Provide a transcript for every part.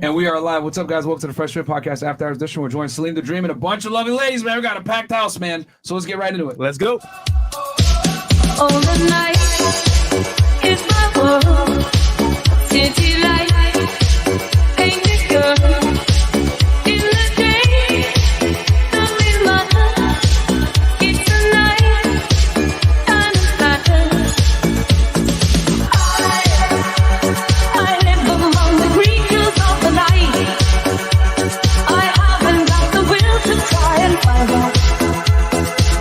And we are live. What's up, guys? Welcome to the Fresh Fit Podcast Afterhours edition. We're joining Salim the Dream and a bunch of lovely ladies, man. We got a packed house, man. So let's get right into it. Let's go. All the night is my world. City light, painted girl. In the day, I'm in my heart. It's the night, and it's pattern. I live among the creatures of the night. I haven't got the will to try and find out.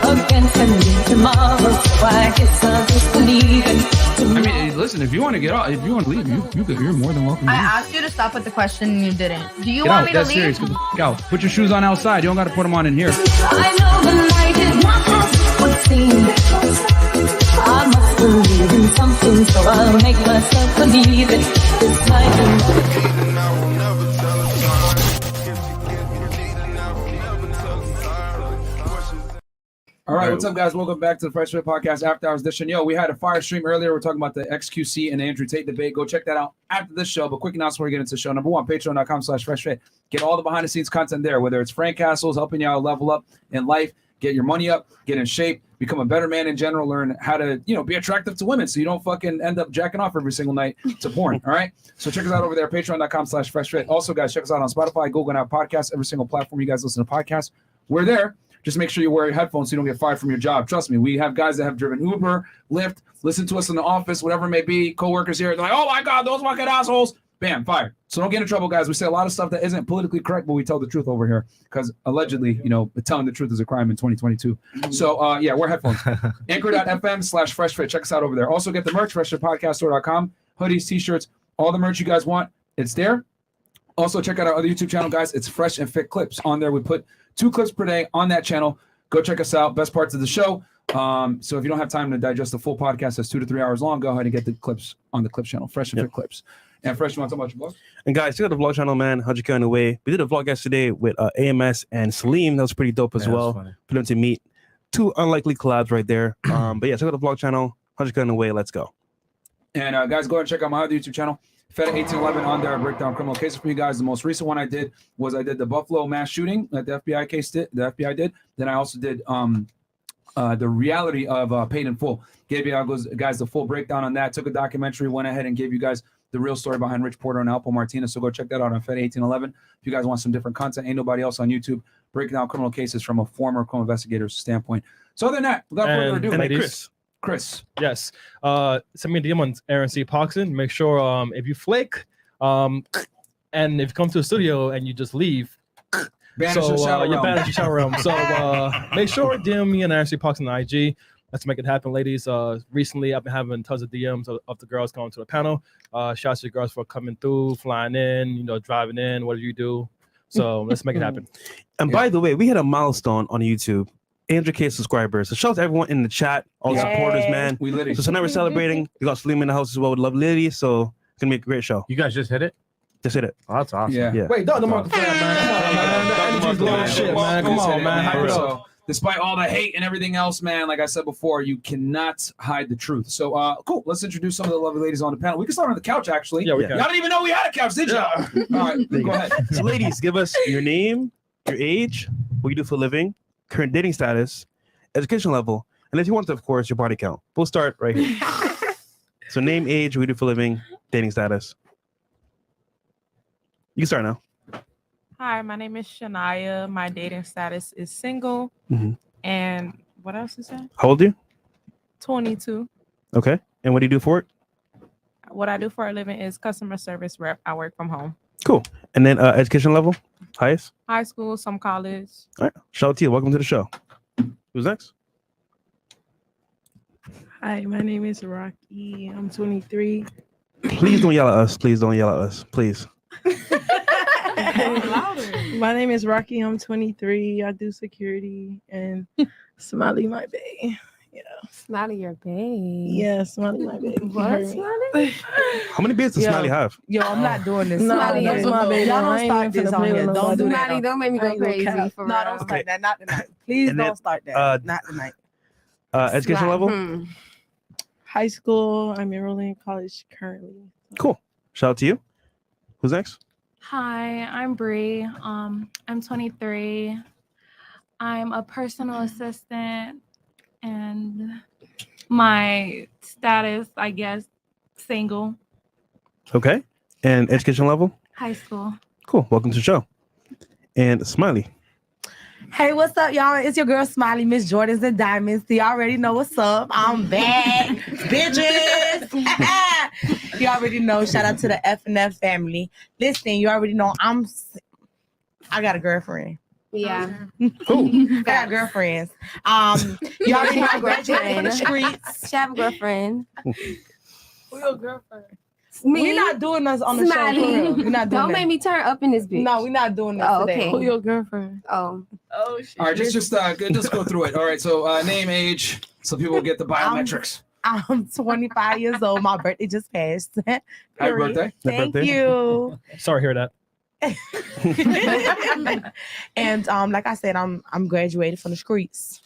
Against the need tomorrow, so I guess I'll just believe in tomorrow. I mean, listen, if you want to get out, if you want to leave, you're more than welcome to I leave. asked you to stop with the question and you didn't. Do you Get want out. me to That's leave? serious. Get the f- out. Put your shoes on outside. You don't got to put them on in here. I know the night is not as it would seem. I must believe in something, so I'll make myself believe it. This night is All right, what's up, guys? Welcome back to the Fresh Fit Podcast After Hours edition. Yo, we had a fire stream earlier. We're talking about the XQC and the Andrew Tate debate. Go check that out after this show. But quick announcement before we get into the show. Number one, patreon.com/freshfit. Get all the behind-the-scenes content there, whether it's Frank Castles helping you out level up in life, get your money up, get in shape, become a better man in general, learn how to, be attractive to women so you don't fucking end up jacking off every single night to porn, all right? So check us out over there, patreon.com/freshfit. Also, guys, check us out on Spotify, Google, and Apple Podcasts, every single platform you guys listen to podcasts. We're there. Just make sure you wear your headphones so you don't get fired from your job. Trust me, we have guys that have driven Uber, Lyft, listen to us in the office, whatever it may be, coworkers here. They're like, oh my God, those fucking assholes. Bam, fired. So don't get in trouble, guys. We say a lot of stuff that isn't politically correct, but we tell the truth over here because allegedly, telling the truth is a crime in 2022. So, yeah, wear headphones. Anchor.fm/freshfit. Check us out over there. Also, get the merch, FreshandFitPodcast.com. Hoodies, T-shirts, all the merch you guys want. It's there. Also, check out our other YouTube channel, guys. It's Fresh and Fit Clips. On there, we put 2 clips per day on that channel. Go check us out. Best parts of the show. So if you don't have time to digest the full podcast that's 2 to 3 hours long, go ahead and get the clips on the Clips channel, Fresh and Fit Clips. And Fresh, you want to talk about your vlog? And guys, check out the vlog channel, man. 100K on the way. We did a vlog yesterday with AMS and Salim. That was pretty dope as well. For them to meet 2 unlikely collabs right there. But yeah, check out the vlog channel. 100K on the way. Let's go. And guys, go ahead and check out my other YouTube channel, Fed1811. On there, I break down criminal cases for you guys. The most recent one I did was the Buffalo mass shooting that the FBI did. Then I also did the reality of Paid in Full. Gave you guys the full breakdown on that. Took a documentary, went ahead and gave you guys the real story behind Rich Porter and Alpo Martinez. So go check that out on Fed1811. If you guys want some different content, ain't nobody else on YouTube breaking down criminal cases from a former criminal investigator's standpoint. So other than that, without further ado, ladies, Chris. Yes. Send me a DM on Aaron C. Poxon. Make sure if you flake, and if you come to the studio and you just leave, Banish the shower you're realm. banished the shower realm. So make sure DM me and Aaron C. Poxon on IG. Let's make it happen, ladies. Recently, I've been having tons of DMs of the girls going to the panel. Shout out to the girls for coming through, flying in, driving in, whatever you do. So let's make it happen. And by the way, we had a milestone on YouTube. 100K subscribers. So shout out to everyone in the chat, all the supporters, man. We lit it. So tonight we're celebrating. We got Salim in the house as well with lovely ladies. So it's gonna be a great show. You guys just hit it? Just hit it. Oh, that's awesome. Yeah. Wait, Dr. Mark fan, man. Come on, man. The energy's low shit, man. Come on, man. Hype it up. So, despite all the hate and everything else, man, like I said before, you cannot hide the truth. So, cool. Let's introduce some of the lovely ladies on the panel. We can start on the couch, actually. Yeah, we Y'all can. didn't even know we had a couch, did you? All right, go ahead. So ladies, give us your name, your age, what you do for a living, current dating status, education level, and if you want to, of course, your body count. We'll start right here. So name, age, what you do for a living, dating status. You can start now. Hi, my name is Shania. My dating status is single. Mhm. And what else is that? How old are you? 22. Okay. And what do you do for it? What I do for a living is customer service rep. I work from home. Cool. And then education level, highest? High school, some college. All right. Shout out to you. Welcome to the show. Who's next? Hi, my name is Rocky. I'm 23. Please don't yell at us. Please don't yell at us. Please. My name is Rocky. I'm 23. I do security and Smily my bae. Yeah. Smiley your babe. Yeah, Smily my bae. What, Smiley? How many beers does Yo. Smiley have? Yo, I'm not doing this. No, Smiley, that's my baby. Y'all I don't ain't start even this finna on play here. with Don't do that. Smiley, don't make me I go ain't gonna crazy cap. for No, real. don't start that. Not tonight. Please And then, don't start that. Not tonight. Education level? High school. I'm enrolling in college currently. Cool. Shout out to you. Who's next? Hi, I'm Bree. I'm 23. I'm a personal assistant, and my status, I guess, single. Okay. And education level? High school. Cool. Welcome to the show. And Smiley. Hey, what's up, y'all? It's your girl Smiley, Miss Jordans and Diamonds. You already know what's up. I'm back, bitches. You already know. Shout out to the F&F family. Listen, you already know I got a girlfriend. Yeah. Cool. I got girlfriends. You already know I graduated from the streets. She have a girlfriend. Who your girlfriend? Me. We're not doing this on the show. For Smiley. real. We're not doing Don't that. make me turn up in this bitch. No, we're not doing this Oh, today. okay. Who your girlfriend? Oh. Oh, shit. All right, just go through it. All right, so name, age, so people get the biometrics. I'm 25 years old. My birthday just passed. Happy Period. birthday. Thank birthday. you. Sorry to hear that. And like I said, I'm graduated from the streets.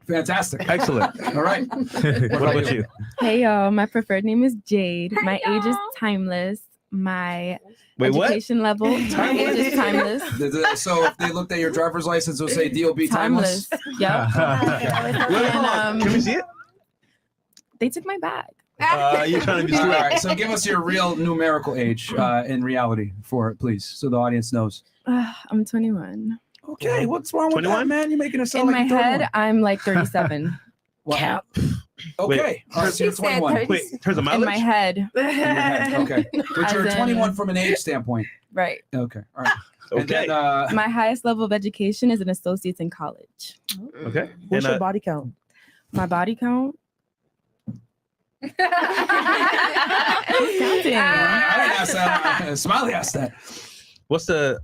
Fantastic. Excellent. All right. What about you? Hey y'all, my preferred name is Jade. Hey, My age is y'all. timeless. My Wait, what? education level, my age is timeless. So if they looked at your driver's license, it'll say DOB timeless. Yep. Can we see it? They took my bag. You're trying to be All slick. right, so give us your real numerical age in reality for it, please, so the audience knows. I'm 21. Okay, what's wrong with 21? that, man? You're making it sound In like my you're head, 31. I'm like 37. Wow. Wait. Okay, all right, so you're She said 21. 30. Wait, in terms of In mileage? my head. In your head, okay, but As you're in- 21 from an age standpoint. Right. Okay, all right. And Okay. then, My highest level of education is an associate's in college. Okay. What's And, your body count? My body count. Who's counting? I didn't ask that. Smiley asked that. what's the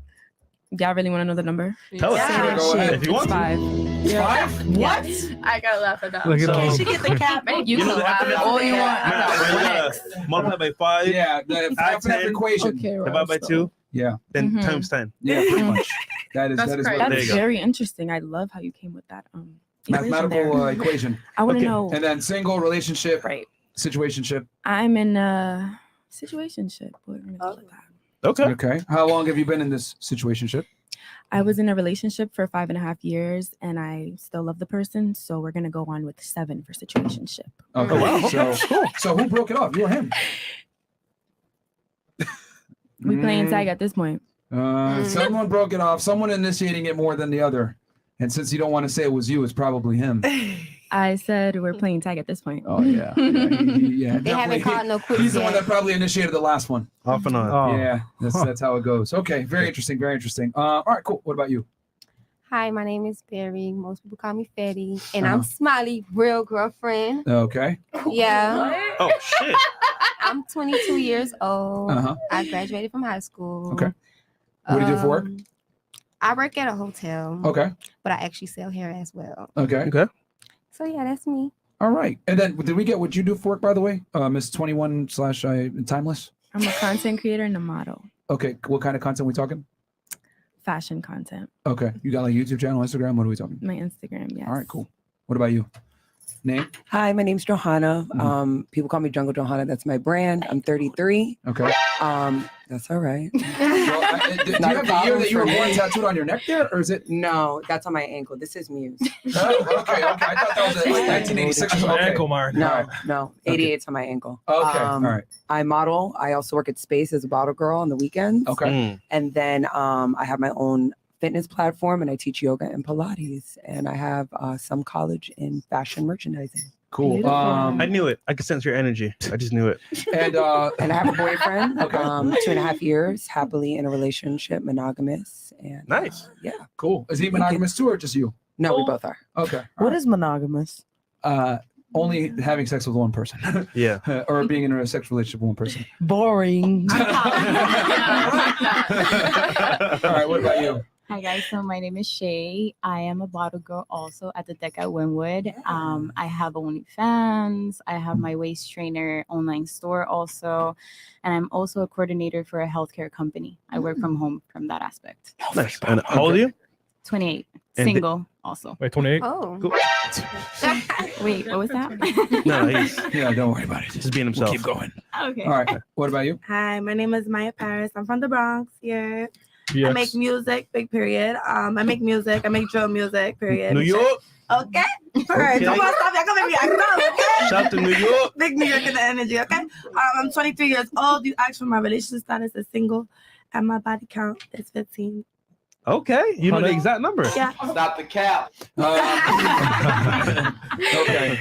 Y'all really want to know the number? tell us? Sure, go ahead. If you want It's to. 5. 5? What? I gotta laugh at that. Look at So- those. She get the cap. You know can the laugh acronym? at all you want. I Nah, got right, one yeah. X. Multiply by 5, Yeah, the Add FNF 10. equation. divide by 2, Yeah, then Mhm. times 10. yeah, pretty much. That is That's what crazy. it That's is. you go. very interesting. I love how you came with that equation there. Mathematical equation. I want to Okay. know. And then single, relationship, Right. situationship. I'm in a situationship. We're gonna call it that. Okay. Okay. How long have you been in this situationship? I was in a relationship for 5.5 years, and I still love the person. So we're gonna go on with 7 for situationship. Okay. Oh, wow. So, so who broke it off? You or him? We playing tag at this point. Someone broke it off. Someone initiating it more than the other. And since you don't want to say it was you, it's probably him. I said we're playing tag at this point. Oh yeah. Yeah, They haven't called no quits He's the one yet. that probably initiated the last one. Off and on. Oh. Yeah, that's how it goes. Okay, very interesting. Very interesting. All right, cool. What about you? Hi, my name is Barry. Most people call me Fetty. And Uh-huh. I'm Smiley, real girlfriend. Okay. Yeah. Oh, shit. I'm 22 years old. Uh-huh. I graduated from high school. Okay. What do you do for work? I work at a hotel. Okay. But I actually sell hair as well. Okay. Okay. So yeah, that's me. All right. And then did we get what you do for work, by the way? Miss 21 / timeless. I'm a content creator and a model. Okay. What kind of content we talking? Fashion content. Okay. You got like YouTube channel, Instagram? What are we talking? My Instagram, yes. All right, cool. What about you? Name? Hi, my name's Johanna. Mhm. People call me Jungle Johanna. That's my brand. I'm 33. Okay. That's all right. Well, do you Not a have the year problem that you for were born me. tattooed on your neck there, or is it? No, that's on my ankle. This is Muse. Oh, okay. I thought that was like 1986 or That's an something. ankle mark. No, 88's on my ankle. Okay. All right. I model. I also work at Space as a bottle girl on the weekends. Okay. And then I have my own fitness platform and I teach yoga and Pilates. And I have some college in fashion merchandising. Cool. Beautiful. I knew it. I could sense your energy. I just knew it. And And I have a boyfriend. Okay. 2.5 years, happily in a relationship, monogamous. And Nice. yeah. cool. Is he monogamous too, or just you? No, we both are. Okay. What is monogamous? Only having sex with one person, Yeah. or being in a sexual relationship with one person. Boring. All right. What about you? Hi guys, so my name is Shay. I am a bottle girl also at the Deck at Wynwood. I have OnlyFans. I have my waist trainer online store also, and I'm also a coordinator for a healthcare company. I work from home from that aspect. Nice. And how old are you? 28. And Single also. Wait, 28? Oh. Wait, what was that? No, he's Yeah, don't worry about it. just being himself. We'll keep going. Okay. All right. What about you? Hi, my name is Maya Paris. I'm from the Bronx here. I Yes. make music, big period. I make music. I make drill music, period. New York. Okay. All right. Okay. Come on, stop. Y'all come at me. I know, okay? Shout out to New York. Big New York in the energy, okay? I'm 23 years old. You asked for my relationship status is single, and my body count is 15. Okay, you know the exact number. Yeah. Stop the cap. Okay.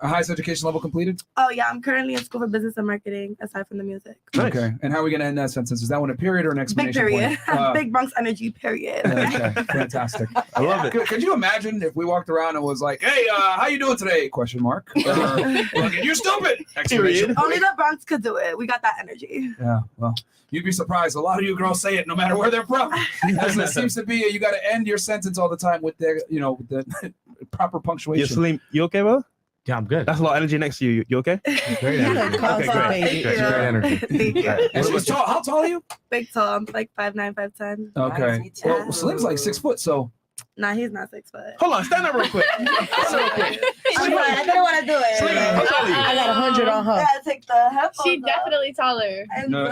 Highest education level completed? Oh, yeah. I'm currently in school for business and marketing, aside from the music. Okay. And how are we going to end that sentence? Is that one a period or an Big exclamation period. point? Big Bronx energy, period. Okay. Fantastic. I love it. Could you imagine if we walked around and was like, "Hey, how you doing today?" Question mark. You're stupid. Exclamation Only point. the Bronx could do it. We got that energy. Yeah. Well, you'd be surprised. A lot of you girls say it, no matter where they're from. As it seems to be, you got to end your sentence all the time with the, with the proper Yeah, punctuation. Salim, you okay, bro? Yeah, I'm good. That's a lot of energy next to you. You okay? Great energy. Okay, great. Thank you. Great energy. Thank you. And she's tall. How tall are you? Big tall. I'm like 5'9", 5'10". Okay. Well, Salim's like 6 foot, so. Nah, he's not 6 foot. Hold on, stand up real quick. I didn't want to do it. I got 100 on her. I gotta take the headphones She off. definitely taller.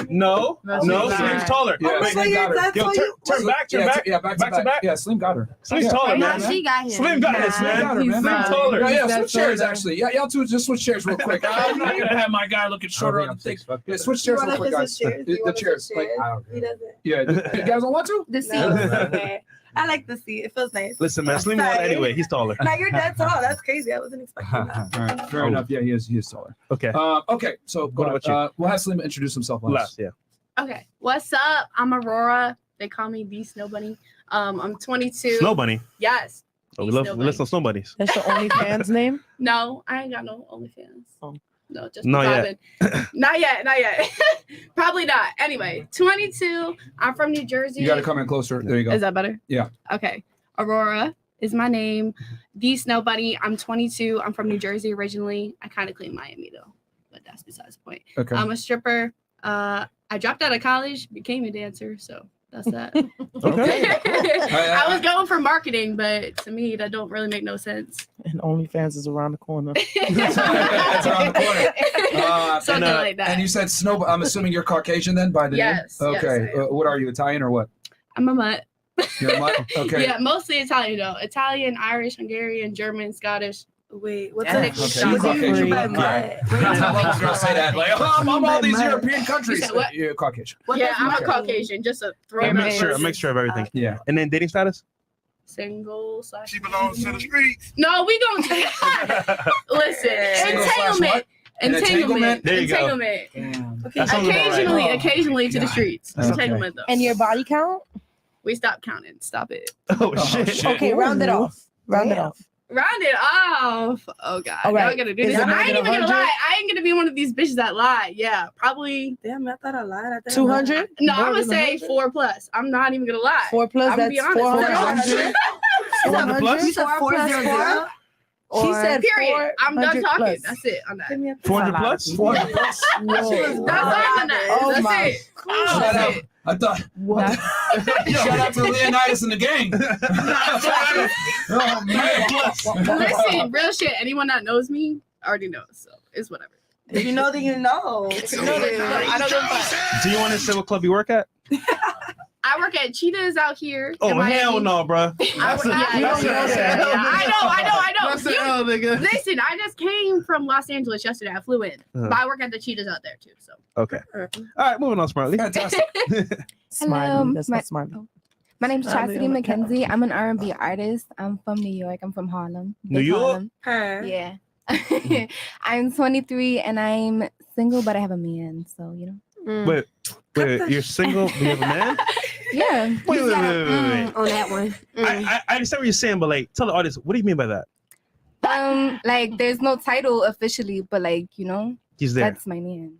No, she's Salim's taller. Yeah, Wait, Salim got her. that's Yo, what you- turn back, turn back. Yeah, back to back. Yeah, Slim got her. Salim's Yeah. taller, How man. she got him? Slim got this, Slim got her, man. man. Slim's taller. Yeah, switch chairs, actually. Yeah, y'all two just switch chairs real quick. I'm not going to have my guy looking shorter on the thing. Yeah, switch chairs real quick, guys. The chairs. Like, He doesn't. yeah, you guys don't want to? The seat. No, it's okay. I like the seat. It feels nice. Listen, man, Slim won anyway. He's taller. Now you're dead tall. That's crazy. I wasn't expecting that. All right, fair enough. Yeah, he is taller. Okay. Okay, so What about you? we'll have Slim introduce himself Last, yeah. Okay, what's up? I'm Aurora. They call me the Snow Bunny. I'm 22. Snow Bunny. Yes. Oh, we The love Snow we listen to Snow Bunnies. That's your OnlyFans name? No, I ain't got no OnlyFans. No, just Not yet. vibing. Not yet. Probably not. Anyway, 22. I'm from New Jersey. You got to come in closer. There you go. Is that better? Yeah. Okay. Aurora is my name. The Snow Bunny. I'm 22. I'm from New Jersey originally. I kind of claim Miami though, but that's besides the point. Okay. I'm a stripper. I dropped out of college, became a dancer, so that's that. Okay. I was going for marketing, but to me that don't really make no sense. And OnlyFans is around the corner. That's around the corner. Something like that. And you said Snow. I'm assuming you're Caucasian then by the Yes, name? yes, Okay. I am. What are you, Italian or what? I'm a mutt. You're a mutt? Okay. Yeah, mostly Italian though. Italian, Irish, Hungarian, German, Scottish. Wait, what's Yeah. it? Okay. What do you Caucasian. mean by Yeah. mutt? Most girls say that. Like, I'm all these European countries. You said what? You're Caucasian. What Yeah, does I'm a mutt mean? Caucasian. Just a throw A mixture of everything. Yeah. And then dating status? Single / She belongs to the streets. No, we gonna listen. Single / what? Entanglement. There you go. Entanglement. That sounds about right. Occasionally to the streets. Okay. Entanglement though. And your body count? We stopped counting. Stop it. Oh, shit. Okay, round it off. Round it Damn. off. Round it off. Oh god. All right. Y'all gonna do Is this. it more I ain't than even gonna 100? lie. I ain't gonna be one of these bitches that lie. Yeah, probably. Damn, I thought I lied. 200? No, More I'm gonna than say 100? 4+. I'm not even gonna lie. 4 plus, I'm gonna that's be honest. 400. 400 plus? You said 400. She said Period. I'm done 400 talking. plus. That's it on that. 400 plus? 400 plus. That's all on that. Oh That's my it. Shout out. That's it. I thought. What? Shout out to Leonidas and the gang. Oh man. Listen, real shit. Anyone that knows me already knows, so it's whatever. If you know, then you know. I don't give a fuck. Do you want to say what club you work at? I work at Cheetahs out here. Oh, in Miami. hell no, bro. I work, yeah, That's I know. That's the L, nigga. Listen, I just came from Los Angeles yesterday. I flew in, but I work at the Cheetahs out there too. So Okay. All right, moving on, Smartly. Fantastic. Smiley. That's not smart. My name's Smiley Chastity on the McKenzie. I'm an R&B artist. I'm from New York. I'm from Harlem. New Big York? Harlem. Yeah. I'm 23 and I'm single, but I have a man. So, you know. Wait, you're single, but you have a man? Yeah. Wait. On that one. I understand what you're saying, but like, tell the audience, what do you mean by that? Like, there's no title officially, but like, you know, He's there. that's my man.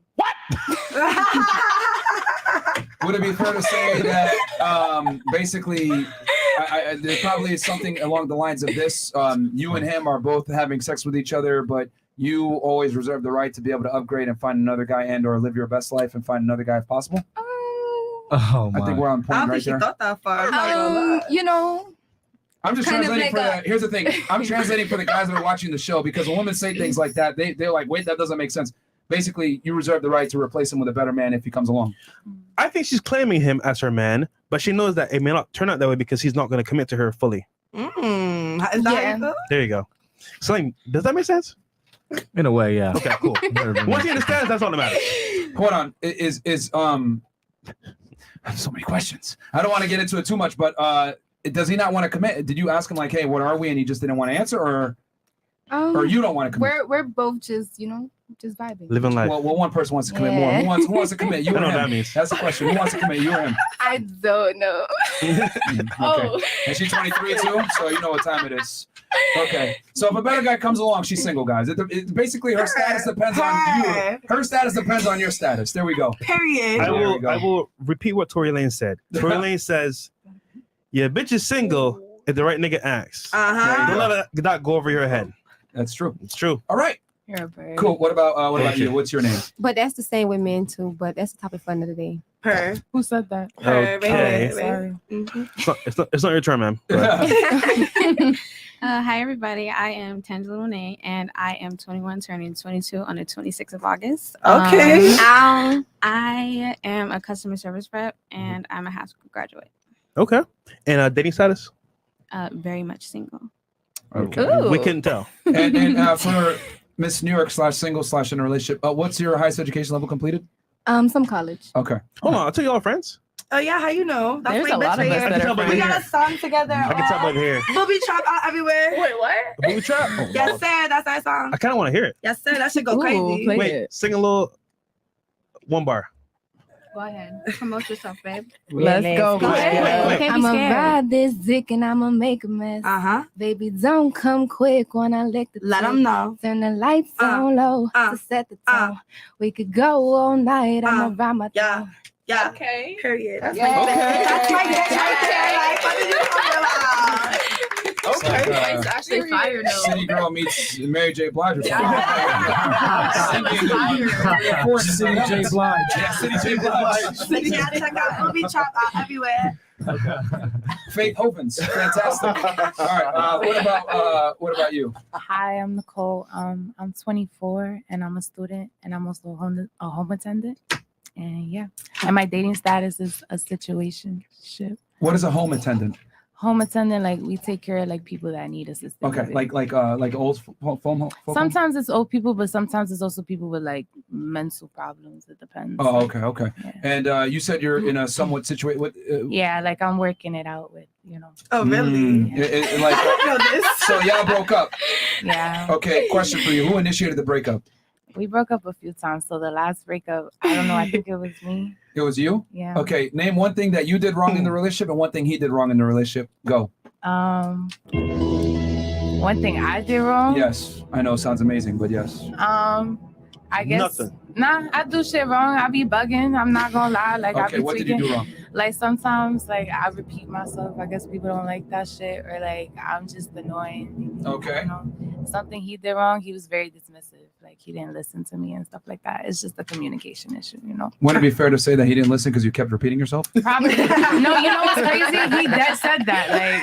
Would it be fair to say that basically there probably is something along the lines of this? You and him are both having sex with each other, but you always reserve the right to be able to upgrade and find another guy and or live your best life and find another guy if possible? Oh my. I think we're on I point don't right think she there. thought that far. I'm not gonna lie. You know, I'm just kind of translating like for the. Here's the thing. I'm translating for the guys that are watching the show because when women say things like that, they're like, wait, that doesn't make sense. Basically, you reserve the right to replace him with a better man if he comes along. I think she's claiming him as her man, but she knows that it may not turn out that way because he's not going to commit to her fully. Is that how you feel? There you go. Salim, does that make sense? In a way, yeah. Okay, cool. Once he understands, that's all that matters. Hold on. I have so many questions. I don't want to get into it too much, but does he not want to commit? Did you ask him like, hey, what are we? And he just didn't want to answer, or you don't want to commit? we're both just, you know, just vibing. Living life. Well, one person wants to commit more. Who wants to commit? You I or know him? what that means. That's the question. Who wants to commit? You or him? I don't know. Okay. And she's 23 too, so you know what time it is. Okay. So if a better guy comes along, she's single, guys. It basically her status depends on you. Her status depends on your status. There we go. Period. I will repeat what Tory Lane said. Tory Lane says, "Yeah, bitch is single if the right nigga asks." Don't let that go over your head. That's true. It's true. All right. You're a bird. Cool. What about you? What's your name? But that's the same with men too. But that's the topic for another day. Her. Who said that? Okay. Sorry. It's not your turn, man. Hi, everybody. I am Tangela Monet, and I am 21, turning 22 on the 26th of August. Okay. I am a customer service rep, and I'm a high school graduate. Okay. And dating status? Very much single. Okay. Ooh. We couldn't tell. And for Miss New York /single/ in a relationship, what's your highest education level completed? Some college. Okay. Hold on. I'll tell you all friends. Oh yeah, how you know? That's There's my a lot bitch of us right that here. are We friends. got a song together. I can tell by here. Booby trap out everywhere. Wait, what? Booby trap? Oh, Yes, sir. That's our song. I kind of want to hear it. Yes, sir. That should go crazy. Wait, sing a little one bar. Go ahead. Promote yourself, babe. Let's go. Go ahead. Can't be I'ma scared. ride this dick and I'ma make a mess. Baby, don't come quick when I lick the Let tip. 'em know. Turn the lights on low to set the tone. We could go all night. I'ma ride my Yeah. thong. Yeah. Okay. Period. That's Yeah. my Okay. That's my bitch right there. Like, what did you talk about? Okay. It's actually fire, though. City girl meets Mary J. Blige or something. City J. Blige. Yeah, City J. Blige. Yeah, check out Booby trap out everywhere. Faith Hovens. Fantastic. All right. What about you? Hi, I'm Nicole. I'm 24 and I'm a student and I'm also a home attendant. And yeah, and my dating status is a situationship. What is a home attendant? Home attendant, like we take care of like people that need assistance. Okay, like old phone. Sometimes it's old people, but sometimes it's also people with like mental problems. It depends. Oh, okay. Yeah. And you said you're in a somewhat situation. Yeah, like I'm working it out with, you know. Oh, really? So y'all broke up. Yeah. Okay, question for you: who initiated the breakup? We broke up a few times. So the last breakup, I don't know. I think it was me. It was you? Yeah. Okay, name one thing that you did wrong in the relationship and one thing he did wrong in the relationship. Go. One thing I did wrong. Yes, I know. Sounds amazing, but yes. I guess nothing. Nah, I do shit wrong. I be bugging. I'm not gonna lie. Like I Okay, be what did you tweaking. do wrong? Like sometimes, like I repeat myself. I guess people don't like that shit, or like I'm just annoying. Okay. You know? Something he did wrong. He was very dismissive. Like he didn't listen to me and stuff like that. It's just a communication issue, you know. Wouldn't it be fair to say that he didn't listen because you kept repeating yourself? Probably. No, you know what's crazy? He dead said that. Like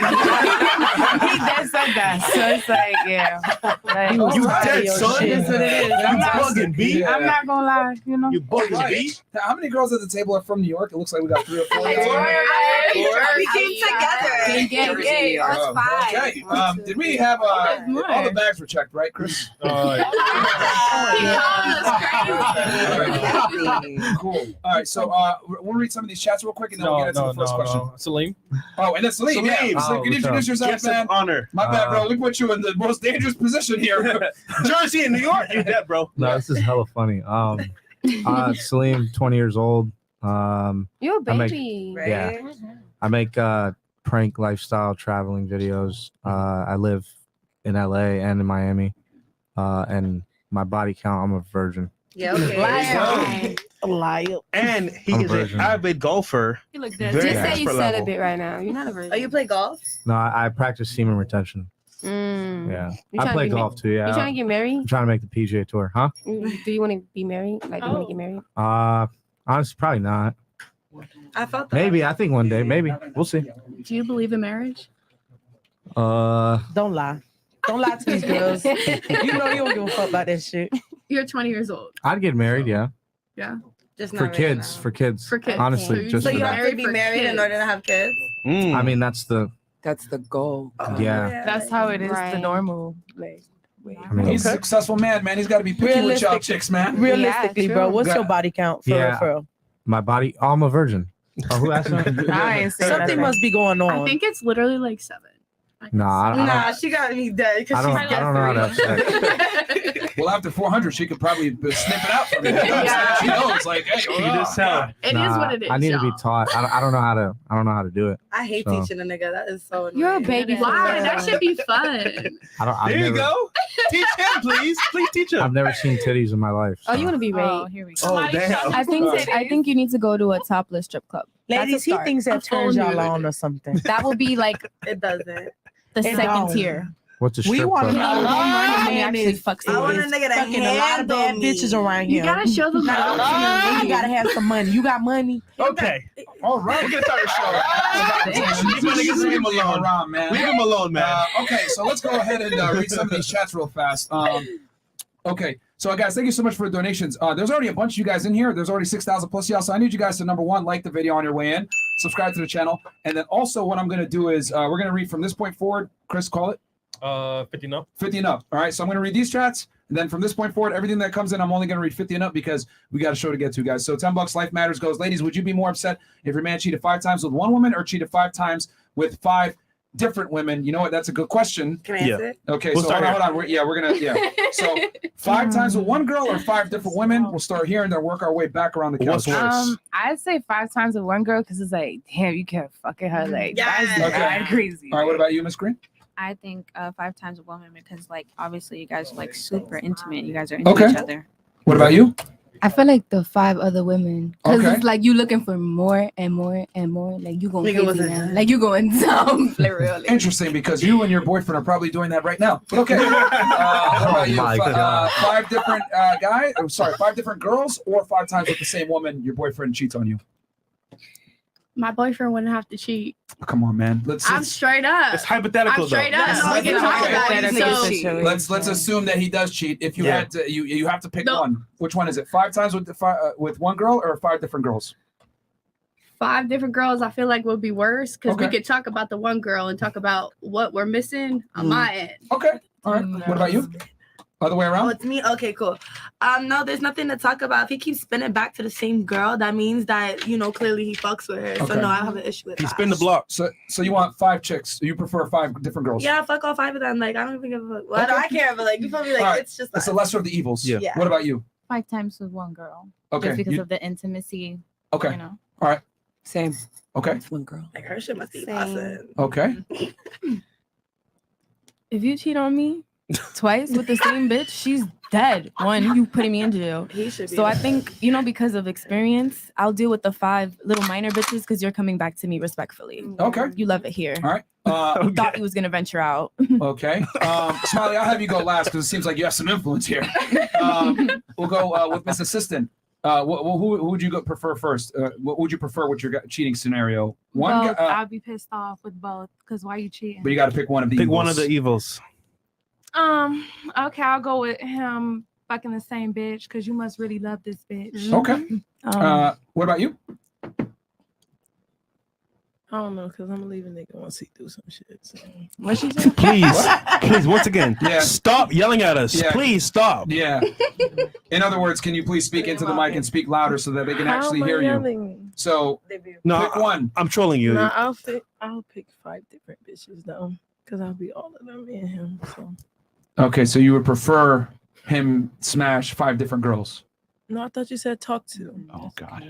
he dead said that. So it's like, yeah. Like, You dead, son. It is what it is. I'm not, bugging, B. I'm not gonna lie, you know. You bugging, B. How many girls at the table are from New York? It looks like we got 3 or 4. We came together. Gang. Oh, okay. Did we have all the bags were checked, right, Chris? Cool. All right, so we'll read some of these chats real quick, and then we'll get into the first question. Salim. Oh, and then Salim. Yeah. Salim, can you introduce yourself, Guest of man? honor. My bad, bro. We put you in the most dangerous position here. Jersey and New York. You dead, bro. No, this is hella funny. Salim, 20 years old. You're a baby. I make prank lifestyle traveling videos. I live in LA and in Miami. And my body count, I'm a virgin. Yeah, okay. Liar. And he I'm a is an virgin. avid golfer. You look good. Very Just say you expert said level. a bit right now. You're not a virgin. Oh, you play golf? No, I practice semen retention. Mm. Yeah. You I trying play to get golf too, yeah. You trying to get married? I'm trying to make the PGA Tour, huh? Do you want to be married? Like, do you want to get married? Honestly, probably not. I felt that. Maybe. I think one day. Maybe. We'll see. Do you believe in marriage? Don't lie. Don't lie to these girls. You know you don't give a fuck about that shit. You're 20 years old. I'd get married. Yeah. Yeah. Just For kids. For kids. For kids. Honestly, just So for you that. have to be married in order to have kids? I mean, that's the goal. Yeah. That's how it is. The Right. normal. Like, I mean, He's a successful man, man. He's got to be picky with y'all chicks, man. Realistically, bro, what's your body count for real, for real? My body. Oh, I'm a virgin. Oh, who asked me? Something must be going on. I think it's literally like 7. Nah, I don't, Nah, she got me dead because I don't, I don't know how to have sex. Well, after 400, she could probably snip it out from you. Yeah. She knows, like, hey, You just tell. It is Nah, what it is. I need to be y'all. taught. I don't know how to. I don't know how to do it. I hate So, teaching a nigga. That is so annoying. You're a baby. Why? That should be fun. I don't. I've There you never, go. Teach him, please. Please teach him. I've never seen titties in my life. Oh, so. you want to be Oh, raped? here we Oh, damn. I think you need to go to a topless strip club. That's a Ladies, he start. thinks that turns y'all on or something. That will be like It doesn't. the It second don't. tier. What's a We strip want to club? know what Money man actually is. fucks I want a ladies. nigga that Fucking a lot of bad handle me. bitches around here. You gotta show them love. You gotta have some money. You got money. Okay. All right. We're going to start the show. You better leave him alone. Around, man. Leave him alone, man. Okay, so let's go ahead and read some of these chats real fast. Okay, so guys, thank you so much for the donations. There's already a bunch of you guys in here. There's already 6,000 plus y'all. So I need you guys to, number one, like the video on your way in, subscribe to the channel, and then also what I'm going to do is we're going to read from this point forward. Chris, call it. 50 and up. 50 and up. All right, so I'm going to read these chats, and then from this point forward, everything that comes in, I'm only going to read 50 and up because we got a show to get to, guys. So $10, Life Matters goes, ladies, would you be more upset if your man cheated 5 times with one woman or cheated 5 times with 5 different women? You know what? That's a good question. Can I answer it? Okay, We'll so start hold on. We're going to, So 5 times with one girl or 5 different women? We'll start here and then work our way back around the couch. What's worse? I'd say 5 times with one girl because it's like, damn, you kept fucking her. Like, that's Okay. crazy. All right, what about you, Miss Green? I think 5 times a woman because, like, obviously you guys are like super intimate. You guys are into Okay. each other. What about you? I feel like the 5 other women, because Okay. it's like you looking for more and more and more. Like you going Nigga crazy wasn't- now. Like you going dumb. Like really. Interesting, because you and your boyfriend are probably doing that right now. But okay. What about you? my God. 5 different guys? I'm sorry, 5 different girls or 5 times with the same woman, your boyfriend cheats on you? My boyfriend wouldn't have to cheat. Come on, man. Let's I'm straight up. It's hypothetical, I'm straight though. up. Yes, No, we can talk okay. about it. So, let's assume that he does cheat. If you Yeah. had to, you have to pick No. one. Which one is it? 5 times with one girl or 5 different girls? 5 different girls, I feel like would be worse because we Okay. could talk about the one girl and talk about what we're missing on my end. Okay. All right. What about you? Other way Oh, around? it's me? Okay, cool. No, there's nothing to talk about. If he keeps spinning back to the same girl, that means that, clearly he fucks with her. So Okay. no, I have an issue with He that. spin the block. So you want 5 chicks? You prefer 5 different girls? Yeah, fuck all 5 of them. Like, I don't even give a fuck. Well, Okay. I care, but like, you feel me? Like, All right. it's just It's the like, lesser of the evils. Yeah. Yeah. What about you? 5 times with one girl. Okay. Just because You- of the intimacy. Okay. You know. All right. Same. Okay. It's one girl. like her shit must be awesome. Okay. If you cheat on me twice with the same bitch, she's dead. One, you putting me in jail. He should be. So I think, because of experience, I'll deal with the 5 little minor bitches because you're coming back to me respectfully. Okay. You love it here. All right. You thought you was gonna venture out. Okay. Smiley, I'll have you go last because it seems like you have some influence here. We'll go with Miss Assistant. Who would you prefer first? What would you prefer with your cheating scenario? One, Both. I'd be pissed off with both because why you cheating? but you got to pick one of the. Pick evils. one of the evils. Okay, I'll go with him fucking the same bitch because you must really love this bitch. Okay. What about you? I don't know, because I'm gonna leave a nigga once he do some shit. So. What she said? Please, once again, Yeah. stop yelling at us. Yeah. Please stop. Yeah. In other words, can you please speak into the mic and speak louder so that they can How actually am I hear you? yelling? So No, pick one. I'm trolling you. Nah, I'll pick 5 different bitches though, because I'll be all of them in him. So Okay, so you would prefer him smash 5 different girls? no, I thought you said talk to. Oh God.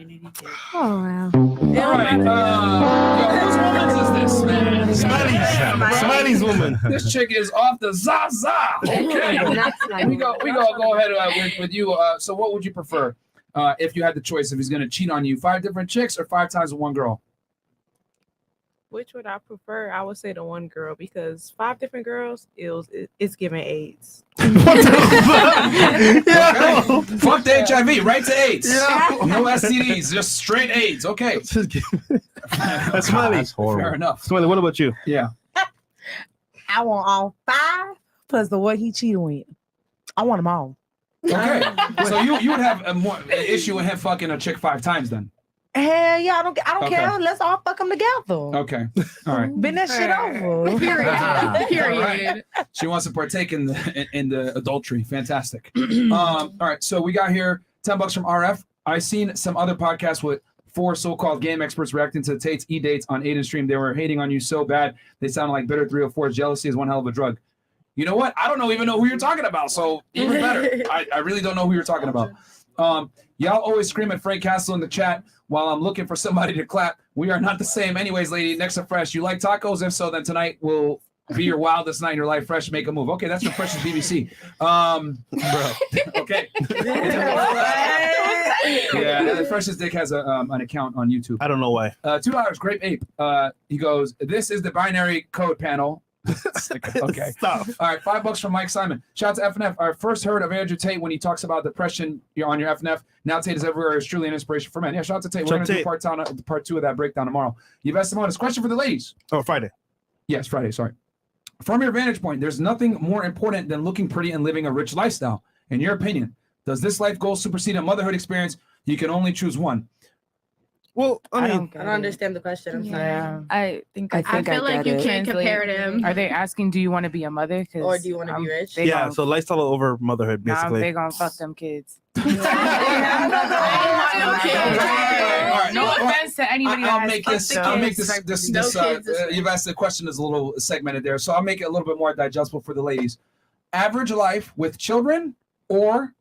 Oh wow. All right. Yo, whose woman is this, man? Smiley's woman. This chick is off the Zaza. Okay. we go ahead with you. So what would you prefer if you had the choice? If he's going to cheat on you, 5 different chicks or 5 times with one girl? Which would I prefer? I would say the one girl because 5 different girls, it's giving AIDS. Fuck the HIV, right to AIDS. No STDs, just straight AIDS. Okay. That's Smiley. That's horrible. Fair enough. Smiley, what about you? Yeah. I want all 5 plus the what he cheated with. I want them all. Okay. So you would have an issue with him fucking a chick 5 times then? Hell yeah, I don't Okay. care. Let's all fuck them together. Okay. All right. Been that shit over. All right. She wants to partake in the adultery. Fantastic. All right. So we got here $10 from RF. I seen some other podcasts with 4 so-called game experts reacting to Tate's e-dates on Aiden stream. They were hating on you so bad they sounded like bitter 304. Jealousy is one hell of a drug. You know what? I don't even know who you're talking about. So even better. I really don't know who you're talking about. Y'all always scream at Frank Castle in the chat while I'm looking for somebody to clap. We are not the same. Anyways, lady, next to Fresh. You like tacos? If so, then tonight will be your wildest night in your life. Fresh, make a move. Okay, that's from Fresh's BBC. Bro. Okay. Yeah, Fresh's Dick has an account on YouTube. I don't know why. $2, Grape Ape. He goes, this is the binary code panel. Okay. Stop. All right, $5 from Mike Simon. Shout out to FNF. I first heard of Andrew Tate when he talks about depression on your FNF. Now Tate is everywhere. Is truly an inspiration for men. Yeah, shout out to Tate. We're going to do part 2 of that breakdown tomorrow. Yves Simonis, question for the ladies. Oh, Friday. Yes, Friday. Sorry. From your vantage point, there's nothing more important than looking pretty and living a rich lifestyle. In your opinion, does this life goal supersede a motherhood experience? You can only choose one. Well, I don't understand the question. I'm sorry. Yeah. I feel like you can't compare them. Are they asking, do you want to be a mother? Or do you want to be rich? Yeah, so lifestyle over motherhood, basically. They gonna fuck them kids. No offense to anybody. I'll make this. You've asked the question is a little segmented there, so I'll make it a little bit more digestible for the ladies. Average life with children or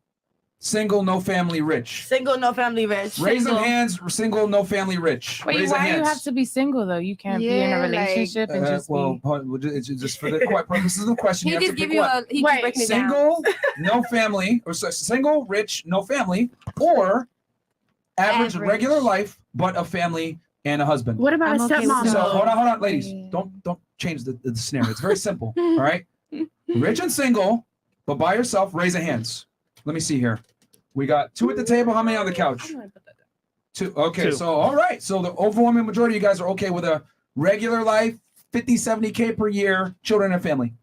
single, no family, rich? Single, no family, rich. Raise them hands. Single, no family, rich. Wait, Raise why hands. do you have to be single though? You can't be in a relationship and just be. It's just for the purposes of the question. He you have just to give pick you one. a. He just breaking it down. Single, no family, or single, rich, no family, or average regular life but a family and a husband. What about a stepmom? So hold on, ladies. Don't change the scenario. It's very simple. All right, rich and single, but by yourself. Raise your hands. Let me see here. We got 2 at the table. How many on the couch? 2. Okay, 2. so all right. So the overwhelming majority of you guys are okay with a regular life, 50, 70K per year, children and family.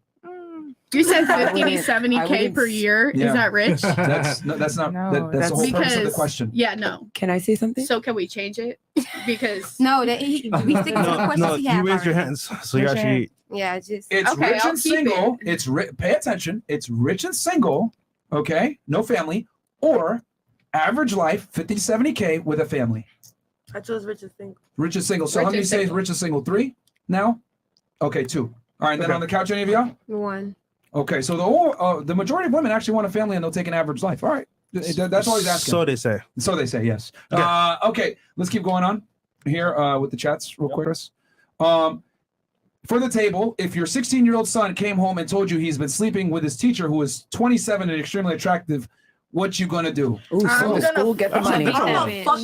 You said 50 to 70K per year. Yeah. Is that rich? That's the whole purpose of the question. Yeah, no. Can I say something? So can we change it? Because No, we stick to the questions he you has. raise your hands, so you actually. Yeah, just It's Okay, rich I'll and keep single. It's pay attention. It's rich and single. Okay, no family, or average life, 50 to 70K with a family. I chose rich and single. Rich and single. So Rich how many and say single. rich and single? 3 now? Okay, 2. All right, then on the couch, any of y'all? 1. Okay, so the majority of women actually want a family and they'll take an average life. All right, that's all he's asking. So they say. So they say, yes. Okay, let's keep going on here with the chats real quick. For the table, if your 16-year-old son came home and told you he's been sleeping with his teacher who is 27 and extremely attractive, what you gonna do? Ooh, school, get the money. Okay, we'll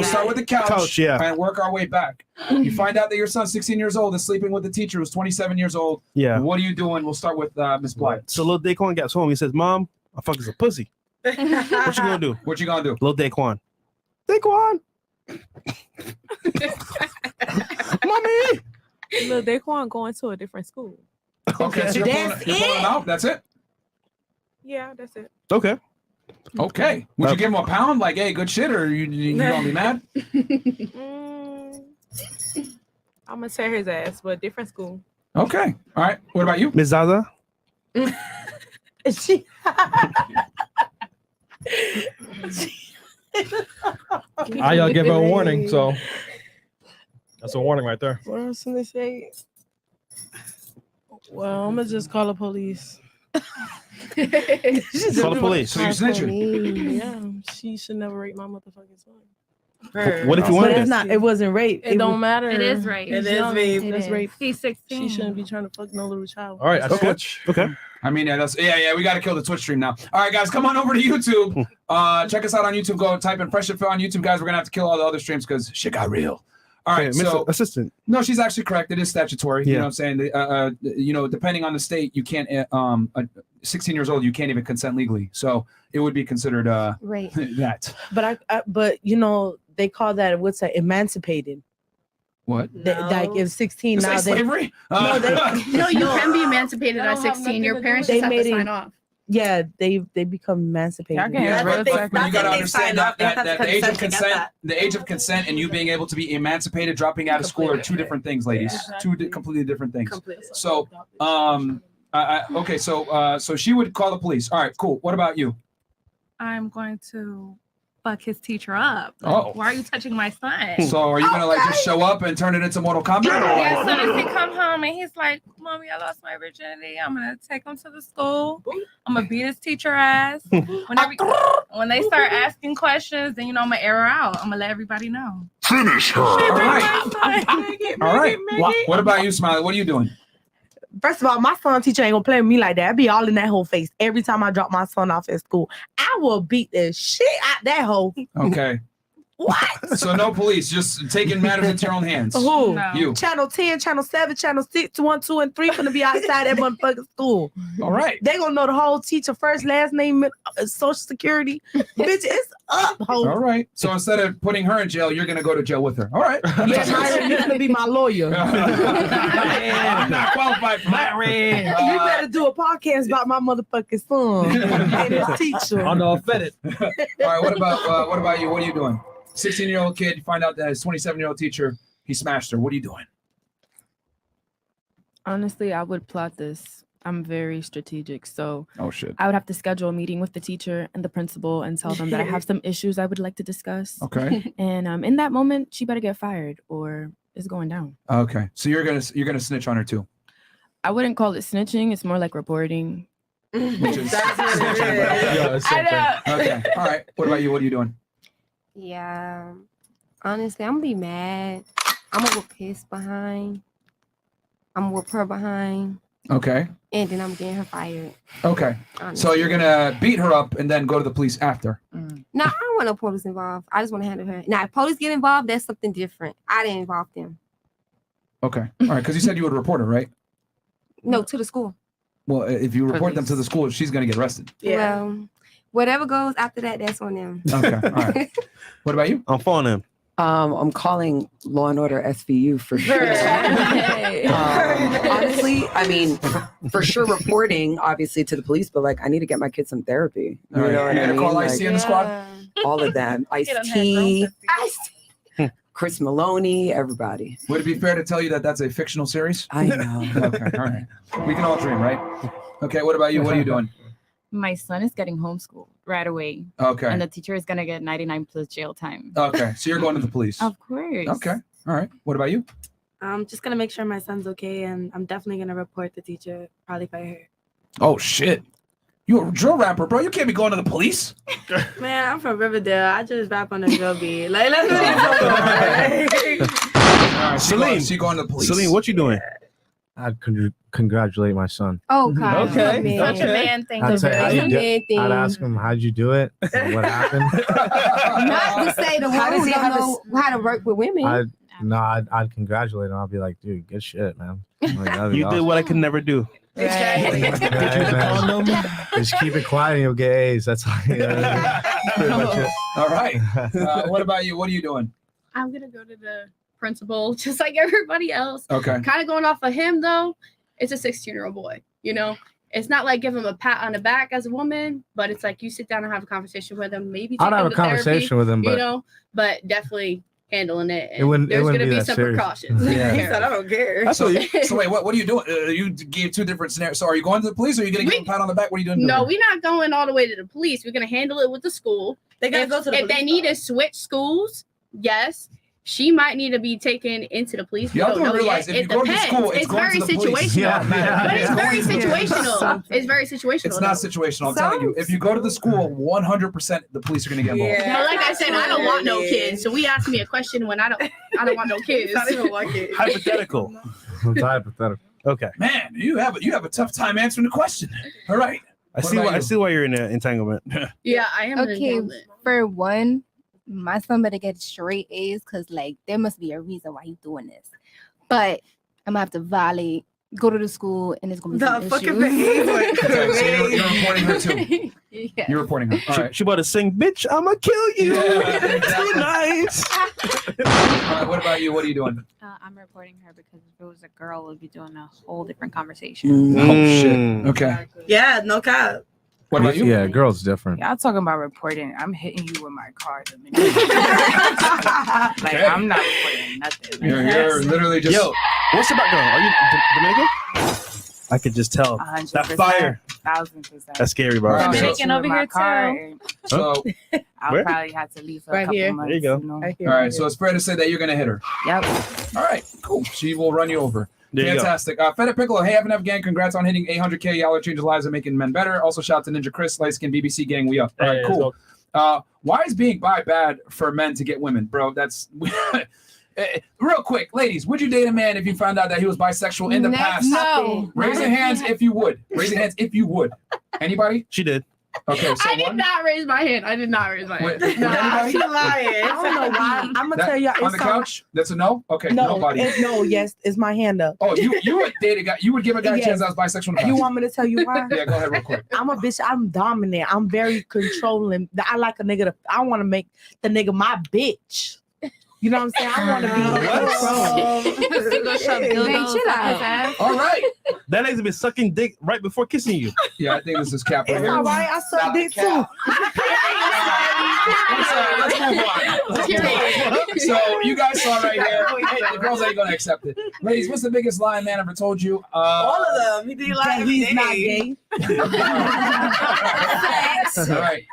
start with the couch, and work our way back. You find out that your son's 16 years old and sleeping with the teacher who's 27 years old. Yeah. What are you doing? We'll start with Miss Blythe. So little Daquan gets home. He says, "Mom, I fuck is a pussy." What you gonna do? What you gonna do? Little Daquan. Daquan. Mommy. Look, Daquan going to a different school. Okay, so you're pulling him out. That's it. Yeah, that's it. Okay. Okay. Would you give him a pound? Like, hey, good shit, or you gonna be mad? I'm gonna tear his ass, but different school. Okay. All right. What about you, Miss Zaza? She. I give her a warning, so that's a warning right there. What else can they say? Well, I'm gonna just call the police. Call the police. So you're snitching? Yeah, she should never rape my motherfucking son. What if you But wanted it's it? not. It wasn't rape. It don't matter. It is rape. It He's is young. rape. It That's is. rape. He's 16. She shouldn't be trying to fuck no little child. All right, I switch. Okay. I mean, yeah, we got to kill the Twitch stream now. All right, guys, come on over to YouTube. Check us out on YouTube. Go type in FreshandFit on YouTube, guys. We're going to have to kill all the other streams because shit got real. All right, Okay, so assistant. no, she's actually correct. It is statutory. You Yeah. know what I'm saying? Depending on the state, you can't, 16 years old, you can't even consent legally. So it would be considered Rape. that. But but they call that what's that? Emancipated. What? Like if 16 Is that now they slavery? No, You can be emancipated at 16. Your parents just have to sign off. Yeah, they become emancipated. Yeah, but you got to understand that the age of consent, the age of consent, and you being able to be emancipated, dropping out of school are two different things, ladies. Two completely different things. So, okay, so she would call the police. All right, cool. What about you? I'm going to fuck his teacher up. Oh. Why are you touching my son? So are you gonna like just show up and turn it into Mortal Kombat? Yeah, as soon as he come home and he's like, "Mommy, I lost my virginity. I'm gonna take him to the school. I'm gonna beat his teacher ass. When they start asking questions, then I'm gonna air her out. I'm gonna let everybody know." Finish her. All right. What about you, Smiley? What are you doing? First of all, my son teacher ain't gonna play with me like that. I be all in that whole face every time I drop my son off at school. I will beat the shit out that hoe. Okay. What? So no police, just taking matters into your own hands. Who? You. Channel 10, Channel 7, Channel 6, 1, 2, and 3 gonna be outside that motherfucking school. All right. They gonna know the whole teacher first, last name, social security. Bitch, it's up, ho. All right. So instead of putting her in jail, you're gonna go to jail with her. All right. Yeah, Myra, you're gonna be my lawyer. I'm not qualified for that. You better do a podcast about my motherfucking son and his teacher. I'm not offended. All right. What about you? What are you doing? 16-year-old kid, you find out that his 27-year-old teacher, he smashed her. What are you doing? Honestly, I would plot this. I'm very strategic. So Oh shit. I would have to schedule a meeting with the teacher and the principal and tell them that I have some issues I would like to discuss. Okay. And in that moment, she better get fired or it's going down. Okay. So you're gonna snitch on her too. I wouldn't call it snitching. It's more like reporting. Which is Yeah, I know. Okay. All right. What about you? What are you doing? Yeah. Honestly, I'm gonna be mad. I'm gonna whip his behind. I'm gonna whip her behind. Okay. And then I'm getting her fired. Okay. So Honestly. you're gonna beat her up and then go to the police after. No, I don't want no police involved. I just want to handle her. Now, if police get involved, that's something different. I didn't involve them. Okay. All right. Because you said you would report her, right? No, to the school. Well, if you report them to the school, she's gonna get arrested. Well, whatever goes after that, that's on them. Okay. All right. What about you? I'm following him. I'm calling Law and Order SVU for sure. Honestly, I mean, for sure reporting, obviously, to the police, but like, I need to get my kids some therapy. You All right. know what You I gonna mean? call Like, IC in the squad? all of them. Ice-T, Chris Maloney, everybody. Would it be fair to tell you that that's a fictional series? I know. Okay. All right. We can all dream, right? Okay. What about you? What are you doing? My son is getting homeschooled right away. Okay. And the teacher is gonna get 99 plus jail time. Okay. So you're going to the police. Of course. Okay. All right. What about you? I'm just gonna make sure my son's okay, and I'm definitely gonna report the teacher. Probably fire her. Oh shit. You a drill rapper, bro. You can't be going to the police. Man, I'm from Riverdale. I just rap on the drill beat. Like, let's really All right, Salim. So you going to the police? Celine, what you doing? I'd congratulate my son. Oh, God. Okay. Such a man thing. I'd say, That's a man thing. I'd ask him, how'd you do it? What happened? Not to say the How one does who he don't have know how to work with women. I'd congratulate him. I'd be like, dude, good shit, man. Like, that'd be You did awesome. what I could never do. Yeah, man. Just keep it quiet and you'll get A's. That's all. That's pretty much it. All right. What about you? What are you doing? I'm gonna go to the principal just like everybody else. Okay. Kind of going off of him though. It's a 16-year-old boy. You know, it's not like give him a pat on the back as a woman, but it's like you sit down and have a conversation with him. Maybe I'd take have him a to therapy, conversation with him, you but- know, but definitely handling it. It wouldn't- it There's wouldn't gonna be be that some serious. precautions. Yeah. He said, I don't care. So wait, what are you doing? You gave two different scenarios. So are you going to the police or are you going to give him a pat on the back? What are you doing? No, we're not going all the way to the police. We're gonna handle it with the school. They gotta if, go to the if they police, need to switch schools, yes. she might need to be taken into the police. Y'all don't know realize yet. if you go to depends. school, it's going very to the police. situational. Yeah. But it's very Yeah. situational. It's very situational. It's not though. situational. I'm telling you. If you go to the school, 100% the police are going to get involved. But like I said, I don't want no kids. So we asked me a question when I don't want no kids. Hypothetical. It's hypothetical. Okay. Man, you have a tough time answering the question. All right. I see why you're in an entanglement. Yeah, I am. Okay, for one, my son better get straight A's because like there must be a reason why he's doing this. But I'm gonna have to violate, go to the school, and it's gonna be some fucking issues. Okay, so you're reporting her too. Yeah. You're reporting her. All right. She about to sing, bitch, I'ma kill you. Too nice. All right. What about you? What are you doing? I'm reporting her because if it was a girl, we'd be doing a whole different conversation. Oh shit. Okay. Yeah, no cap. What about you? Yeah, girls different. Y'all talking about reporting. I'm hitting you with my car the minute. Like, Okay. I'm not reporting nothing. Like, You're literally just. Yo, what's the background? Are you Dominican? I could just tell. 100%, That fire. 1,000%. That's scary, bro. Right, Dominican over here too. So, I'll Where? probably have to leave for Right a couple here. months. There you go. know? all right. So it's fair to say that you're going to hit her. Yep. All right. Cool. She will run you over. There you go. Fantastic. Feta Piccolo, hey, FNF gang, congrats on hitting 800K. Y'all are changing lives and making men better. Also, shout out to Ninja Chris, Light Skin BBC gang. We up. All right, Hey, cool. Why is being bi bad for men to get women, bro? That's real quick, ladies. Would you date a man if you found out that he was bisexual in the past? No. Raise your hands if you would. Raise your hands if you would. Anybody? She did. Okay, so I did not raise my hand. I did not raise my hand. Wait, Nah, anybody? she lying. I don't know why. I'm gonna That- tell y'all. on the couch? That's a no. Okay, No, nobody. yes, it's my hand up. Oh, you would date a guy. You would give a guy a Yes. chance that was bisexual in the past. You want me to tell you why? Yeah, go ahead real quick. I'm a bitch. I'm dominant. I'm very controlling. I like a nigga to. I want to make the nigga my bitch. You know what I'm saying? I want to be in control. All right. That nigga's been sucking dick right before kissing you. Yeah, I think this is cap. It's all right. I suck dick too. Let's move on. Let's move on. So you guys saw right here. The girls ain't gonna accept it. Ladies, what's the biggest lie a man ever told you? All of them. He did lie That every he's day. not gay. All right.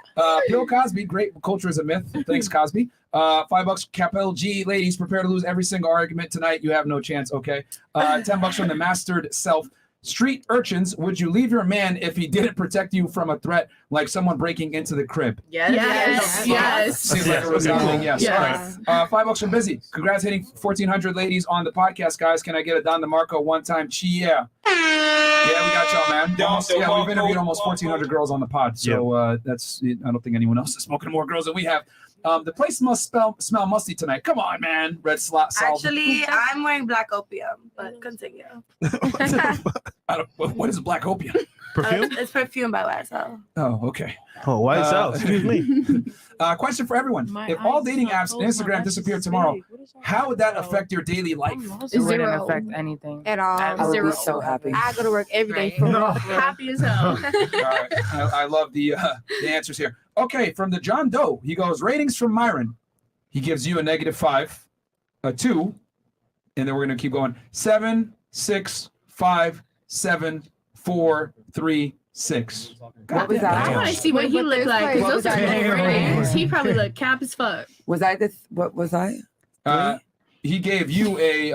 Bill Cosby, great culture is a myth. Thanks, Cosby. $5 Capel G. Ladies, prepare to lose every single argument tonight. You have no chance, okay? $10 from the mastered self. Street urchins, would you leave your man if he didn't protect you from a threat like someone breaking into the crib? Yes. Seems like a resounding yes. Yes. All right. $5 from Busy. Congrats hitting 1,400 ladies on the podcast, guys. Can I get a Don DeMarco one time? Yeah. Yeah, we got y'all, man. We've interviewed almost 1,400 girls on the pod, so that's. I don't think anyone else is smoking more girls than we have. The place must smell musty tonight. Come on, man. Red slot. Actually, I'm wearing black opium, but continue. What is black opium? Perfume? It's perfume by YSL. Oh, okay. Oh, why is that? Excuse me. Question for everyone. If all dating apps and Instagram disappeared tomorrow, how would that affect your daily life? It wouldn't affect anything At all. I would be so happy. I go to work every day. Happy as hell. All right. I love the answers here. Okay, from the John Doe, he goes, ratings from Myron. He gives you a -5, a 2, and then we're going to keep going. 7, 6, 5, 7, 4, 3, 6. What was that? I want to see what he looked like. 'Cause What was those are that? great ratings. He probably looked cap as fuck. Was I this? What was I? He gave you a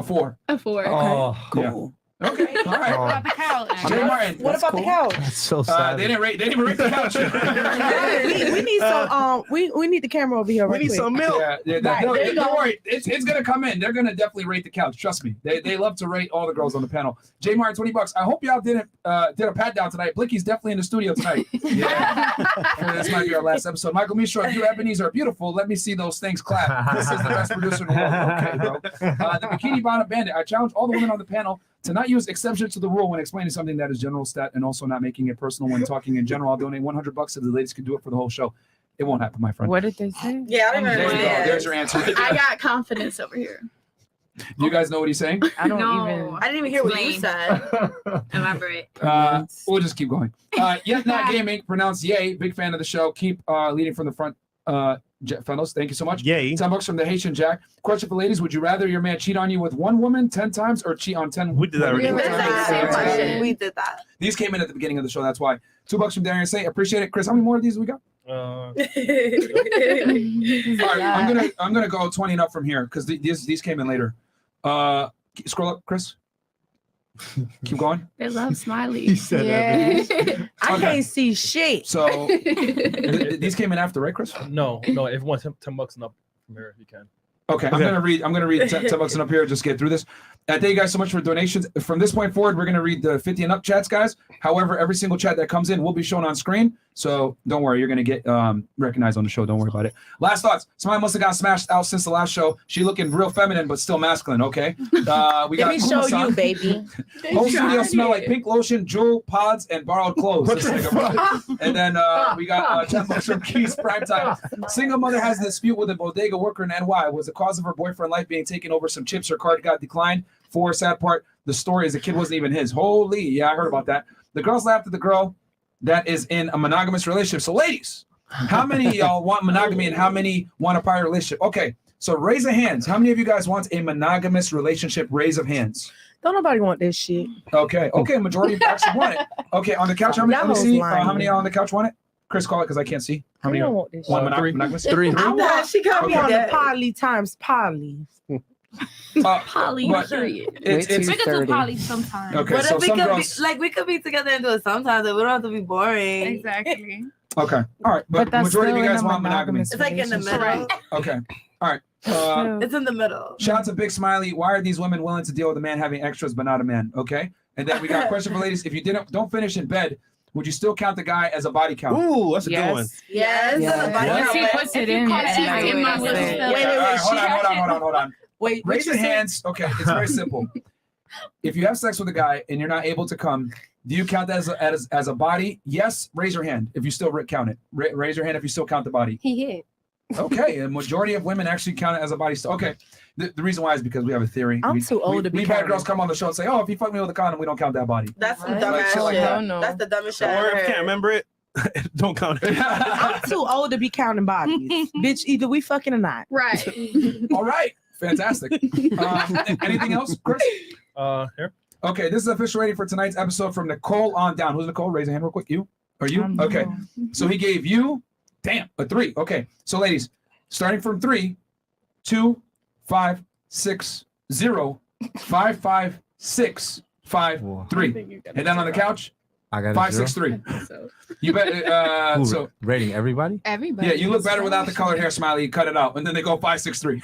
4. A 4. Oh, cool. Okay, all right. What about the couch? Jay Martin. What about the couch? That's so sad. They didn't even rate the couch. we need some. We need the camera over here. We Right need quick. some milk. Yeah, Right, there you don't go. worry. It's gonna come in. They're gonna definitely rate the couch. Trust me. They love to rate all the girls on the panel. Jay Martin, $20. I hope y'all did a pat down tonight. Blicky's definitely in the studio tonight. Yeah. This might be our last episode. Michael Mishra, if you Ebony's are beautiful, let me see those things clap. This is the best producer in the world. Okay, bro. The Bikini Bottom Bandit. I challenge all the women on the panel to not use exceptions to the rule when explaining something that is general stat and also not making it personal when talking in general. I'll donate $100 if the ladies can do it for the whole show. It won't happen, my friend. What did they say? Yeah, I don't There you go. understand. There's your answer. I got confidence over here. You guys know what he's saying? I don't No. even. I didn't even hear what you said. Elaborate. We'll just keep going. Yet Not Gaming, pronounced Yay. Big fan of the show. Keep leading from the front. Fellows, thank you so much. Yay. $10 from the Haitian Jack. Question for ladies: would you rather your man cheat on you with one woman 10 times or cheat on 10? We did that already. We did that. These came in at the beginning of the show. That's why. $2 from Darian Say. Appreciate it, Chris. How many more of these we got? All right, I'm gonna go 20 and up from here because these came in later. Scroll up, Chris. Keep going. They love Smiley. He said that. I can't see shit. So these came in after, right, Chris? No. Everyone's $10 and up from here if you can. Okay, I'm gonna read 10 bucks and up here. Just get through this. Thank you guys so much for donations. From this point forward, we're gonna read the 50 and up chats, guys. However, every single chat that comes in will be shown on screen. So don't worry, you're gonna get recognized on the show. Don't worry about it. Last thoughts. Smiley must have got smashed out since the last show. She looking real feminine but still masculine. Okay. We Let got me show you, baby. Whole studio smell like pink lotion, jewel pods, and borrowed clothes. This nigga, bro. And then we got 10 bucks from Keys Primetime. Single mother has a dispute with a bodega worker in NY. Was the cause of her boyfriend life being taken over some chips? Her card got declined. For sad part, the story is the kid wasn't even his. Holy, yeah, I heard about that. The girls laughed at the girl that is in a monogamous relationship. So, ladies, how many of y'all want monogamy and how many want a prior relationship? Okay, so raise of hands. How many of you guys want a monogamous relationship? Raise of hands. Don't nobody want this shit. Okay, majority of actually want it. Okay, on the couch, how many? Let me see. How many on the couch want it? Chris, call it because I can't see. How many want this want shit? monogamous? Three. I want. She got me on the Okay. poly times poly. Poly, but period. it's We could do poly sometimes. Okay, But so if we some could girls. be, like, we could be together and do it sometimes. We don't have to be boring. Exactly. Okay, all right, but that's majority of you still guys in a want monogamy. It's like in the middle. Okay, all right. It's in the middle. Shout out to Big Smiley. Why are these women willing to deal with a man having extras but not a man? Okay, and then we got a question for ladies. If you don't finish in bed, would you still count the guy as a body count? Ooh, that's a good one. Yes. Once he puts it in, Wait, Hold on. Wait, raise your hands. Okay, it's very simple. If you have sex with a guy and you're not able to come, do you count that as a body? Yes, raise your hand if you still count it. Raise your hand if you still count the body. He hit. Okay, a majority of women actually count it as a body. Okay, the reason why is because we have a theory. I'm too old to be We've had counting. girls come on the show and say, "Oh, if you fuck me with a condom, we don't count that body." That's some Like, dumbass shit like shit. that. That's the dumbest shit I Or ever if you can't heard. remember it, don't count it. I'm too old to be counting bodies. Bitch, either we fucking or not. Right. All right, fantastic. Anything else, Chris? Here. Okay, this is official rating for tonight's episode from Nicole on down. Who's Nicole? Raise a hand real quick. You? Or you? Okay. So he gave you, a 3. Okay. So ladies, starting from 3, 2, 5, 6, 0, 5, 5, 6, 5, 3. And then on the couch, I got 5, 6, 3. You bet. Ooh, So rating everybody. Everybody. yeah, you look better without the colored hair, Smiley. You cut it out, and then they go 5, 6, 3.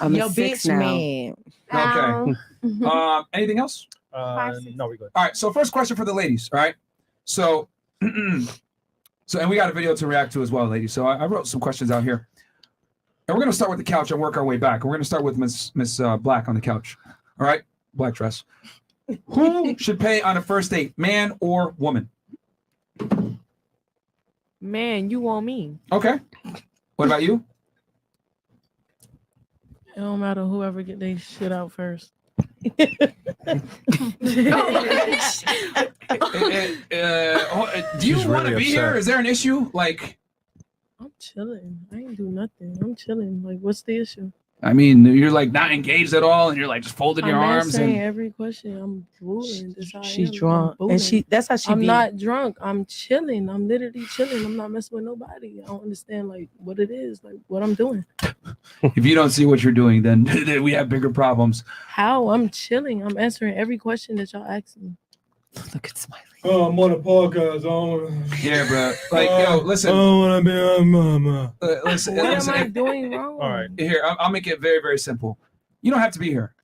I'm Yo, a 6 bitch, now. man. Okay. Anything else? No, we're good. All right. So first question for the ladies. All right. So, and we got a video to react to as well, ladies. So I wrote some questions out here, and we're gonna start with the couch and work our way back. And we're gonna start with Miss Black on the couch. All right, black dress. Who should pay on a first date, man or woman? Man, you want me. Okay. What about you? It don't matter whoever get their shit out first. Do you She's want to really be here? upset. Is there an issue? Like, I'm chilling. I ain't do nothing. I'm chilling. Like, what's the issue? I mean, you're like not engaged at all, and you're like just folding your I'm arms. answering And every question. I'm booing. That's how I She am. I'm drunk, booing. and that's how she I'm be. not drunk. I'm chilling. I'm literally chilling. I'm not messing with nobody. I don't understand like what it is, like what I'm doing. if you don't see what you're doing, then we have bigger problems. How I'm chilling. I'm answering every question that y'all ask me. Look at Smiley. Oh, I'm on a podcast. I don't wanna... Yeah, bro. Like, yo, listen. I don't want to be on mama. Listen. What listen, am I doing wrong? All right. Here, I'll make it very, very simple. You don't have to be here.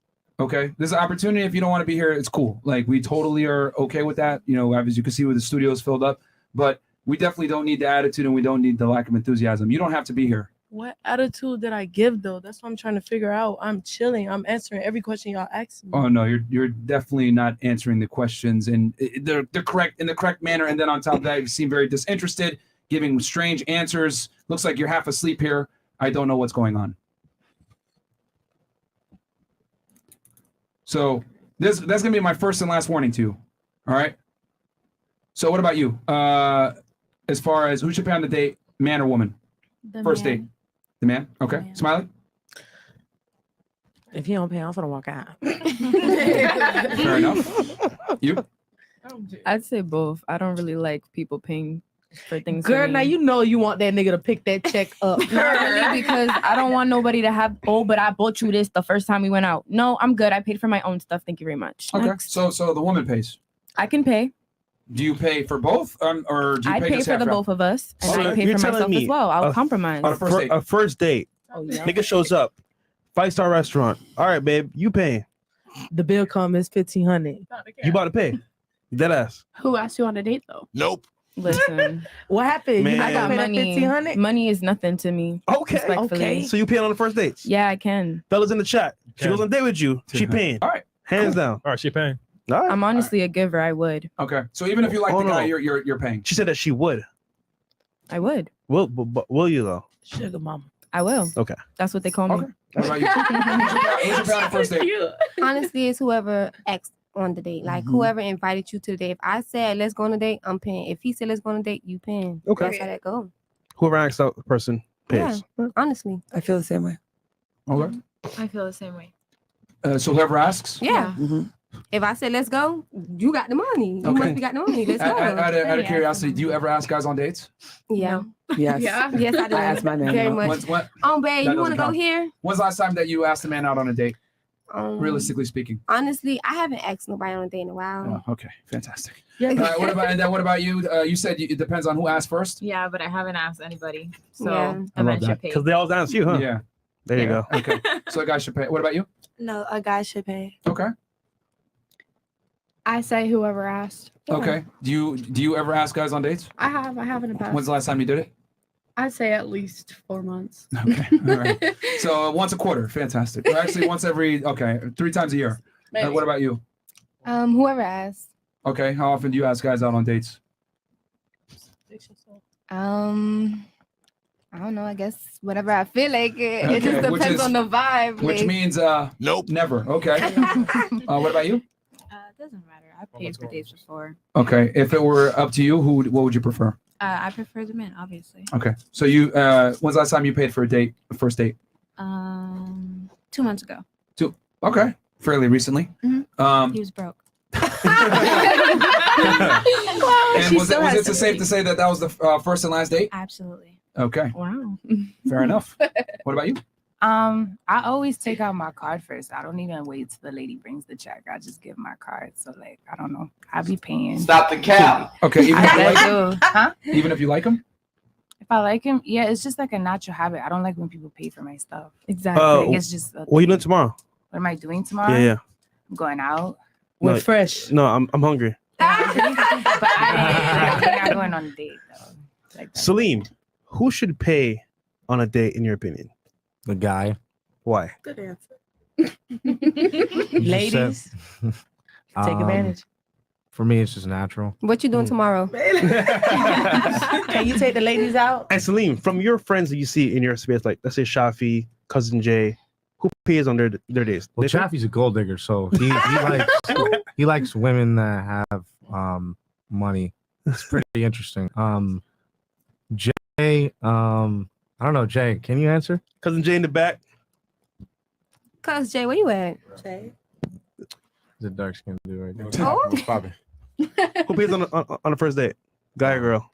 Okay, there's an opportunity. If you don't want to be here, it's cool. Like, we totally are okay with that. You know, as you can see, with the studio is filled up, but we definitely don't need the attitude and we don't need the lack of enthusiasm. You don't have to be here. What attitude did I give though? That's what I'm trying to figure out. I'm chilling. I'm answering every question y'all ask me. Oh no, you're definitely not answering the questions, and they're correct in the correct manner. And then on top of that, you seem very disinterested, giving strange answers. Looks like you're half asleep here. I don't know what's going on. So that's gonna be my first and last warning to you. All right. So what about you? As far as who should pay on the date, man or woman? First date. The man. Okay. Smiley. If you don't pay, I'm gonna walk out. Fair enough. You. I'd say both. I don't really like people paying for things. for Girl, me. now you know you want that nigga to pick that check up. Not really, because I don't want nobody to have. Oh, but I bought you this the first time we went out. No, I'm good. I paid for my own stuff. Thank you very much. Okay. Next. So the woman pays. I can pay. Do you pay for both, or do you I pay pay just for half the out? both of us, and So I pay you're for telling myself me as well. I'll compromise. on a first date. A first date. Oh, yeah. Nigga shows up, 5-star restaurant. All right, babe, you pay. The bill come is $1,500. You about to pay? Dead ass. Who asked you on a date though? Nope. Listen, What happened? Man. You I got got money. $1,500? Money is nothing to me. Okay. Respectfully. Okay. So you paying on the first dates? Yeah, I can. Fellas in the chat. She Yeah. goes on a date with you. She paying. All right. Hands down. All right, she paying. All right. I'm honestly a giver. I would. Okay. So even if you like Oh, the guy, no. you're paying. She said that she would. I would. Will you though? Sugar mama. I will. Okay. That's what they call me. Okay. What about you? Who's your pay on the first date? Honestly, it's whoever asked on the date. Like whoever invited you to the date. If I said let's go on a date, I'm paying. If he said let's go on a date, you paying. Okay. That's how that goes. Whoever asks out the person pays. Yeah. Honestly. I feel the same way. Okay. I feel the same way. So whoever asks. Yeah. Mm-hmm. If I said let's go, you got the money. You Okay. must be got the money. Let's go. Out of curiosity, do you ever ask guys on dates? Yeah. Yes. Yeah. Yes, I do. I asked my man Very out. much. What? Oh, babe, That you want doesn't to go count. here? When's the last time that you asked a man out on a date? Realistically speaking. Honestly, I haven't asked nobody on a date in a while. Oh, okay, fantastic. All right, what about you? You said it depends on who asked first. Yeah, but I haven't asked anybody. So Yeah. a man should pay. Because they always ask you, huh? Yeah. There you go. Okay. So a guy should pay. What about you? No, a guy should pay. Okay. I say whoever asked. Okay. Do you ever ask guys on dates? I have in the past. When's the last time you did it? I'd say at least 4 months. Okay. All right. So once a quarter. Fantastic. Or actually, once every 3 times a year. Maybe. What about you? Whoever asked. Okay. How often do you ask guys out on dates? I don't know. I guess whatever I feel like it. It just Okay, which depends is- on the vibe. Which like- means nope, never. Okay. What about you? It doesn't matter. I've paid for dates before. Okay. If it were up to you, what would you prefer? I prefer the men, obviously. Okay. So you when's the last time you paid for a first date? 2 months ago. Okay. Fairly recently. Mhm. He was broke. And was it safe to say that was the first and last date? Absolutely. Okay. Wow. Fair enough. What about you? I always take out my card first. I don't even wait till the lady brings the check. I just give my card. So like, I don't know. I'll be paying. Stop the cap. Okay. Even if you like him? Huh? Even if you like him? If I like him, yeah, it's just like a natural habit. I don't like when people pay for my stuff. Exactly. Like, it's just What are you doing tomorrow? what am I doing tomorrow? Yeah. I'm going out. No, With fresh. No, I'm hungry. But I'm not going on a date though. Like that. Salim, who should pay on a date in your opinion? The guy. Why? Good answer. Ladies, take advantage. For me, it's just natural. What you doing tomorrow? Can you take the ladies out? And Salim, from your friends that you see in your space, like let's say Shafi, Cousin Jay, who pays on their dates? Well, They pay? Chaffee's a gold digger, so he likes women that have money. It's pretty interesting. Jay, I don't know, Jay, can you answer? Cousin Jay in the back. Cuz Jay, where you at? Jay. He's a dark skinned dude right there. Oh. What's poppin'? Who pays on the first date? Guy or girl?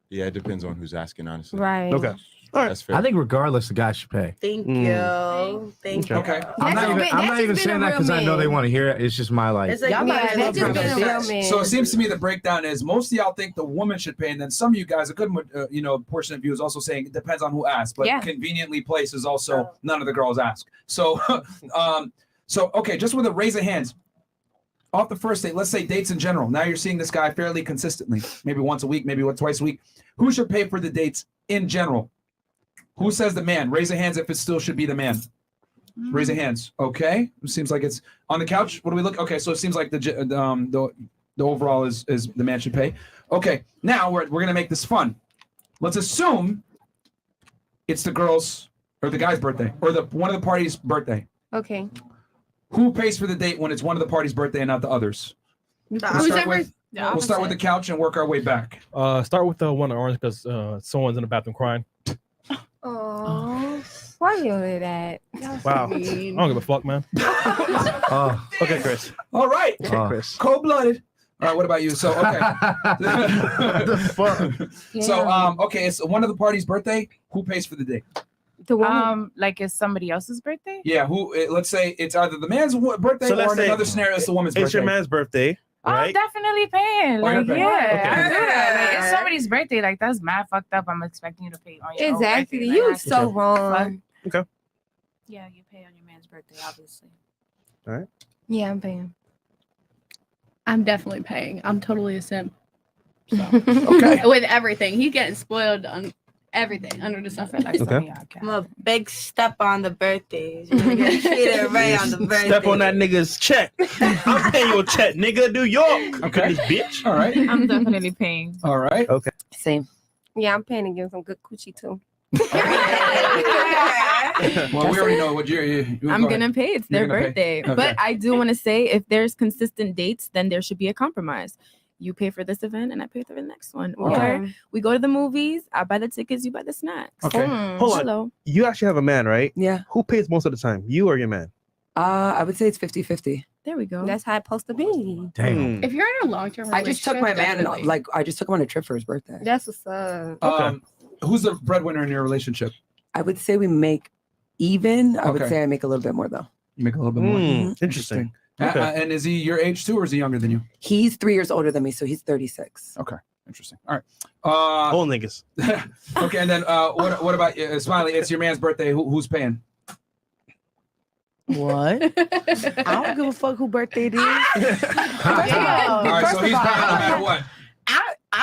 Yeah, it depends on who's asking, honestly. Right. Okay. All right. That's fair. I think regardless, the guy should pay. Thank Mm. you. Thank you. Okay. I'm not even just been saying a that because real I know they man. want to hear it. It's just my life. It's like, Y'all yeah, might That's just being a real man. So it seems to me the breakdown is most of y'all think the woman should pay, and then some of you guys, a good portion of you is also saying it depends on who asks, but Yeah. conveniently placed is also none of the girls ask. So, okay, just with a raise of hands, off the first date, let's say dates in general. Now you're seeing this guy fairly consistently, maybe once a week, maybe twice a week. Who should pay for the dates in general? Who says the man? Raise your hands if it still should be the man. Raise your hands. Okay. It seems like it's on the couch. What do we look? Okay, so it seems like the overall is the man should pay. Okay, now we're gonna make this fun. Let's assume it's the girl's or the guy's birthday or one of the party's birthday. Okay. Who pays for the date when it's one of the party's birthday and not the others? We'll start with the couch and work our way back. Start with the one in orange because someone's in the bathroom crying. Oh, why you do that? Wow. I don't give a fuck, man. Okay, Chris. All right. Okay, Chris. Cold-blooded. All right, what about you? So, okay. The fuck? So, okay, it's one of the party's birthday. Who pays for the date? The woman. Like it's somebody else's birthday. Yeah, who? Let's say it's either the man's birthday or in another scenario, it's the woman's birthday. It's your man's birthday, right? I'm definitely paying. Oh, you're Like, paying. yeah, Okay. I do that. Like, it's somebody's birthday. Like, that's mad fucked up. I'm expecting you to pay on your own Exactly. birthday. You Like, so fuck. wrong. Okay. Yeah, you pay on your man's birthday, obviously. All right. Yeah, I'm paying. I'm definitely paying. I'm totally a simp. Okay. With everything. He's getting spoiled on everything under the sun. Okay. I'm a big step on the birthdays. You're gonna get treated right on the birthday. Step on that nigga's check. I'm paying your check, nigga. New York. Okay. This bitch. All right. I'm definitely paying. All right. Okay. Same. Yeah, I'm paying to give him some good coochie too. Well, we already know what you're. I'm gonna pay. It's You're their gonna pay? birthday. Okay. But I do want to say, if there's consistent dates, then there should be a compromise. You pay for this event, and I pay for the next one. Or Yeah. we go to the movies. I buy the tickets. You buy the snacks. Okay. Hold on. Hello. You actually have a man, right? Yeah. Who pays most of the time? You or your man? I would say it's 50-50. There we go. That's how it's supposed to be. Damn. If you're in a long-term I relationship, just took my man definitely. and I just took him on a trip for his birthday. That's what's up. Who's the breadwinner in your relationship? I would say we make even. I would Okay. say I make a little bit more though. You make a little bit more. Interesting. Okay. And is he your age too, or is he younger than you? He's 3 years older than me, so he's 36. Okay. Interesting. All right. Old niggas. Okay, and then what about Smiley? It's your man's birthday. Who's paying? What? I don't give a fuck who birthday it is. All right, so he's paying no matter what.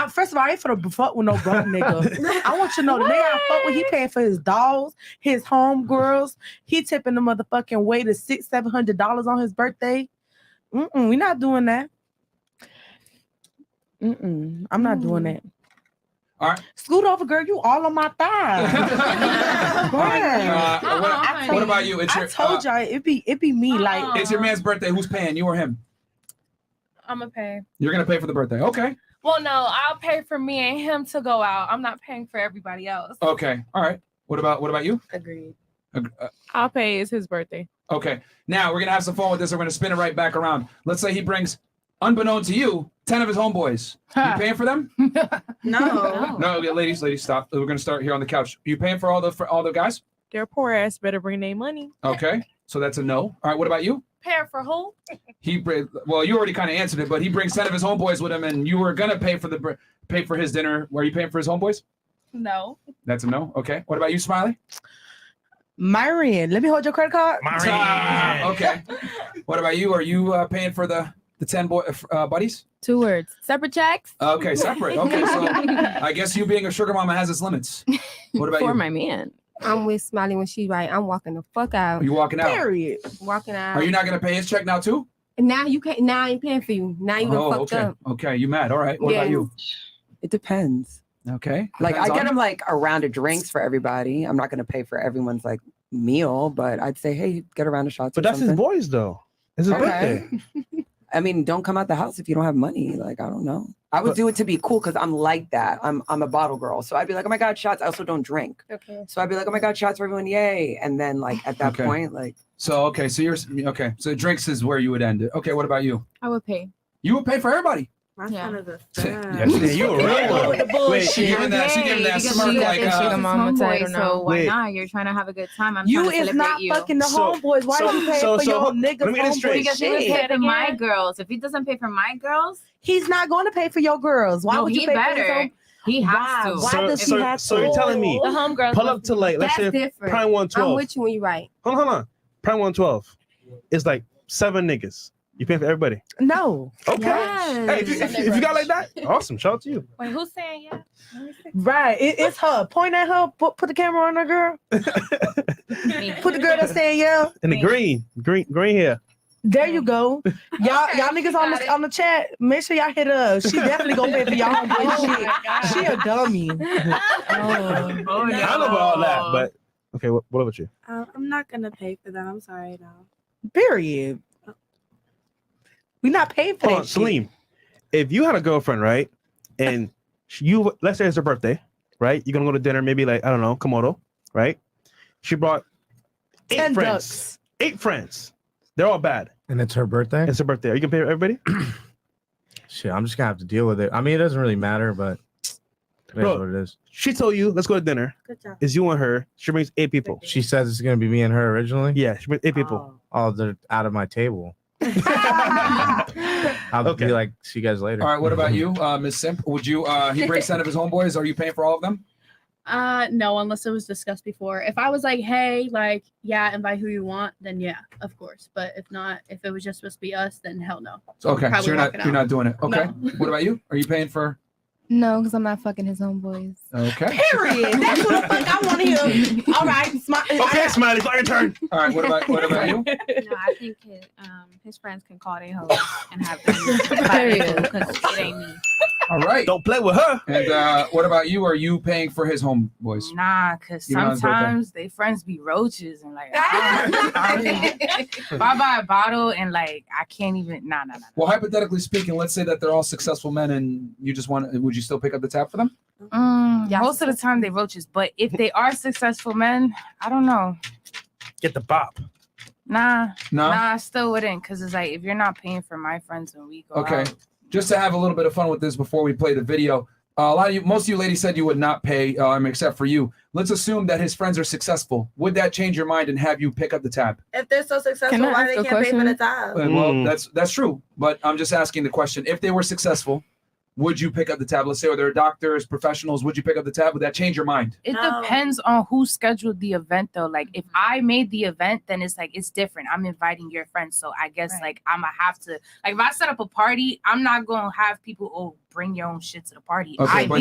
First of all, I ain't for the fuck with no broke nigga. I want you to know the nigga I fuck with, he paying for his dogs, his homegirls. He tipping the motherfucking way to $600-700 on his birthday. We not doing that. I'm not doing that. All right. Scoot over, girl. You all on my thigh. What about you? It's I your, told y'all it be me. Like it's your man's birthday. Who's paying? You or him? I'm gonna pay. You're gonna pay for the birthday. Okay. Well, no, I'll pay for me and him to go out. I'm not paying for everybody else. Okay. All right. What about you? Agreed. I'll pay. It's his birthday. Okay. Now we're gonna have some fun with this. We're gonna spin it right back around. Let's say he brings, unbeknown to you, 10 of his homeboys. You paying for them? No. No, okay, ladies, stop. We're gonna start here on the couch. You paying for all the guys? Their poor ass better bring their money. Okay. So that's a no. All right. What about you? Paying for who? Well, you already kind of answered it, but he brings 10 of his homeboys with him, and you were gonna pay for his dinner. Were you paying for his homeboys? No. That's a no. Okay. What about you, Smiley? Myrian, let me hold your credit card. Okay. What about you? Are you paying for the 10 buddies? 2 words. Separate checks. Okay, separate. Okay, so I guess you being a sugar mama has its limits. What about For you? my man. I'm with Smiley when she's right. I'm walking the fuck out. Are you walking out? Period. Walking out. Are you not gonna pay his check now too? Now you can't. Now I ain't paying for you. Now you done fucked okay. up. Okay, you mad? All right. What about Yes. you? It depends. Okay. Like Depends I get on- him like a round of drinks for everybody. I'm not gonna pay for everyone's like meal, but I'd say, hey, get a round of shots. But or that's his something. boys though. It's his birthday. I mean, don't come out the house if you don't have money. Like, I don't know. I would do it to be cool because I'm like that. I'm a bottle girl. So I'd be like, oh my God, shots. I also don't drink. Okay. So I'd be like, oh my God, shots for everyone. Yay. And then like at that Okay. point, like So okay, so you're okay. So drinks is where you would end it. Okay, what about you? I would pay. You would pay for everybody. My Yeah. son is a Yeah, you a real one. Wait, she giving that smirk like homeboy, so why Wait. not? You're trying to have a good time. I'm You trying to is celebrate not you. fucking the homeboys. Why you paying for your niggas? let me get it straight. Because he would pay Shit. for my girls. If he doesn't pay for my girls, He's not going to pay for your girls. Why no, would you he pay for his better. own? He has to. Why does he have So to? you're telling me The homegirls pull would- up to like let's That's say different. Prime I'm 112. with you when you're right. Hold on. Prime 112. It's like 7 niggas. You paying for everybody. No. Okay. Hey, if you got like that, awesome. Shout out to you. Wait, who's saying yeah? Right. It's her. Point at her. Put the camera on her, girl. Put the girl that's saying yeah. And the green hair. There you go. Y'all niggas on the chat, make sure y'all hit her up. She definitely gonna pay for y'all homeboy shit. She a dummy. I don't know about all that, but okay. What about you? I'm not gonna pay for that. I'm sorry, though. Period. We not paying for Hold on, that shit. Salim. If you had a girlfriend, right, and you let's say it's her birthday, right? You're gonna go to dinner, maybe like I don't know, Komodo, right? She brought 8 10 friends. ducks. 8 friends. They're all bad. And it's her birthday? It's her birthday. Are you gonna pay for everybody? Shit, I'm just gonna have to deal with it. I mean, it doesn't really matter, but it is Bro, what it is. She told you, let's go to dinner. Good job. It's you and her. She brings 8 people. She says it's gonna be me and her originally. Yeah, she brings 8 people. Oh, they're out of my table. I'll be like, see you guys later. All right, what about you, Miss Simp? Would you? He brings 10 of his homeboys. Are you paying for all of them? No, unless it was discussed before. If I was like, hey, like, yeah, invite who you want, then yeah, of course. But if not, if it was just supposed to be us, then hell no. Okay, so you're not doing it. Okay. No. What about you? Are you paying for? No, because I'm not fucking his homeboys. Okay. Period. That's what the fuck I want to hear. All right, Okay, Smiley, it's your turn. All right, what about you? No, I think his friends can call their hoes and have them because it ain't me. All right. Don't play with her. And what about you? Are you paying for his homeboys? Nah, because Even on his birthday? sometimes they friends be roaches and like, if I buy a bottle and like, I can't even, nah. Well, hypothetically speaking, let's say that they're all successful men and you just want, would you still pick up the tab for them? Most of the time they roaches, but if they are successful men, I don't know. Get the bop. Nah, No? I still wouldn't, because it's like, if you're not paying for my friends when we go Okay. out, Just to have a little bit of fun with this before we play the video. Most of you ladies said you would not pay, except for you. Let's assume that his friends are successful. Would that change your mind and have you pick up the tab? If they're so successful, Can I why ask they a can't pay for question? the time? Well, that's true. But I'm just asking the question. If they were successful, would you pick up the tab? Let's say, or they're doctors, professionals. Would you pick up the tab? Would that change your mind? it depends on who scheduled the event though. Like if I made the event, then it's like it's different. I'm inviting your friends, so I guess like I'm gonna have to, like if I set up a party, I'm not gonna have people bring your own shit to the party. Okay, I but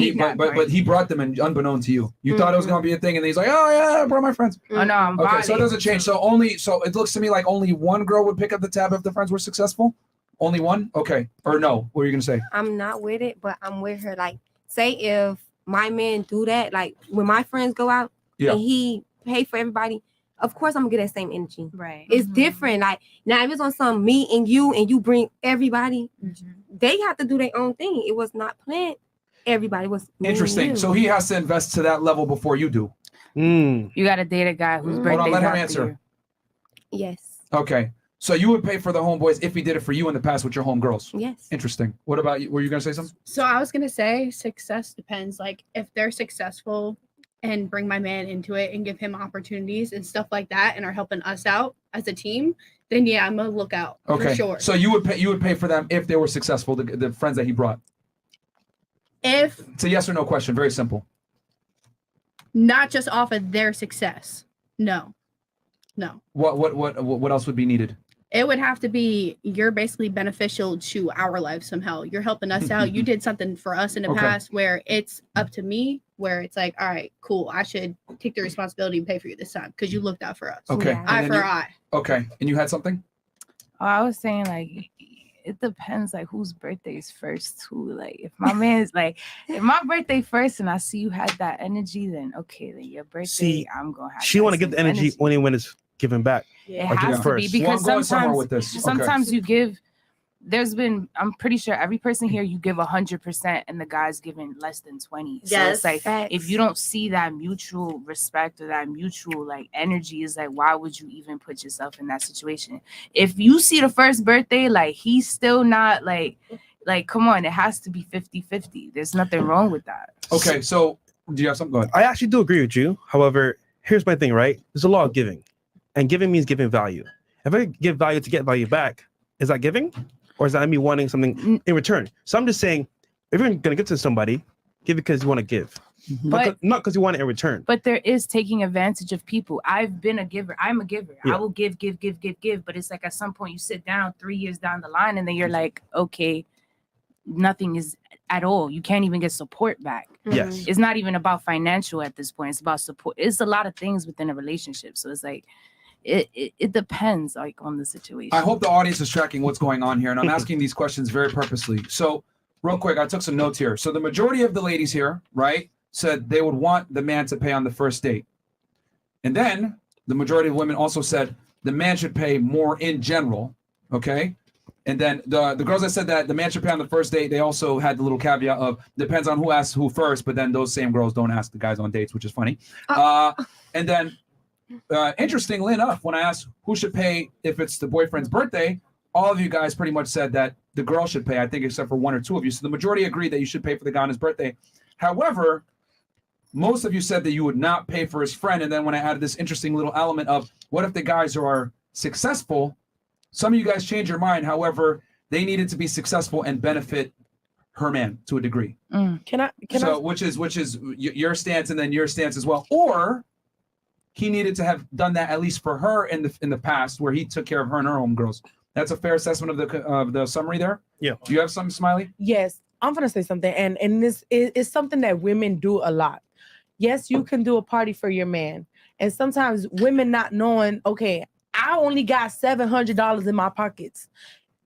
he brought them in unbeknown to you. You thought it was gonna be a thing, and he's like, oh yeah, I brought my friends. Oh no, I'm Okay, so it violating. doesn't change. So it looks to me like only one girl would pick up the tab if the friends were successful. Only one? Okay. Or no? What were you gonna say? I'm not with it, but I'm with her. Like, say if my man do that, like when my friends go out Yeah. and he pay for everybody, of course I'm gonna get that same energy. Right. It's different. Like now, if it's on some me and you bring everybody, they have to do their own thing. It was not planned. Everybody was me and Interesting. you. So he has to invest to that level before you do. You gotta date a guy whose birthday. Hold on, let her answer. Yes. Okay. So you would pay for the homeboys if he did it for you in the past with your homegirls. Yes. Interesting. What about you? Were you gonna say something? So I was gonna say success depends. Like if they're successful and bring my man into it and give him opportunities and stuff like that and are helping us out as a team, then yeah, I'm gonna look out Okay. for sure. So you would pay for them if they were successful, the friends that he brought. If It's a yes or no question. Very simple. not just off of their success, no. What else would be needed? It would have to be you're basically beneficial to our life somehow. You're helping us out. You did something for us in the Okay. past where it's up to me, where it's like, all right, cool. I should take the responsibility and pay for you this time because you looked out for us. Okay. Eye And for then you- eye. Okay. And you had something? Oh, I was saying like it depends like whose birthday is first too. Like if my man's like if my birthday first and I see you had that energy, then okay, then your birthday See, I'm gonna have she that want to give same the energy only when it's given back. It Or give has to be first. because Well, I'm going somewhere sometimes with this. Okay. sometimes you give. I'm pretty sure every person here you give 100% and the guy's giving less than 20. So Yes. it's like Facts. if you don't see that mutual respect or that mutual like energy, is like why would you even put yourself in that situation? If you see the first birthday, like he's still not like come on, it has to be 50-50. There's nothing wrong with that. Okay. So do you have something? Go ahead. I actually do agree with you. However, here's my thing, right? There's a law of giving, and giving means giving value. If I give value to get value back, is that giving, or is that me wanting something in return? So I'm just saying, if you're gonna give to somebody, give because you want to give, But- not because you want it in return. But there is taking advantage of people. I've been a giver. I'm a giver. Yeah. I will give. But it's like at some point you sit down 3 years down the line and then you're like, okay, nothing is at all. You can't even get support back. Yes. It's not even about financial at this point. It's about support. It's a lot of things within a relationship. So it's like, it depends like on the situation. I hope the audience is tracking what's going on here, and I'm asking these questions very purposely. So, real quick, I took some notes here. So, the majority of the ladies here, right, said they would want the man to pay on the first date. And then the majority of women also said the man should pay more in general, okay? And then the girls that said that the man should pay on the first date, they also had the little caveat of depends on who asks who first, but then those same girls don't ask the guys on dates, which is funny. And then interestingly enough, when I asked who should pay if it's the boyfriend's birthday, all of you guys pretty much said that the girl should pay, I think, except for one or two of you. So the majority agree that you should pay for the guy on his birthday. However, most of you said that you would not pay for his friend. And then when I added this interesting little element of what if the guys are successful, some of you guys changed your mind. However, they needed to be successful and benefit her man to a degree. Which is your stance and then your stance as well. Or he needed to have done that at least for her in the past, where he took care of her and her homegirls. That's a fair assessment of the summary there. Yeah. Do you have something, Smiley? Yes, I'm gonna say something, and this is something that women do a lot. Yes, you can do a party for your man, and sometimes women not knowing, okay, I only got $700 in my pockets.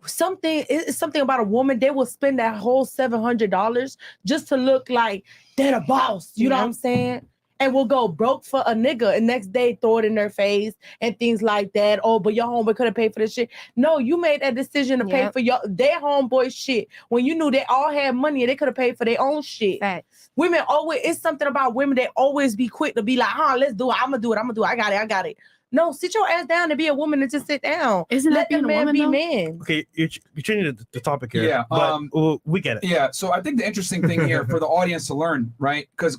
It's something about a woman, they will spend that whole $700 just to look like they're the boss. You know what I'm saying? And we'll go broke for a nigga, and next day throw it in their face and things like that. Oh, but your homeboy could have paid for this shit. No, you made that decision to pay for their homeboy shit when you knew they all had money and they could have paid for their own shit. Women always, it's something about women that always be quick to be like, let's do it. I'm gonna do it. I got it. No, sit your ass down and be a woman and just sit down. Isn't Let that being the a man woman, be though? man. Okay, you're changing the topic here. Yeah, but we get it. Yeah, so I think the interesting thing here for the audience to learn, right? Because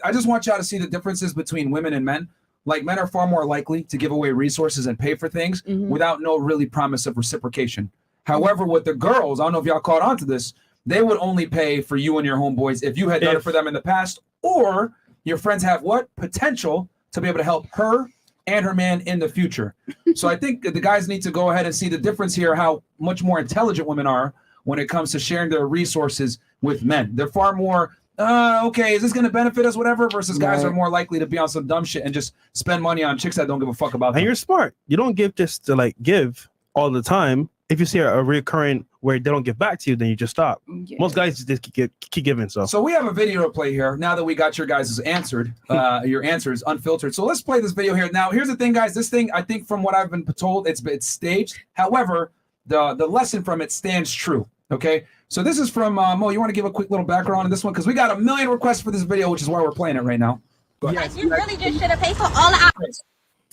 I just want y'all to see the differences between women and men. Like, men are far more likely to give away resources and pay for things without no really promise of reciprocation. However, with the girls, I don't know if y'all caught on to this, they would only pay for you and your homeboys if you had done it for them in the past, or your friends have what? Potential to be able to help her and her man in the future. So I think the guys need to go ahead and see the difference here, how much more intelligent women are when it comes to sharing their resources with men. They're far more, okay, is this going to benefit us, whatever, versus guys are more likely to be on some dumb shit and just spend money on chicks that don't give a fuck about them. And you're smart. You don't give just to like give all the time. If you see a recurrent where they don't give back to you, then you just stop. Most guys just keep giving. So we have a video to play here now that we got your guys' your answers unfiltered. So let's play this video here. Now, here's the thing, guys. This thing, I think from what I've been told, it's staged. However, the lesson from it stands true. Okay. So this is from Mo. You want to give a quick little background on this one? Because we got 1 million requests for this video, which is why we're playing it right now. Go ahead. Like, you really just should have paid for all the hours.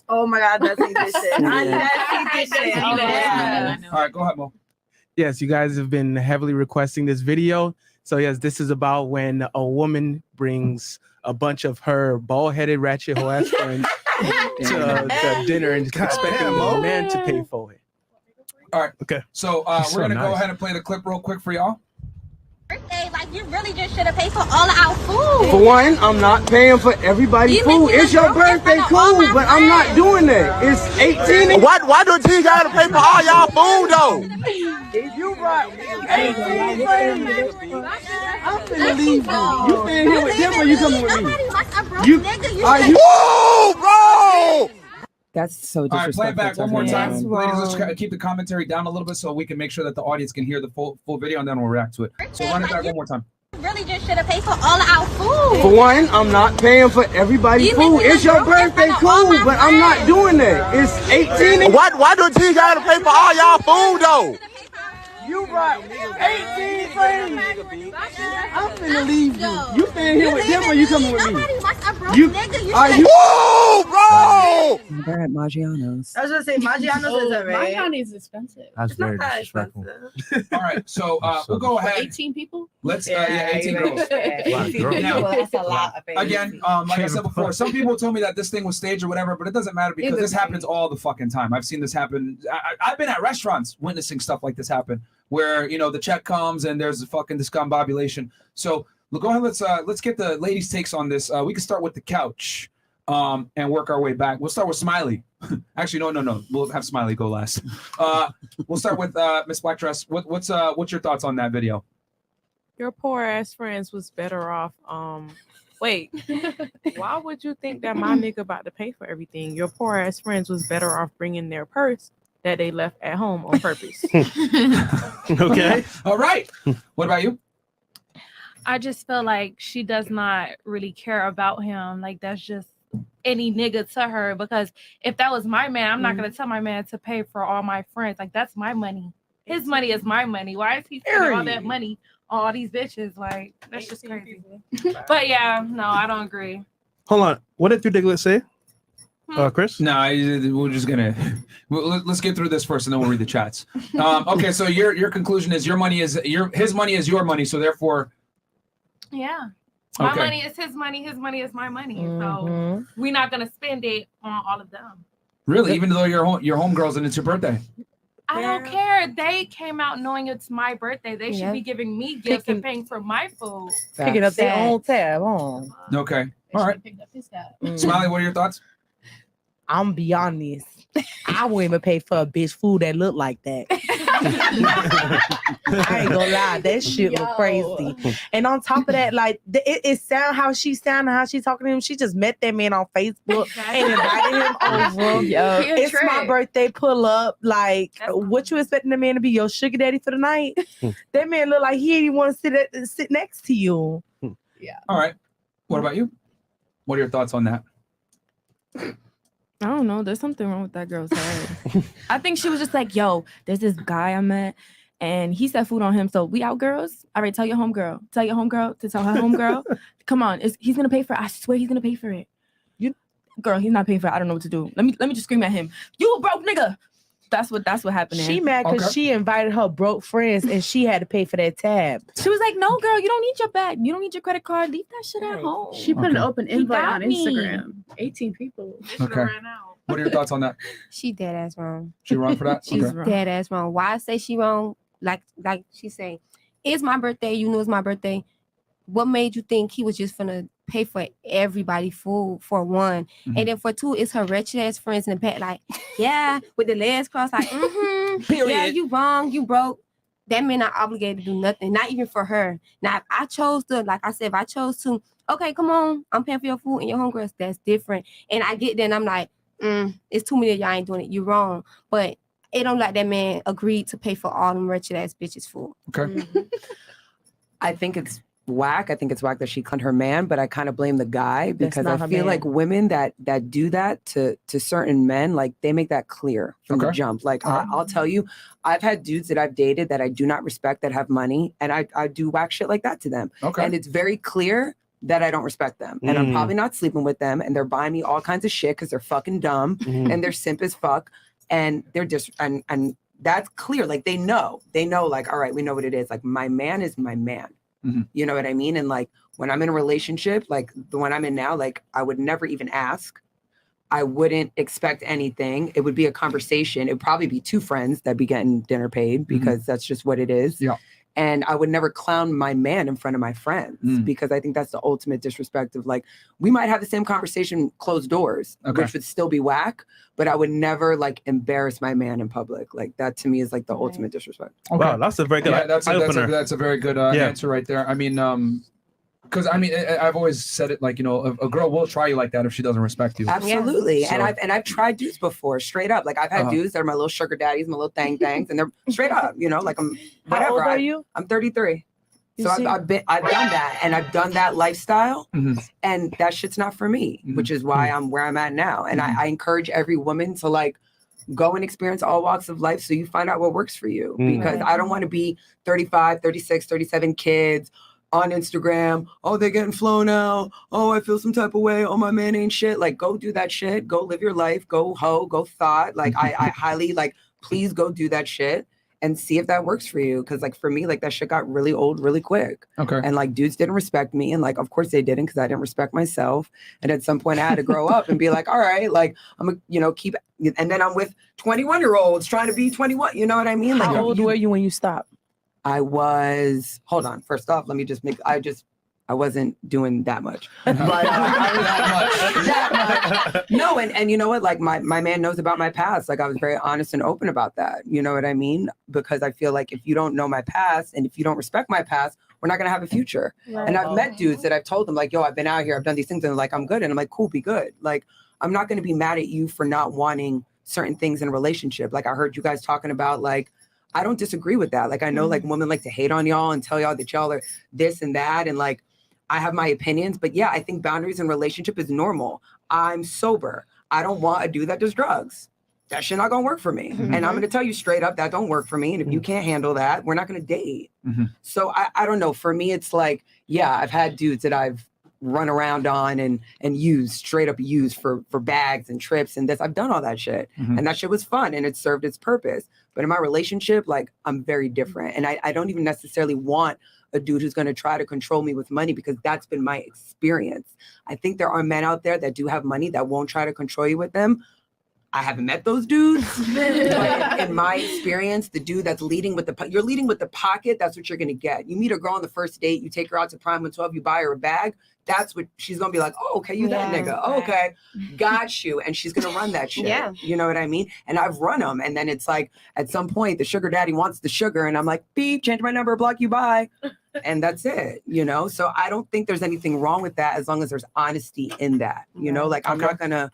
Oh my God, that's this shit. That's shit. Oh, yeah. All right, go ahead, Mo. Yes, you guys have been heavily requesting this video. So yes, this is about when a woman brings a bunch of her bald-headed ratchet hoe ass friends to dinner and expecting the man to pay for it. All right. Okay. So we're gonna go ahead and play the clip real quick for y'all. Birthday, like, you really just should have paid for all of our food. For one, I'm not paying for everybody's food. It's your birthday, cool, but I'm not doing that. It's 18. Why do you gotta pay for all y'all food though? If you brought 18 friends, I'm finna leave you. You staying here with them or you coming with me? Are you? Whoa, bro! That's so All right, disrespectful. play it back one more time. That's Ladies, let's wrong. keep the commentary down a little bit so we can make sure that the audience can hear the full video, and then we'll react to it. So run it back one more time. Really just should have paid for all of our food. For one, I'm not paying for everybody's food. It's your birthday, cool, but I'm not doing that. It's 18. Why do you gotta pay for all y'all food though? You brought 18 friends. I'm finna leave you. You staying here with them or you coming with me? Are you? Whoa, bro! They're at Maggiano's. I was gonna say Maggiano's is alright. Maggiano's is expensive. That's very disrespectful. All right, so we'll go For ahead. 18 people? Let's 18 girls. Now, That's a lot of again, like I said before, some people told me that this thing was staged or whatever, but it doesn't matter because this happens all the fucking time. I've seen this happen. I've been at restaurants witnessing stuff like this happen, where the check comes and there's a fucking discombobulation. So go ahead, let's get the ladies' takes on this. We can start with the couch, and work our way back. We'll start with Smiley. Actually, no. We'll have Smiley go last. We'll start with Miss Black Dress. What's your thoughts on that video? Your poor ass friends was better off. Wait, why would you think that my nigga about to pay for everything? Your poor ass friends was better off bringing their purse that they left at home on purpose. Okay. All right. What about you? I just feel like she does not really care about him. Like, that's just any nigga to her, because if that was my man, I'm not gonna tell my man to pay for all my friends. Like, that's my money. His money is my money. Why is he spending all that money on all these bitches? Like, that's just crazy. But yeah, no, I don't agree. Hold on. What did 3 Diglets say? Chris? No, we're just gonna let's get through this first, and then we'll read the chats. Okay, so your conclusion is his money is your money, so therefore, Yeah. My Okay. money is his money. His money is my money. So we're not gonna spend it on all of them. really, even though your homegirls and it's your birthday. I don't care. They came out knowing it's my birthday. They should Yeah. be giving me gifts and paying for my food. Picking up their own tab, huh? Okay, all right. Smiley, what are your thoughts? I'm be honest. I wouldn't even pay for a bitch food that look like that. I ain't gonna lie, that shit look crazy. And on top of that, like it sound how she sound and how she talking to him. She just met that man on Facebook and invited him over. It's my birthday. Pull up. Like, what you expecting the man to be your sugar daddy for the night? That man look like he didn't want to sit next to you. Yeah. All right. What about you? What are your thoughts on that? I don't know. There's something wrong with that girl's head. I think she was just like, yo, there's this guy I met and he said food on him. So we out, girls. All right, tell your homegirl. Tell your homegirl to tell her homegirl. Come on. He's going to pay for it. I swear he's going to pay for it. Girl, he's not paying for it. I don't know what to do. Let me just scream at him. You a broke nigga. That's what happened. She mad because she invited her broke friends and she had to pay for that tab. She was like, no, girl, you don't need your bag. You don't need your credit card. Leave that shit at home. She put an open He invite got on me. Instagram. 18 people. Okay. What are your thoughts on that? She dead ass wrong. She wrong for that? She's Okay. dead ass wrong. Why I say she wrong? Like she say, it's my birthday. You know it's my birthday. What made you think he was just gonna pay for everybody food for one? And then for two, it's her wretched ass friends in the back, like, yeah, with the legs crossed, like, yeah, you wrong, you broke. That man not obligated to do nothing, not even for her. Now, if I chose to, like I said, if I chose to, okay, come on, I'm paying for your food and your homegirls, that's different. And I get there and I'm like, it's too many of y'all ain't doing it. You're wrong. But it don't like that man agreed to pay for all them wretched ass bitches' food. Okay. I think it's whack. I think it's whack that she conned her man, but I kind of blame the guy because not I her feel man. like women that do that to certain men, like they make that clear from the jump. Like I'll tell you, I've had dudes that I've dated that I do not respect that have money, and I do whack shit like that to them. Okay. And it's very clear that I don't respect them, and I'm probably not sleeping with them, and they're buying me all kinds of shit because they're fucking dumb and they're simp as fuck, and they're just and that's clear. Like they know, like, all right, we know what it is. Like my man is my man. You know what I mean? And like when I'm in a relationship, like the one I'm in now, like I would never even ask. I wouldn't expect anything. It would be a conversation. It would probably be two friends that be getting dinner paid because that's just what it is. Yeah. And I would never clown my man in front of my friends because I think that's the ultimate disrespect of like, we might have the same conversation closed doors, which would still be whack, but I would never like embarrass my man in public. Like that to me is like the ultimate disrespect. Okay. Wow, that's a very good Yeah, that's eye-opener. a very good answer right there. I mean, because I mean, I've always said it like, you know, a girl will try you like that if she doesn't respect you. Absolutely. So- And I've tried dudes before, straight up. Like I've had dudes that are my little sugar daddies, my little thangs, and they're straight up, you know, like I'm whatever. How old are you? I'm 33. You So see? I've done that, and I've done that lifestyle, and that shit's not for me, which is why I'm where I'm at now. And I encourage every woman to like go and experience all walks of life so you find out what works for you. Because I don't want to be 35, 36, 37 kids on Instagram. Oh, they're getting flown out. Oh, I feel some type of way. Oh, my man ain't shit. Like, go do that shit. Go live your life. Go hoe. Go thought. Like, I highly like, please go do that shit and see if that works for you. Cause like for me, like that shit got really old really quick. Okay. And like dudes didn't respect me. And like, of course they didn't because I didn't respect myself. And at some point I had to grow up and be like, all right, like I'm gonna, you know, keep, and then I'm with 21-year-olds trying to be 21. You know what I mean? Like, How old were you when you stopped? I was, hold on. First off, let me just make, I wasn't doing that much. But, that much. No, and you know what? Like my man knows about my past. Like I was very honest and open about that. You know what I mean? Because I feel like if you don't know my past and if you don't respect my past, we're not gonna have a future. Right. And I've met dudes that I've told them like, yo, I've been out here, I've done these things, and they're like, I'm good. And I'm like, cool, be good. Like, I'm not gonna be mad at you for not wanting certain things in a relationship. Like I heard you guys talking about like, I don't disagree with that. Like I know like women like to hate on y'all and tell y'all that y'all are this and that. And like, I have my opinions, but yeah, I think boundaries in relationship is normal. I'm sober. I don't want a dude that does drugs. That shit not gonna work for me. And I'm gonna tell you straight up, that don't work for me. And if you can't handle that, we're not gonna date. So I don't know. For me, it's like, yeah, I've had dudes that I've run around on and use, straight up use for bags and trips and this. I've done all that shit. And that shit was fun and it served its purpose. But in my relationship, like, I'm very different. And I don't even necessarily want a dude who's going to try to control me with money, because that's been my experience. I think there are men out there that do have money that won't try to control you with them. I haven't met those dudes. But in my experience, the dude that's leading with you're leading with the pocket, that's what you're going to get. You meet a girl on the first date, you take her out to Prime and 12, you buy her a bag. That's what she's going to be like, oh, okay, you that nigga. Oh, okay, got you. And she's going to run that shit. Yeah. You know what I mean? And I've run them. And then it's like, at some point, the sugar daddy wants the sugar. And I'm like, beep, change my number, block you, bye. And that's it, you know? So I don't think there's anything wrong with that as long as there's honesty in that, you know? Like, I'm not going to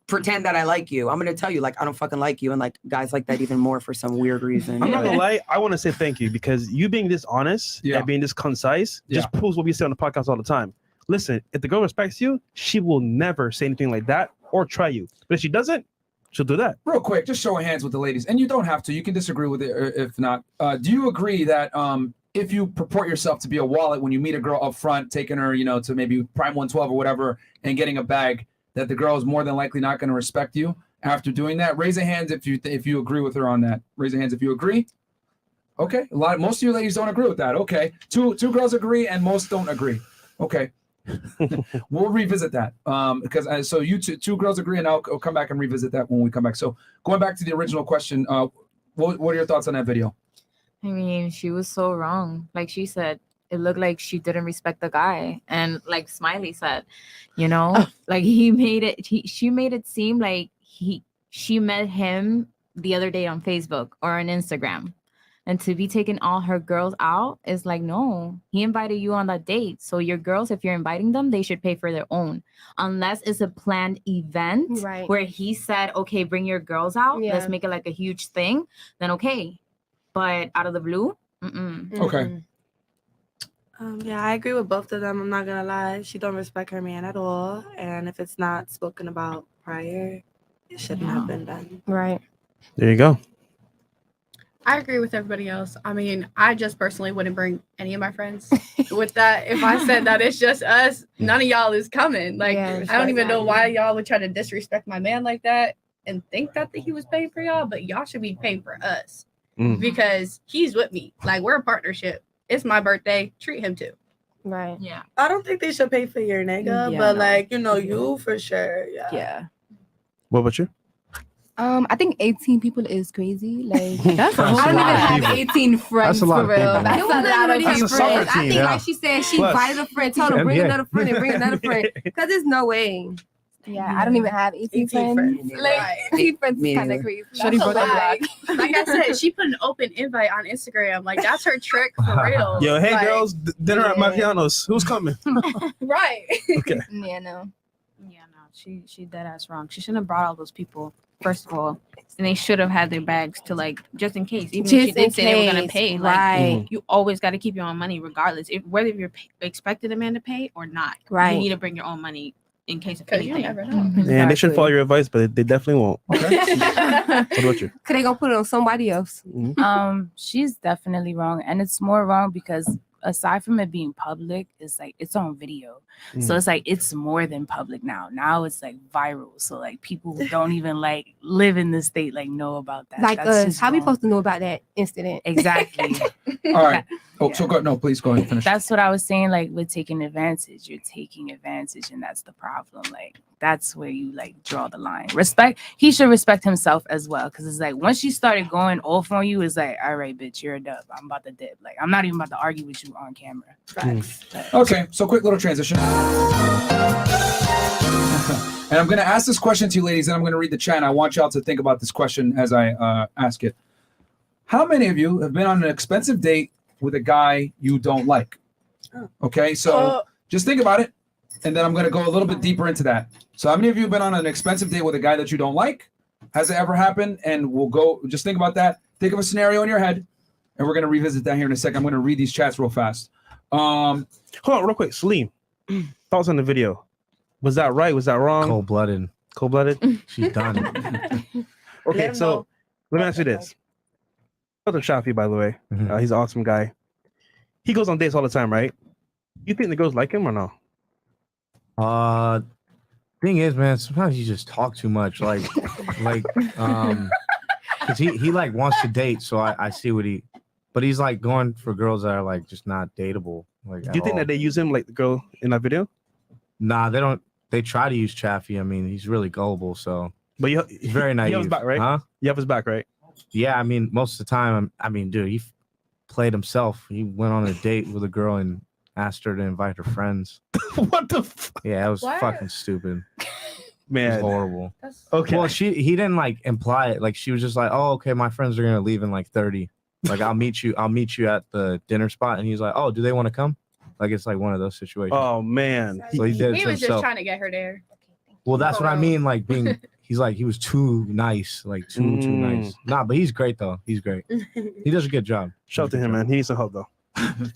pretend that I like you. I'm going to tell you, like, I don't fucking like you. And like guys like that even more for some weird reason. I'm not gonna lie, I want to say thank you, because you being this honest and being this concise just proves what we say on the podcast all the time. Listen, if the girl respects you, she will never say anything like that or try you. But if she doesn't, she'll do that. Real quick, just show of hands with the ladies. And you don't have to. You can disagree with it if not. Do you agree that if you purport yourself to be a wallet when you meet a girl up front, taking her, you know, to maybe Prime 112 or whatever, and getting a bag, that the girl is more than likely not going to respect you after doing that? Raise a hand if you agree with her on that. Raise your hands if you agree. Okay, most of you ladies don't agree with that. Okay, two girls agree and most don't agree. Okay, we'll revisit that because so you two girls agree, and I'll come back and revisit that when we come back. So going back to the original question, what are your thoughts on that video? I mean, she was so wrong. Like she said, it looked like she didn't respect the guy. And like Smily said, you know, like she made it seem like she met him the other day on Facebook or on Instagram. And to be taking all her girls out is like, no, he invited you on that date. So your girls, if you're inviting them, they should pay for their own. Unless it's a planned event where he said, okay, bring your girls out. Let's make it like a huge thing. Then okay. But out of the blue, Okay. Yeah, I agree with both of them. I'm not gonna lie. She don't respect her man at all. And if it's not spoken about prior, it shouldn't have been done. Right. There you go. I agree with everybody else. I mean, I just personally wouldn't bring any of my friends with that. If I said that it's just us, none of y'all is coming. Like, I don't even know why y'all would try to disrespect my man like that and think that he was paying for y'all, but y'all should be paying for us because he's with me. Like, we're a partnership. It's my birthday. Treat him too. Right. Yeah. I don't think they should pay for your nigga, but like, you know, you for sure. Yeah. What about you? I think 18 people is crazy. Like That's a whole I don't even lot of have people. 18 friends That's a lot for of real. people. That's a lot of That's a soccer friends. team, I think, yeah. like she said, she Plus. invited a friend, told her bring NBA. another friend and bring another friend. Because there's no way. Yeah, I don't even have 18 friends. Like 18 friends is kind of crazy. That's a lie. Like I said, she put an open invite on Instagram. Like, that's her trick for real. Yo, hey Like, girls, dinner at Mariano's. Who's coming? Right. Okay. Yeah, no. Yeah, no, she dead ass wrong. She shouldn't have brought all those people, first of all. And they should have had their bags to, like, just in case. Even if she Just did in say they were gonna case, pay. right. Like, you always got to keep your own money regardless. Whether you're expecting a man to pay or not. Right. You need to bring your own money in case of 'Cause you anything. never know. Yeah, they should follow your advice, but they definitely won't. Okay. What about you? Could they go put it on somebody else? She's definitely wrong, and it's more wrong because aside from it being public, it's like it's on video, so it's like it's more than public now. Now it's like viral, so like people who don't even like live in the state like know about that. Like That's us. just How we wrong. supposed to know about that incident? Exactly. All right. Oh, so go. No, please go ahead and finish. That's what I was saying. Like with taking advantage, you're taking advantage, and that's the problem. Like that's where you like draw the line. Respect. He should respect himself as well, because it's like once you started going off on you, it's like, all right, bitch, you're a dub. I'm about to dip. Like I'm not even about to argue with you on camera. Okay, so quick little transition. And I'm going to ask this question to you ladies, and I'm going to read the chat. And I want y'all to think about this question as I ask it. How many of you have been on an expensive date with a guy you don't like? Okay, so just think about it, and then I'm going to go a little bit deeper into that. So how many of you have been on an expensive date with a guy that you don't like? Has it ever happened? And we'll go, just think about that. Think of a scenario in your head, and we're going to revisit that here in a second. I'm going to read these chats real fast. Hold on, real quick. Salim, thoughts on the video? Was that right? Was that wrong? Cold-blooded. Cold-blooded? She's done. Okay, so let me ask you this. Brother Shafi, by the way, he's an awesome guy. He goes on dates all the time, right? You think the girls like him or no? Thing is, man, sometimes you just talk too much. Because he like wants to date, so I see what but he's like going for girls that are like just not dateable. Like, do you think that they use him like the girl in that video? Nah, they don't. They try to use Chaffee. I mean, he's really gullible, so. But he's very naive. You have his back, right? Huh? You have his back, right? Yeah, I mean, most of the time, dude, he played himself. He went on a date with a girl and asked her to invite her friends. What the? Yeah, it was What? fucking stupid. Man, it was horrible. Okay. Well, he didn't like imply it. Like she was just like, "Oh, okay, my friends are gonna leave in like 30. Like I'll meet you at the dinner spot." And he's like, "Oh, do they want to come?" Like it's like one of those situations. Oh man. So he did it He to was just himself. trying to get her there. Well, that's what I mean. Like being, he's like, he was too nice, like too nice. Nah, but he's great though. He's great. He does a good job. Shout out to him, man. He needs some help though.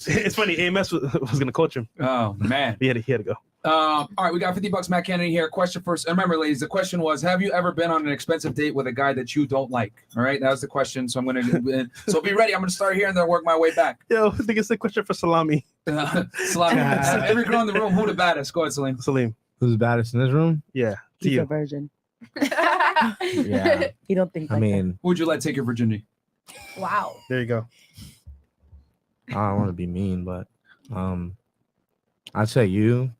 It's funny. AMS was gonna coach him. Oh man. He had to go. All right, we got $50, Matt Kennedy here. Question first. And remember, ladies, the question was, have you ever been on an expensive date with a guy that you don't like? All right, that was the question. So I'm gonna so be ready. I'm gonna start here and then work my way back. Yo, I think it's a question for Salami. Salami. Every girl in the room, who the baddest? Go ahead, Salim. Salim. Who's the baddest in this room? Yeah. He's a virgin. Yeah. He don't think. I Like mean, who would you let take your virginity? Wow. There you go. I don't want to be mean, but I'd say you.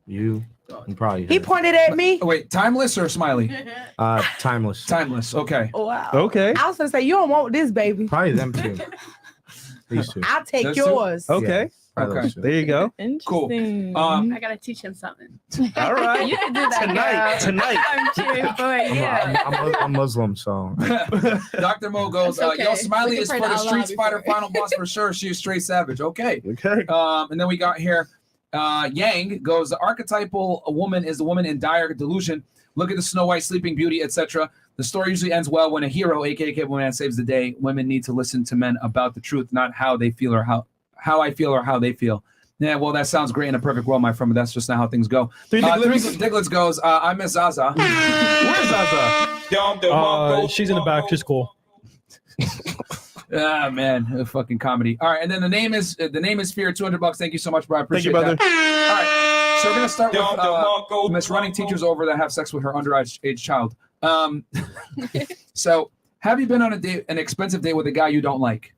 You probably. He pointed at me. Oh, wait, timeless or Smiley? Timeless. Timeless. Okay. Wow. Okay. I was gonna say you don't want this, baby. Probably them two. These two. I'll take Those two? yours. Okay. Okay. There you go. Cool. I gotta teach him something. All right. You can do that Tonight. I'm cheering for it. Yeah. I'm Muslim, so. Dr. Mo goes, It's okay. yo, Smiley We is can for pray the to Street Allah Spider before. final boss for sure. She is straight savage. Okay. Okay. And then we got here, Yang goes, the archetypal woman is the woman in dire delusion. Look at the Snow White, Sleeping Beauty, etc. The story usually ends well when a hero, aka Cable Man, saves the day. Women need to listen to men about the truth, not how they feel or how I feel or how they feel. Yeah, well, that sounds great in a perfect world, my friend, but that's just not how things go. Three Diglets goes, I miss Zaza. Where's Zaza? She's in the back. She's cool. Ah, man, fucking comedy. All right, and then the name is Fear. $200. Thank you so much, bro. I appreciate brother. that. All right, so we're gonna start with Miss running teachers over that have sex with her underage child. So, have you been on an expensive date with a guy you don't like?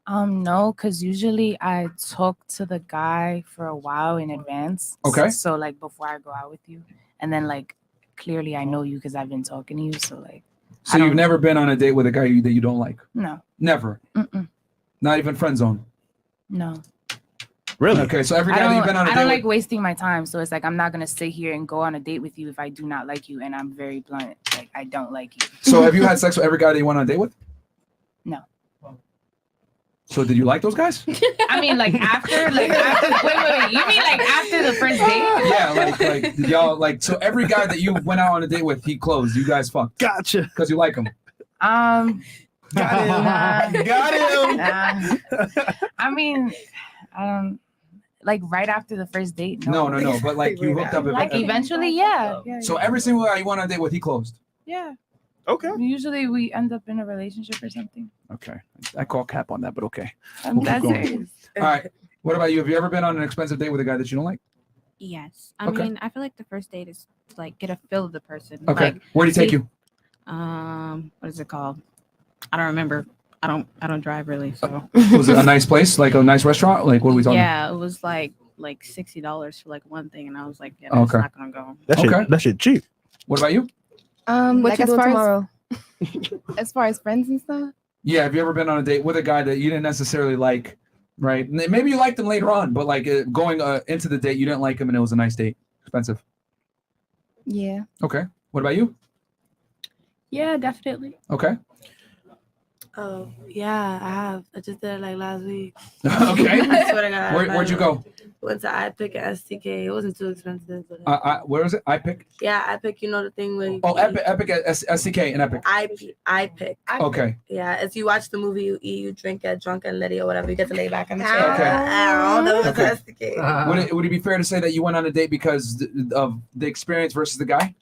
No, because usually I talk to the guy for a while in advance. Okay. So like before I go out with you, and then like clearly I know you because I've been talking to you. So like. So you've never been on a date with a guy that you don't like? No. Never. Not even friend zone. No. Really? Okay, so every guy that you've been on a I date don't with. like wasting my time. So it's like I'm not gonna sit here and go on a date with you if I do not like you, and I'm very blunt. Like I don't like you. So have you had sex with every guy that you went on a date with? No. So did you like those guys? I mean, like after. Wait. You mean like after the first date? Yeah, like did y'all like so every guy that you went out on a date with, he closed. You guys fucked. Gotcha. Because you like him. Got him. Got him. I mean, like right after the first date. No. But like you hooked up. Like eventually, yeah. So every single guy you went on a date with, he closed. Yeah. Okay. Usually we end up in a relationship or something. Okay. I call cap on that, but okay. I'm We'll keep that going. serious. All right. What about you? Have you ever been on an expensive date with a guy that you don't like? Yes. I Okay. mean, I feel like the first date is to, like get a feel of the person. Okay. Like, Where did he take you? What is it called? I don't remember. I don't drive really, so. Was it a nice place? Like a nice restaurant? Like what are we talking? Yeah, it was like $60 for like one thing, and I was like, yeah, that's Okay. not gonna go. That shit cheap. What about you? What Like you as doing far as- tomorrow? As far as friends and stuff? Yeah. Have you ever been on a date with a guy that you didn't necessarily like? Right. Maybe you liked him later on, but like going into the date, you didn't like him, and it was a nice date. Expensive. Yeah. Okay. What about you? Yeah, definitely. Okay. Oh, yeah, I have. I just did it like last week. Okay. I swear to God. Where'd you go? Went to iPick and STK. It wasn't too expensive. But Where was it? iPick? yeah, iPick, you know the thing where you Oh, Epic at SCK and Epic. iPick. Okay. Yeah, as you watch the movie, you eat, you drink, get drunk and litty or whatever. You get to lay back on the chair. Okay. Okay. Would it be fair to say that you went on a date because of the experience versus the guy?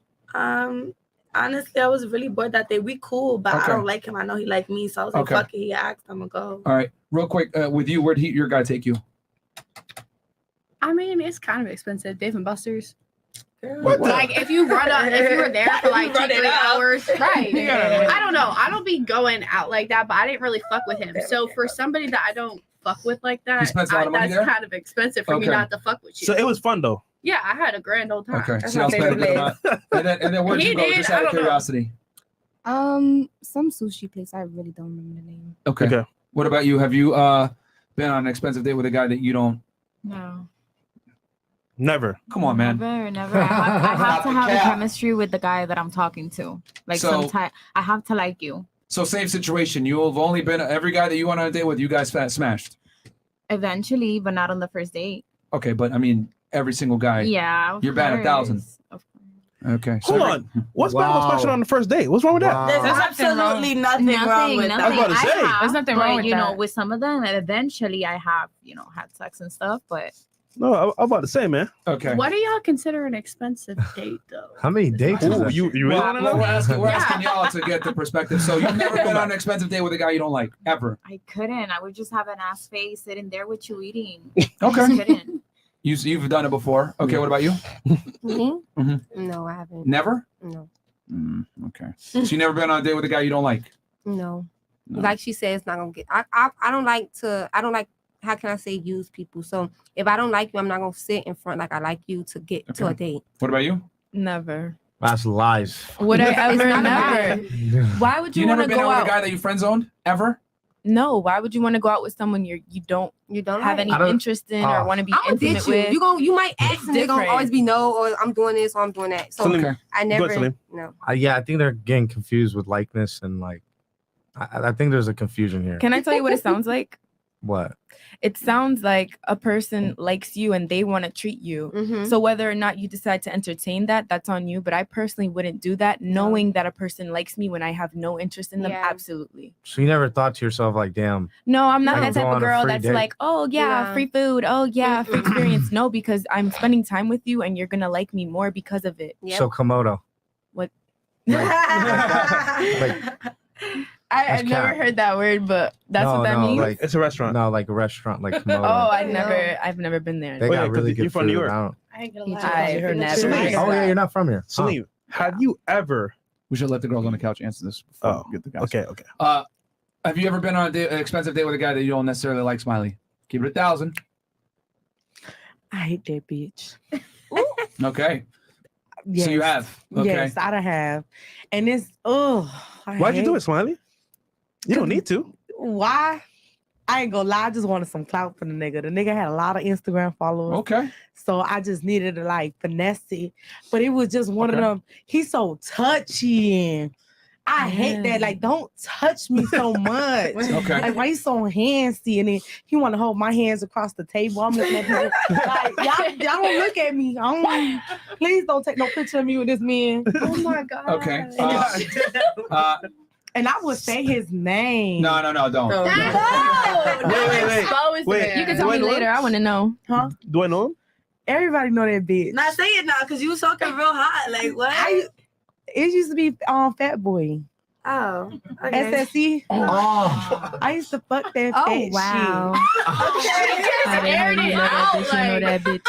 Honestly, I was really bored that day. We cool, but I Okay. don't like him. I know he liked me, so I was like, Okay. fuck it. He asked, I'm gonna go. All right. Real quick, with you, where'd your guy take you? I mean, it's kind of expensive. Dave and Buster's. What the- Like if you were there for like 2-3 hours, right? Yeah. I don't know. I don't be going out like that, but I didn't really fuck with him. So for somebody that I don't fuck with like that, He spends a lot of money that's there? kind of expensive for me Okay. not to fuck with you. So it was fun though. Yeah, I had a grand old time. Okay. That's So my y'all spent a favorite good place. amount. And then where'd He you go? did, Just I out of don't know. curiosity. Some sushi place. I really don't remember the name. Okay. What about you? Have you been on an expensive date with a guy that you don't? No. Never. Come on, man. Never. I have to have a chemistry with the guy that I'm talking to. Like So- sometimes I have to like you. So same situation. You have only been every guy that you went on a date with. You guys smashed. Eventually, but not on the first date. Okay, but I mean every single guy. Yeah. of You're bad at course. 1,000. Okay. Hold on. What's bad about smashing on the first date? What's wrong with that? There's absolutely nothing wrong with that. I was about to say. There's nothing wrong with that. You know, with some of them, and eventually I have, had sex and stuff, but No, I'm about to say, man. Okay. What do y'all consider an expensive date though? How many dates? is Ooh, that? you really want to know? We're asking y'all to get the perspective. So you've never been on an expensive date with a guy you don't like ever. I couldn't. I would just have an ass face sitting there with you eating. Okay. I just couldn't. You've done it before. Okay. What about you? Me? Mhm. No, I haven't. Never. No. Okay. So you never been on a date with a guy you don't like. No. Like she said, it's not gonna get. I don't like to. I don't like. How can I say use people? So if I don't like you, I'm not gonna sit in front like I like you to get to a date. What about you? Never. That's lies. Would I ever? not Never. Why would you, You never want to been go out out? with a guy that you friend zoned ever? No. Why would you want to go out with someone you don't don't have like? any I don't- interest in or want to be I'm gonna intimate ditch you. with? You might ask and they're gonna different. always be no, or I'm doing this or I'm doing that. So Salim. I Go ahead, never Salim. no. Yeah, I think they're getting confused with likeness and like. I think there's a confusion here. Can I tell you what it sounds like? What? It sounds like a person likes you and they want to treat you. Mm-hmm. So whether or not you decide to entertain that, that's on you. But I personally wouldn't do that, knowing that a person likes me when I have no interest in them. Yeah. Absolutely. So you never thought to yourself like, damn. No, I'm not I that can go type on of a girl free that's date. like, oh yeah, free food. Oh yeah, free experience. No, because I'm spending time with you and you're gonna like me more because of it. So Komodo. What? Like, I That's never cap. heard that word, but that's what that means. Like, it's a restaurant. No, like a restaurant, like Komodo. Oh, I've never been there. They got really good you're from New food. York. I don't- I ain't gonna lie. never. Salim. Oh yeah, you're not from here. Salim, have you ever? We should let the girls on the couch answer this. Before we get the guys. Okay, okay. Have you ever been on an expensive date with a guy that you don't necessarily like, Smiley? Keep it 1,000. I hate that bitch. Okay. Yes. So you have. Okay. Yes, I done have. And it's Why'd you do it, Smiley? You don't need to. Why? I ain't gonna lie, I just wanted some clout for the nigga. The nigga had a lot of Instagram followers. Okay. So I just needed to like finesse it. But it was just one of Okay. them. He's so touchy and I hate that. Like, don't touch me so much. Okay. Like, why you so handsy? And then he want to hold my hands across the table. I'm looking at him. Like, y'all don't look at me. Please don't take no picture of me with this man. Oh my god. Okay. And I would say his name. No, don't. No. Wait. You can tell me later. I want to know. Huh? Do I know him? Everybody know that bitch. Not say it now, cause you was talking real hot. Like what? It used to be Fat Boy. Oh, okay. SSC. Oh. I used to fuck that Oh, fat wow. shit. I heard you know that bitch. You know that bitch.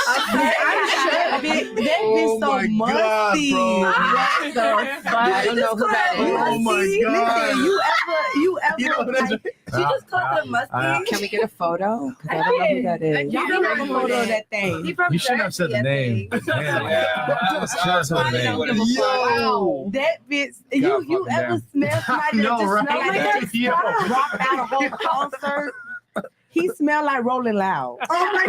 That bitch so musty. I don't know who that is. Oh my God. Listen, you ever like, She just called it musty. Can we get a photo? 'Cause I don't know who that is. y'all don't have a photo of that thing. You shouldn't have said the name. Yo, that bitch. You ever smell somebody that No, just right? smell like Yo. that? Rock out a whole concert. He smelled like Rolling Loud. Oh my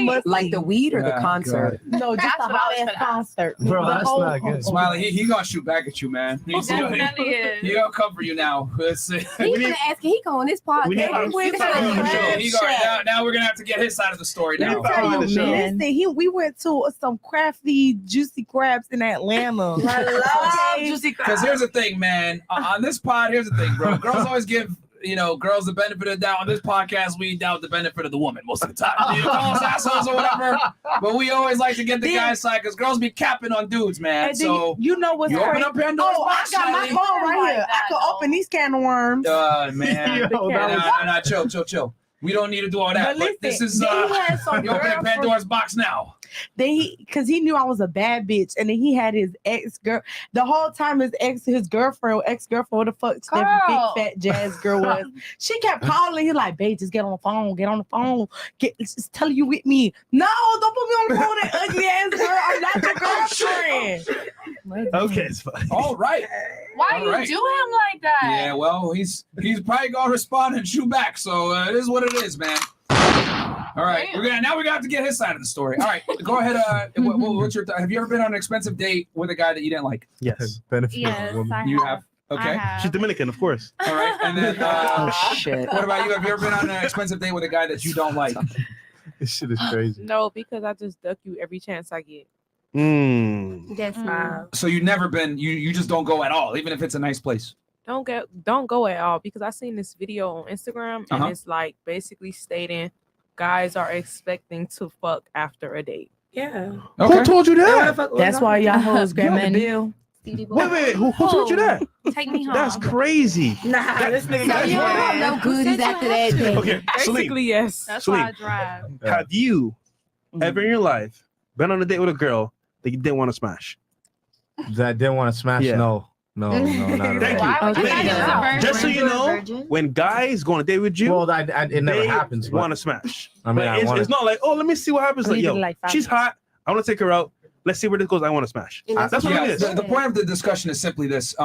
god. Like the weed or the Yeah, concert? No, just a hot ass concert. Bro, The that's whole not good. Smiley, he gonna shoot back at you, man. He gonna come for you now. Let's see. He's gonna ask. He come on this podcast. we need- Now we're gonna have to get his side of the story now. Follow the show. Listen, we went to some crafty juicy crabs in Atlanta. I love juicy crab. Because here's the thing, man. On this pod, here's the thing, bro. Girls always give girls the benefit of the doubt. On this podcast, we doubt the benefit of the woman most of the time. You call us assholes or whatever, but we always like to get the guy's side because girls be capping on dudes, man. And then So you know what's you open crazy? up Pandora's I box, got my Smiley. phone right here. I could open these can of worms. Man. Yo, that was- Nah, chill. We don't need to do all that. But this is then he had some you open girl Pandora's box now. Then because he knew I was a bad bitch, and then he had his ex-girl. The whole time his girlfriend, what the fuck that big fat jazz girl was. She kept calling. He like, babe, just get on the phone. Just tell you with me. No, don't put me on the phone, that ugly ass girl. I'm not your girlfriend. Okay, it's fine. All right. Why All you right. do him like that? Yeah, well, he's probably gonna respond and shoot back. So it is what it is, man. All right, we're gonna have to get his side of the story. All right, go ahead. What's your? Have you ever been on an expensive date with a guy that you didn't like? Yes. Yes, I You have. Okay. She's Dominican, of course. All right, and then shit. What about you? Have you ever been on an expensive date with a guy that you don't like? This shit is crazy. No, because I just duck you every chance I get. That's fine. So you've never been. You just don't go at all, even if it's a nice place. Don't go at all, because I seen this video on Instagram and it's like basically stating guys are expecting to fuck after a date. Yeah. Okay. Who told you that? That's why y'all hoes grab the bill. Wait. Who told you that? Take me home. That's crazy. Nah, this nigga So got you don't have no goodies after that day. Okay, Basically, Salim, yes. That's Salim, why I drive. have you ever in your life been on a date with a girl that you didn't want to smash? That didn't want to smash? Yeah. No, not at Thank all. you. Why would you Thank guys you. use a virgin? Just so you know, Virgin? when guys go on a date with you, Well, it never they happens. but- want to smash. I mean, But I it's, wanna- it's not like, oh, let me see what happens. I Like, leave it yo, like 5 she's hot. I want to take her out. Let's see where this goes. I want to smash. That's what Yeah, it is. the point of the discussion is simply this: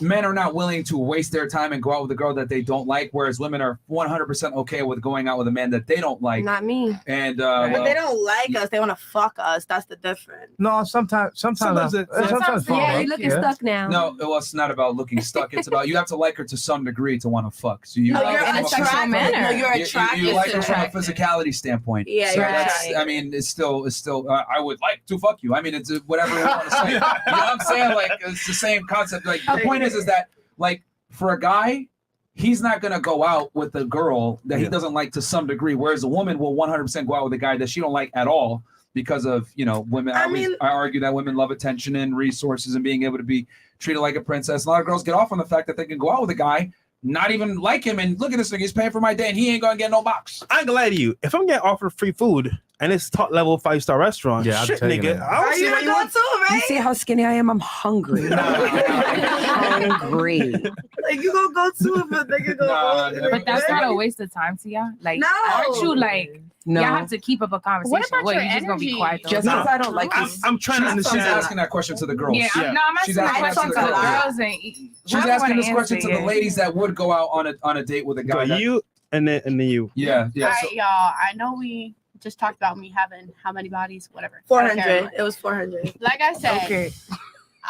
men are not willing to waste their time and go out with a girl that they don't like, whereas women are 100% okay with going out with a man that they don't like. Not me. And But they don't like us. They want to fuck us. That's the difference. No, sometimes Sometimes I- it- sometimes Yeah, fun, you're looking yeah. stuck now. no, well, it's not about looking stuck. It's about you have to like her to some degree to want to fuck. So you, No, you're in a sexual attracted. manner. No, you're you attracted. like her to from a her. physicality standpoint. Yeah, so you're that's. right. I mean, it's still. I would like to fuck you. I mean, it's whatever you want to say. You know what I'm saying? Like it's the same concept. Like the point is that like for a guy, he's not gonna go out with a girl that he doesn't like to some degree, whereas a woman will 100% go out with a guy that she don't like at all because of women. I argue that women love attention and resources and being able to be treated like a princess. A lot of girls get off on the fact that they can go out with a guy, not even like him, and look at this nigga, he's paying for my day and he ain't gonna get no box. I ain't gonna lie to you. If I'm getting offered free food and it's top level 5-star restaurant, Yeah, I'm shit, taking nigga. it. I don't see why you want. You see how skinny I am? I'm hungry. I'm hungry. Like you gonna go to if a nigga go. But that's not a waste of time to y'all. Like, No. aren't you like? No. Y'all have to keep up a conversation. about What, your you just gonna be energy? quiet? the Just whole because time? I don't like this. I'm trying to She's understand. asking that question to the girls. Yeah, no, I'm She's asking that asking question to the girls. girls and She's whoever asking wanna this question answer, to the yeah. ladies that would go out on a date with a guy. Go that- you and then you. Yeah. All So, right, y'all. I know we just talked about me having how many bodies, whatever. 400. It was 400. Like I said, Okay.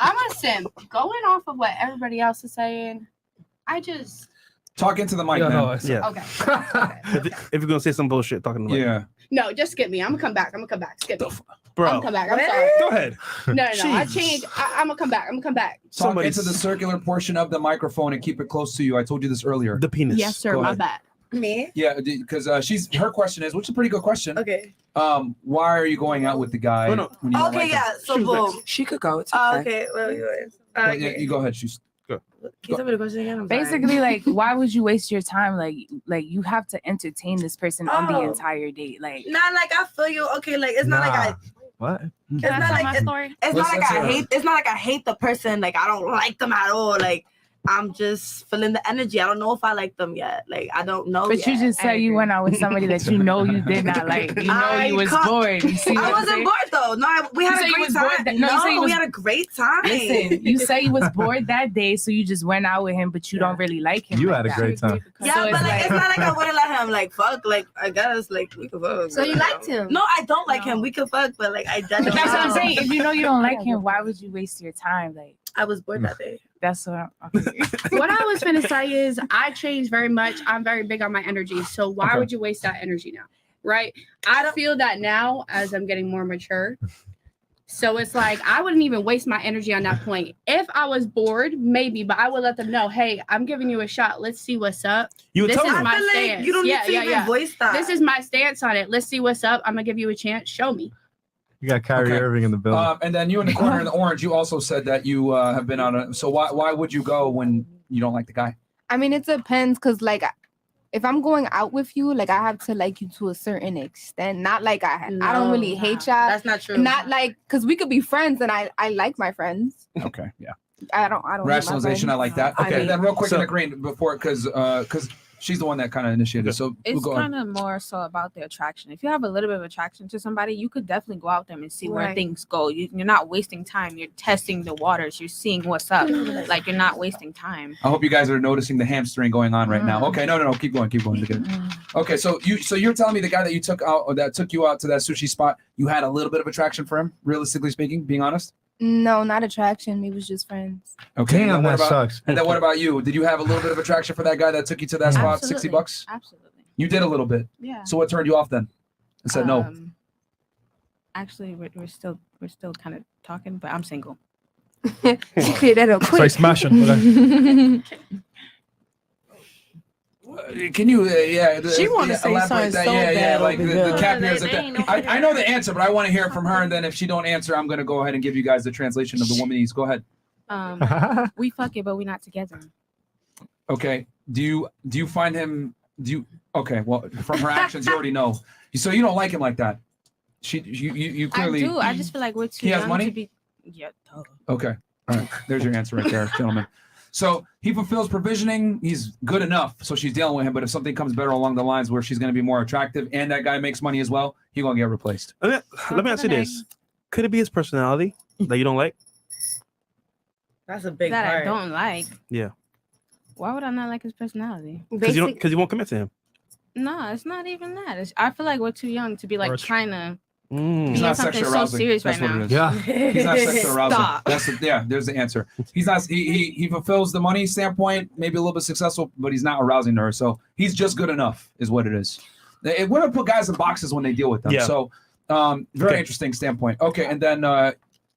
I'm a simp. Going off of what everybody else is saying, I just talk into the mic, Yeah, man. no, it's- Yeah. okay. If you're gonna say some bullshit, talking to me. Yeah. No, just skip me. I'm gonna come back. Skip me. I'm Bro, gonna come back. I'm sorry. go ahead. No. I Jeez. changed. I'm gonna come back. Talk Somebody's- into the circular portion of the microphone and keep it close to you. I told you this earlier. The penis. Yes, sir. Go My ahead. bad. Me? Yeah, because her question is, which is a pretty good question. Okay. Why are you going out with the guy? Oh, no. When you don't Okay, like him? yeah. So boom. She could go. It's Oh, okay. okay. Well, yours. Yeah, Okay. you go ahead. She's good. Can you tell me the question again? I'm sorry. Basically, like, why would you waste your time? Like you have to entertain this person on the Oh. entire date. Like, Not like I feel you. Okay, like it's not like I. What? It's Can I not tell like my story? It's Let's- not like let's I hear it. hate. It's not like I hate the person. Like I don't like them at all. Like I'm just feeling the energy. I don't know if I like them yet. Like I don't know. but yet. you just said you went out with somebody that you know you did not like. You know I you was can't- bored. You see what I I'm wasn't saying? bored though. No, we You had say a you great was bored time. that- no, you say you we was- had a great time. Listen, you say you was bored that day, so you just went out with him, but you don't really like him. You like had a that. great time. Yeah, So but it's like, it's not like I wouldn't let him like fuck. Like I guess like we could fuck. So you liked him? No, I don't like him. We could fuck, but like I But definitely. that's what I'm saying. If you know you don't like him, why would you waste your time? Like, I was bored that day. that's what I'm. Okay. What I was gonna say is I changed very much. I'm very big on my energy. So why Okay. would you waste that energy now? Right? I feel that now as I'm getting more mature. So it's like I wouldn't even waste my energy on that point. If I was bored, maybe, but I would let them know, hey, I'm giving you a shot. Let's see what's up. You would This tell is them. my I feel like stance. you don't need to even voice that. This is my stance on it. Let's see what's up. I'm gonna give you a chance. Show me. You got Kyrie Okay. Irving in the building. And then you in the corner in the orange, you also said that you have been on a. So why would you go when you don't like the guy? I mean, it depends because, like, if I'm going out with you, like I have to like you to a certain extent. Not like I don't really hate y'all. That's not true. Not like because we could be friends and I like my friends. Okay, yeah. I don't hate my Rationalization, I friends. like that. Okay, then real quick, Green, before because she's the one that kind of initiated. So we'll It's go on. kind of more so about the attraction. If you have a little bit of attraction to somebody, you could definitely go out there and see where Right. things go. You're not wasting time. You're testing the waters. You're seeing what's up. Like you're not wasting time. I hope you guys are noticing the hamstring going on right now. Okay, no, keep going. Okay, so you're telling me the guy that you took out or that took you out to that sushi spot, you had a little bit of attraction for him, realistically speaking, being honest? No, not attraction. We was just friends. Okay. Damn, and then what that about, sucks. And then what about you? Did you have a little bit of attraction for that guy that took you to that spot? $60? Absolutely. You did a little bit. Yeah. So what turned you off then? And said no. Actually, we're still kind of talking, but I'm single. Clear that up quick. Sorry, smashing. Can you, She wanna say elaborate something that? so bad Like over the here. cap here is I know the answer, but I want to hear it from her. And then if she don't answer, I'm going to go ahead and give you guys the translation of the womanese. Go ahead. We fuck it, but we're not together. Okay. Do you find him? Okay. Well, from her actions, you already know. So you don't like him like that. You clearly. I do. I just feel like we're too He has young money? to be. Yeah. Duh. Okay. All right. There's your answer right there, gentlemen. So he fulfills provisioning. He's good enough. So she's dealing with him. But if something comes better along the lines where she's going to be more attractive and that guy makes money as well, he's going to get replaced. Let me ask you this. Could it be his personality that you don't like? That's a big That part. I don't like. Yeah. Why would I not like his personality? Because you won't commit to him. No, it's not even that. I feel like we're too young to be like trying to He's be not in something sexually so arousing. serious That's right what now. it is. Yeah. He's not sexually arousing. Stop. There's the answer. He's not. He fulfills the money standpoint, maybe a little bit successful, but he's not arousing her. So he's just good enough, is what it is. Women put guys in boxes when they deal with them. Yeah. So very interesting standpoint. Okay, and then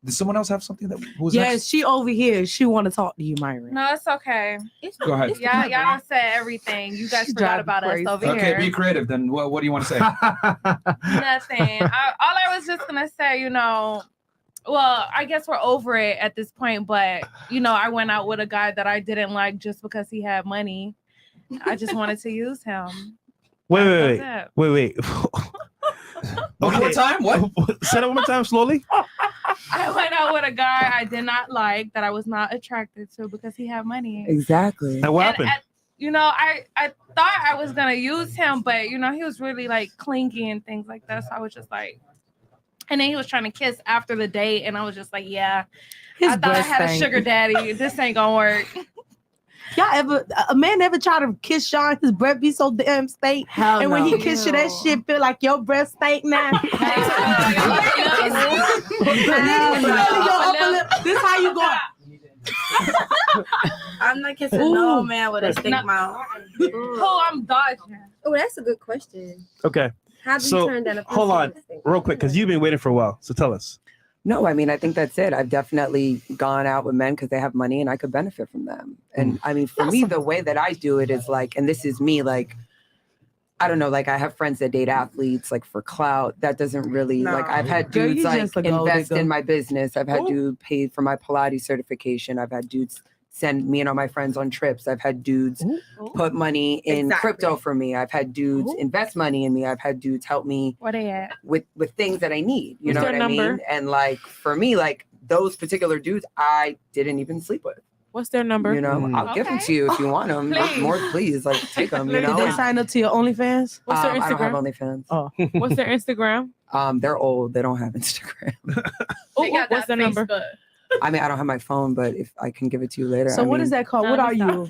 does someone else have something that who's Yes, next? she over here. She want to talk to you, Myron. No, it's okay. Go ahead. Y'all said everything. You guys forgot about us over Okay, here. be creative. Then what do you want to say? Nothing. All I was just gonna say, well, I guess we're over it at this point. But I went out with a guy that I didn't like just because he had money. I just wanted to use him. Wait. One more time? What? Say that one more time slowly. I went out with a guy I did not like, that I was not attracted to because he had money. Exactly. And what happened? I thought I was gonna use him, but he was really like clingy and things like that. So I was just like, and then he was trying to kiss after the date, and I was just like, yeah, I thought I had a sugar daddy. This ain't gonna work. A man ever try to kiss Sean? His breath be so damn stank. And when he kiss you, that shit feel like your breath stank now. This how you go. I'm not kissing no man with a stink mouth. Oh, I'm dodging. Oh, that's a good question. Okay. How do you So turn down a hold on, real quick, because you've been waiting for a while. So tell us. No, I mean, I think that's it. I've definitely gone out with men because they have money and I could benefit from them. And I mean, for me, the way that I do it is like, and this is me, like, I don't know, like I have friends that date athletes like for clout. That doesn't really, like I've had Girl, dudes you like just a gold invest digger. in my business. I've had dudes pay for my Pilates certification. I've had dudes send me and all my friends on trips. I've had dudes put money in crypto for me. I've had dudes invest money in me. I've had dudes help me Where they at? with things that I need. You What's know their what I mean? number? And like for me, like those particular dudes, I didn't even sleep with. What's their number? You know, I'll give them to you if you want them. Please, like take them. You know, Did they sign up to your OnlyFans? What's their I don't have Instagram? OnlyFans. Oh, What's their Instagram? They're old. They don't have Instagram. What's their number? I mean, I don't have my phone, but if I can give it to you later. So I what mean, is that called? What are you?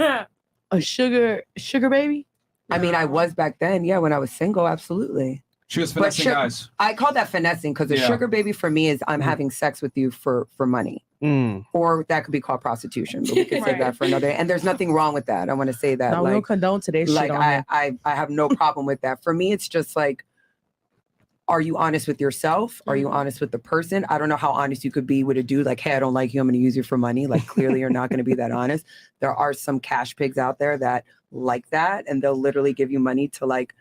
A sugar baby? I mean, I was back then. Yeah, when I was single, absolutely. She was But finessing guys. I call that finessing because a Yeah. sugar baby for me is I'm having sex with you for money. Or that could be called prostitution, but we could save that for another. And there's nothing wrong with that. I want to say that. No, we don't condone today's shit like on I here. have no problem with that. For me, it's just like, are you honest with yourself? Are you honest with the person? I don't know how honest you could be with a dude like, hey, I don't like you. I'm going to use you for money. Like, clearly you're not going to be that honest. There are some cash pigs out there that like that, and they'll literally give you money to like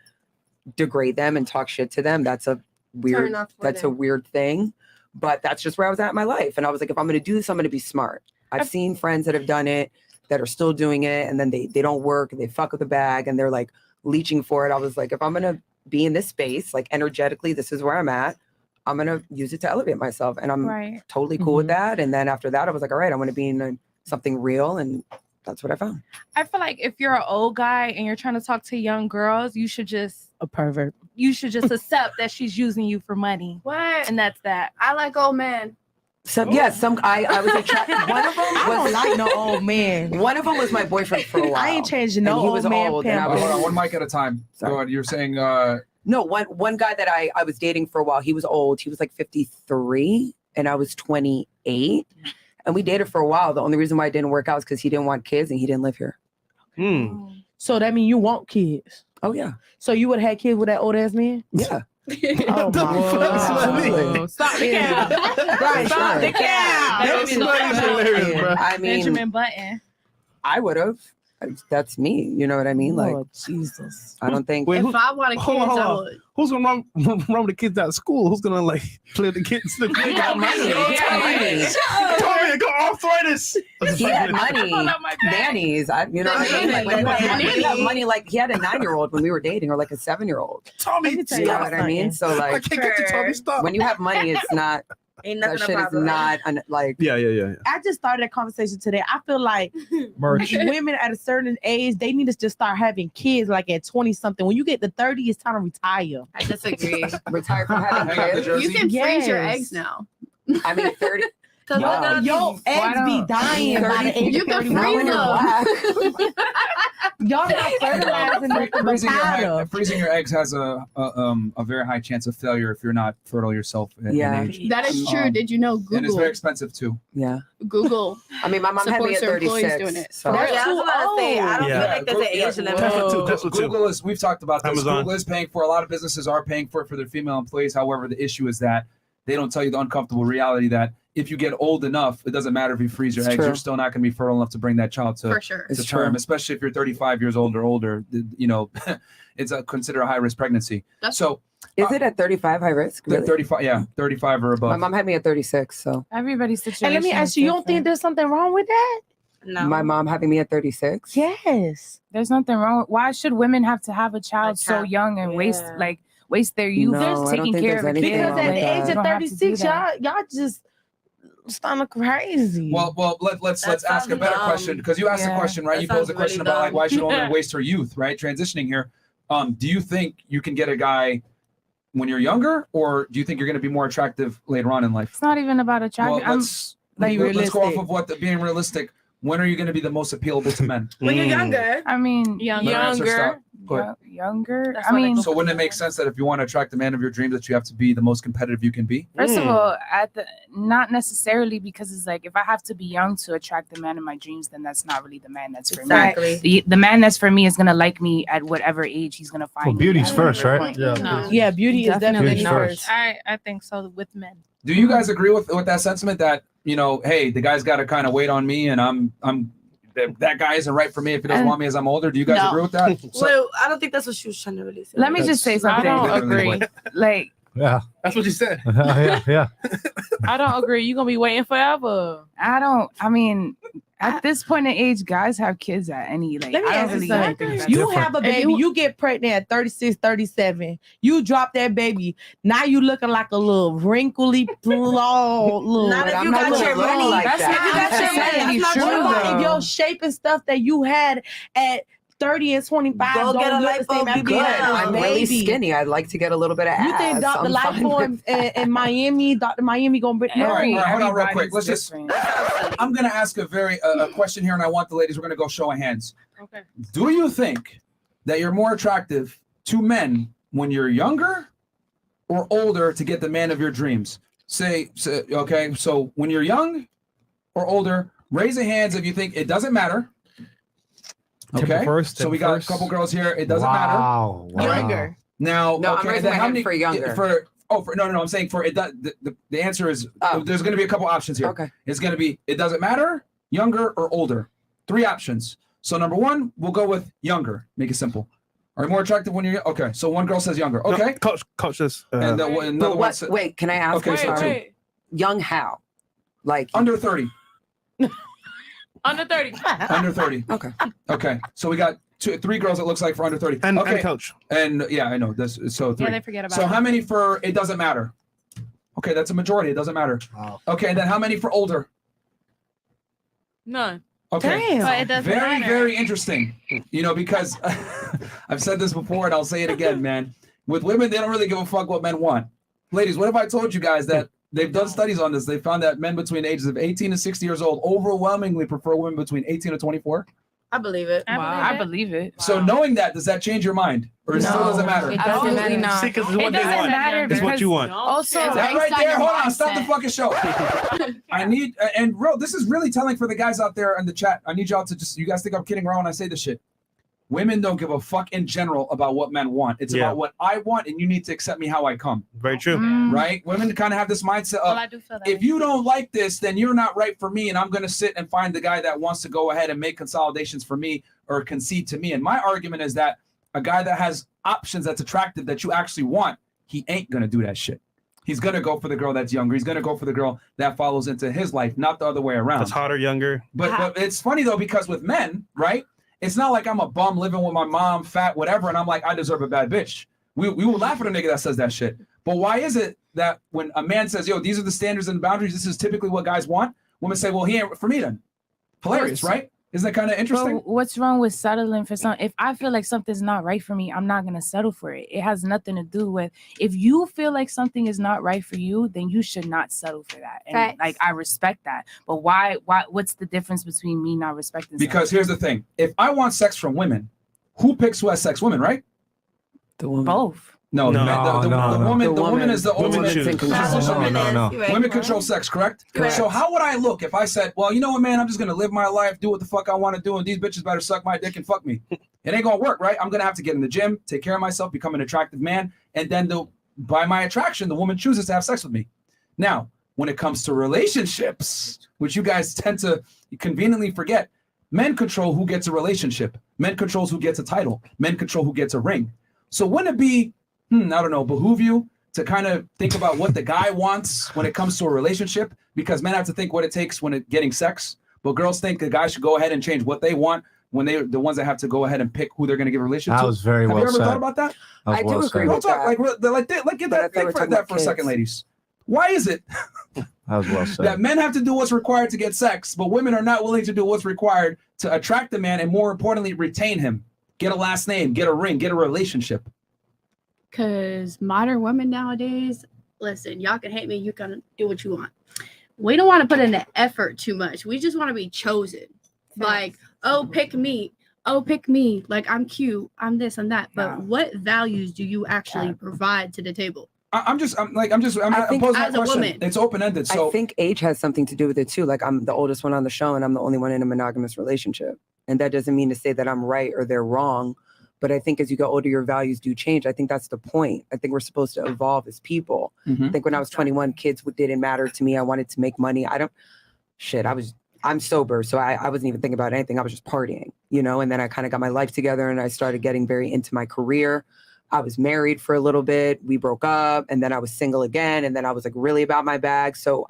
degrade them and talk shit to them. That's a weird, off for that's a them. weird thing. But that's just where I was at in my life. And I was like, if I'm going to do this, I'm going to be smart. I've seen friends that have done it, that are still doing it, and then they don't work, they fuck with the bag, and they're like leeching for it. I was like, if I'm gonna be in this space, like energetically, this is where I'm at. I'm gonna use it to elevate myself, and I'm totally cool with that. And then after that, I was like, all right, I want to be in something real, and that's what I found. I feel like if you're an old guy and you're trying to talk to young girls, you should just a pervert. You should just accept that she's using you for money. What? And that's that. I like old men. I was attracted. One of them I don't like no old man. One of them was my boyfriend for a while. I ain't changing no and he old was man. old, and I Hold was, on, one mic at a time. Go ahead. You're saying no, one guy that I was dating for a while, he was old. He was like 53 and I was 28. And we dated for a while. The only reason why it didn't work out is because he didn't want kids and he didn't live here. So that means you want kids. Oh yeah. So you would have had kids with that old ass man? Yeah. Oh my God. Stop the cap. Right, Stop the cap. That's hilarious, bro. I mean, Benjamin Button. I would have. That's me. You know what I mean? Like, Jesus. I don't think. If I wanted kids, hold I on. would. Who's gonna run with the kids out of school? Who's gonna like play the kids? He got money. He got money. Tommy, I got arthritis. He had money. Nannies. You know what I mean? Like, when you have money, you have money. Like, he had a 9-year-old when we were dating, or like a 7-year-old. Tommy, you know what I mean? So like, I can't get to Tommy. Stop. when you have money, it's not. Ain't that shit is not like. Yeah. I just started that conversation today. I feel like women at a certain age, they need to just start having kids like at 20 something. When you get to 30, it's time to retire. I disagree. Retire from having kids. You can freeze your eggs now. I mean, 30. Yo, eggs be dying by the age You of can 31. freeze them. Y'all not fertilizing the freezing your eggs has a very high chance of failure if you're not fertile yourself. In age. That is true. Did you know Google? And it's very expensive too. Yeah. Google. I mean, my mom had me at supports their employees 36. doing it. So. That's too old. I don't feel like there's an age limit. Google is. We've talked about this. Amazon. Google is paying for. A lot of businesses are paying for it for their female employees. However, the issue is that they don't tell you the uncomfortable reality that if you get old enough, it doesn't matter if you freeze your It's eggs. true. You're still not going to be fertile enough to bring that child to, For sure. to It's term, true. especially if you're 35 years old or older. You know, it's considered a high risk pregnancy. So Is it at 35 high risk? Really? 35, yeah, 35 or above. My mom had me at 36. So Everybody's situation. And let me ask you, you don't think there's something wrong with that? No. my mom having me at 36. Yes. There's nothing wrong. Why should women have to have a child so young and waste their youth No, I don't taking think care of there's a kid? anything Because at the with age that. of 36, y'all just sound crazy. Well, let's ask a better question because you asked a question, right? You posed a question about like why should a woman waste her youth, right? Transitioning here. Do you think you can get a guy when you're younger, or do you think you're going to be more attractive later on in life? It's not even about attraction. Well, let's go off of being realistic. When are you going to be the most appealable to men? When you're younger. I mean, Younger. Younger. That's I mean, So wouldn't it make sense that if you want to attract the man of your dreams, that you have to be the most competitive you can be? First of all, not necessarily, because it's like if I have to be young to attract the man of my dreams, then that's not really the man that's for me. The man that's for me is gonna like me at whatever age he's gonna find. Well, beauty's first, right? Yeah, beauty is definitely first. I think so with men. Do you guys agree with that sentiment that, you know, hey, the guy's got to kind of wait on me, and I'm that guy isn't right for me if he doesn't want me as I'm older? Do you guys agree with that? Well, I don't think that's what she was trying to really say. Let me just say something. I don't agree. Like, Yeah. That's what you said. yeah. I don't agree. You're gonna be waiting forever. I mean, at this point in age, guys have kids at any like. Let me I ask don't you really something. think that's You different. have a baby, you get pregnant at 36, 37. You drop that baby. Now you looking like a little wrinkly, little. Not if you got your money. Like That's that. if you got your money. That's not What true, about though. if your shape and stuff that you had at 30 and 25 Go don't get a look the lipo, same be after you good. had a I'm really baby? skinny. I'd like to get a little bit of ass. You think Dr. I'm fine Lipo with in Miami, Dr. Miami gonna bring All right, hold on real quick. Let's just. I'm gonna ask a question here, and I want the ladies. We're gonna go show of hands. Okay. Do you think that you're more attractive to men when you're younger or older to get the man of your dreams? Okay. So when you're young or older, raise your hands if you think it doesn't matter. Okay. So we got a couple girls here. It doesn't matter. Wow. Younger. Now, No, I'm okay, raising then my how hand many for younger. No, I'm saying for it. The answer is there's going to be a couple options here. Okay. It's going to be it doesn't matter, younger or older. 3 options. So number 1, we'll go with younger. Make it simple. Are you more attractive when you're okay? So one girl says younger. Okay. No, coach this. And another But one says wait, can I ask? Okay, so two. Young how? Like under 30. Under 30. Under 30. Okay. Okay. So we got 3 girls, it looks like, for under 30. And okay. coach. And yeah, I know. That's so 3. Yeah, they forget about So it. how many for it doesn't matter? Okay, that's a majority. It doesn't matter. Wow. Okay, and then how many for older? None. Okay. But it doesn't Very, matter. very interesting. You know, because I've said this before and I'll say it again, man. With women, they don't really give a fuck what men want. Ladies, what if I told you guys that they've done studies on this? They found that men between the ages of 18 and 60 years old overwhelmingly prefer women between 18 and 24. I believe it. I believe it. So knowing that, does that change your mind? Or it still doesn't matter? It doesn't matter. See, because it's what they doesn't want. matter It's what you want. Also, That right based on there, your hold on, stop the mindset. fucking show. I need, and bro, this is really telling for the guys out there in the chat. I need y'all to just, you guys think I'm kidding around when I say this shit. Women don't give a fuck in general about what men want. It's about what I want, and you need to accept me how I come. Very true. Right? Women kind of have this mindset of, Well, I do feel that if you don't like this, then you're not right for me, and I'm going to sit and find the guy that wants to go ahead and make consolidations for me or concede to me. And my argument is that a guy that has options that's attractive that you actually want, he ain't going to do that shit. He's going to go for the girl that's younger. He's going to go for the girl that follows into his life, not the other way around. That's hotter, younger. But it's funny, though, because with men, right, it's not like I'm a bum living with my mom, fat, whatever, and I'm like, I deserve a bad bitch. We will laugh at a nigga that says that shit. But why is it that when a man says, yo, these are the standards and boundaries, this is typically what guys want, women say, well, he ain't for me then. Hilarious, right? Isn't that kind of interesting? But what's wrong with settling for something? If I feel like something's not right for me, I'm not gonna settle for it. It has nothing to do with if you feel like something is not right for you, then you should not settle for that. And Facts. like I respect that. But why what's the difference between me not respecting Because here's the thing. If I want sex from women, who picks who has sex? Women, right? The woman. Both. No, the woman is the Women ultimate choose. control. No. Women control sex, correct? Correct. So how would I look if I said, well, you know what, man, I'm just gonna live my life, do what the fuck I want to do, and these bitches better suck my dick and fuck me. It ain't gonna work, right? I'm gonna have to get in the gym, take care of myself, become an attractive man, and then by my attraction, the woman chooses to have sex with me. Now, when it comes to relationships, which you guys tend to conveniently forget, men control who gets a relationship. Men controls who gets a title. Men control who gets a ring. So wouldn't it be, I don't know, behoove you to kind of think about what the guy wants when it comes to a relationship? Because men have to think what it takes when getting sex, but girls think the guys should go ahead and change what they want when they're the ones that have to go ahead and pick who they're going to give a relationship to. That was very Have well you ever said. thought about that? I do agree Real with talk, that. like get that think for that for a second, ladies. Why is it That was well said. that men have to do what's required to get sex, but women are not willing to do what's required to attract the man and, more importantly, retain him, get a last name, get a ring, get a relationship? Because modern women nowadays, listen, y'all can hate me, you can do what you want. We don't want to put in the effort too much. We just want to be chosen. Like, oh, pick me. Oh, pick me. Like, I'm cute. I'm this and that. But what values do you actually provide to the table? I'm posing my as a question. woman, It's open-ended. So I think age has something to do with it too. Like I'm the oldest one on the show and I'm the only one in a monogamous relationship. And that doesn't mean to say that I'm right or they're wrong. But I think as you get older, your values do change. I think that's the point. I think we're supposed to evolve as people. I think when I was 21, kids didn't matter to me. I wanted to make money. I'm sober. So I wasn't even thinking about anything. I was just partying, and then I kind of got my life together and I started getting very into my career. I was married for a little bit. We broke up and then I was single again. And then I was like really about my bag. So,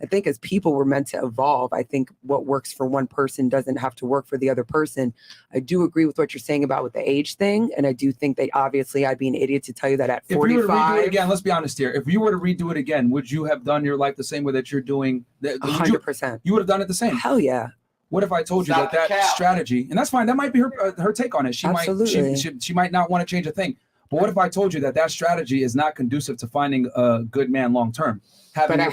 I think as people we're meant to evolve. I think what works for one person doesn't have to work for the other person. I do agree with what you're saying about with the age thing. And I do think that obviously I'd be an idiot to tell you that at 45. If you were to redo it again, let's be honest here. If you were to redo it again, would you have done your life the same way that you're doing? 100%. You would have done it the same? Hell yeah. What if I told you Stop that the cap. strategy, and that's fine, that might be her take on it. She Absolutely. she might not want to change a thing. But what if I told you that strategy is not conducive to finding a good man long term? But I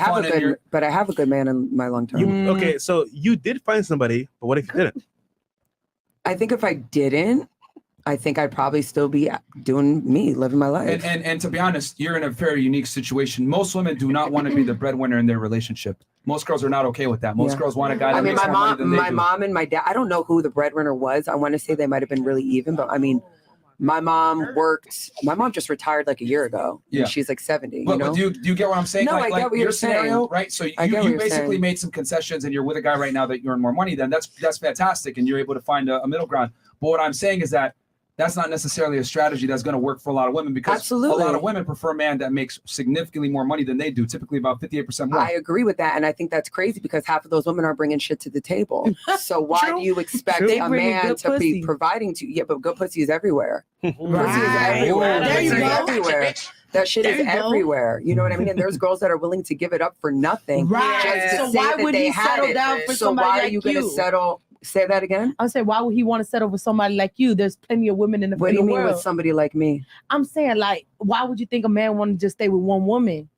have a good man in my long term. Okay, so you did find somebody, but what if you didn't? I think if I didn't, I think I'd probably still be doing me, living my life. And to be honest, you're in a very unique situation. Most women do not want to be the breadwinner in their relationship. Most girls are not okay with that. Most girls want a guy that makes more money than they do. Mom and my dad, I don't know who the breadwinner was. I want to say they might have been really even, but my mom just retired like a year ago. Yeah. She's like 70. But do you get what I'm saying? No, I get what you're scenario, saying. right? So I get what you you're basically saying. made some concessions and you're with a guy right now that you earn more money, then that's fantastic and you're able to find a middle ground. But what I'm saying is that that's not necessarily a strategy that's going to work for a lot of women because Absolutely. a lot of women prefer a man that makes significantly more money than they do, typically about 58% more. I agree with that, and I think that's crazy because half of those women are bringing shit to the table. So why do you expect They a bringing man good to pussy. be providing to you? Yeah, but good pussy is everywhere. Pussy is Right. everywhere. There you Pussy is go. everywhere. That shit There is you go. everywhere. You know what I mean? And there's girls that are willing to give it up for nothing. Right. Just to So say why that would they he had settle it. down for So somebody why are like you going to you? settle? Say that again. I'm saying, why would he want to settle with somebody like you? There's plenty of women in the, What in do you the mean world. with somebody like me? I'm saying, like, why would you think a man want to just stay with one woman?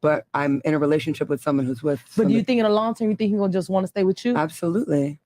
But I'm in a relationship with someone who's with. But do you somebody- think in the long term, you think he's gonna just want to stay with you? Absolutely.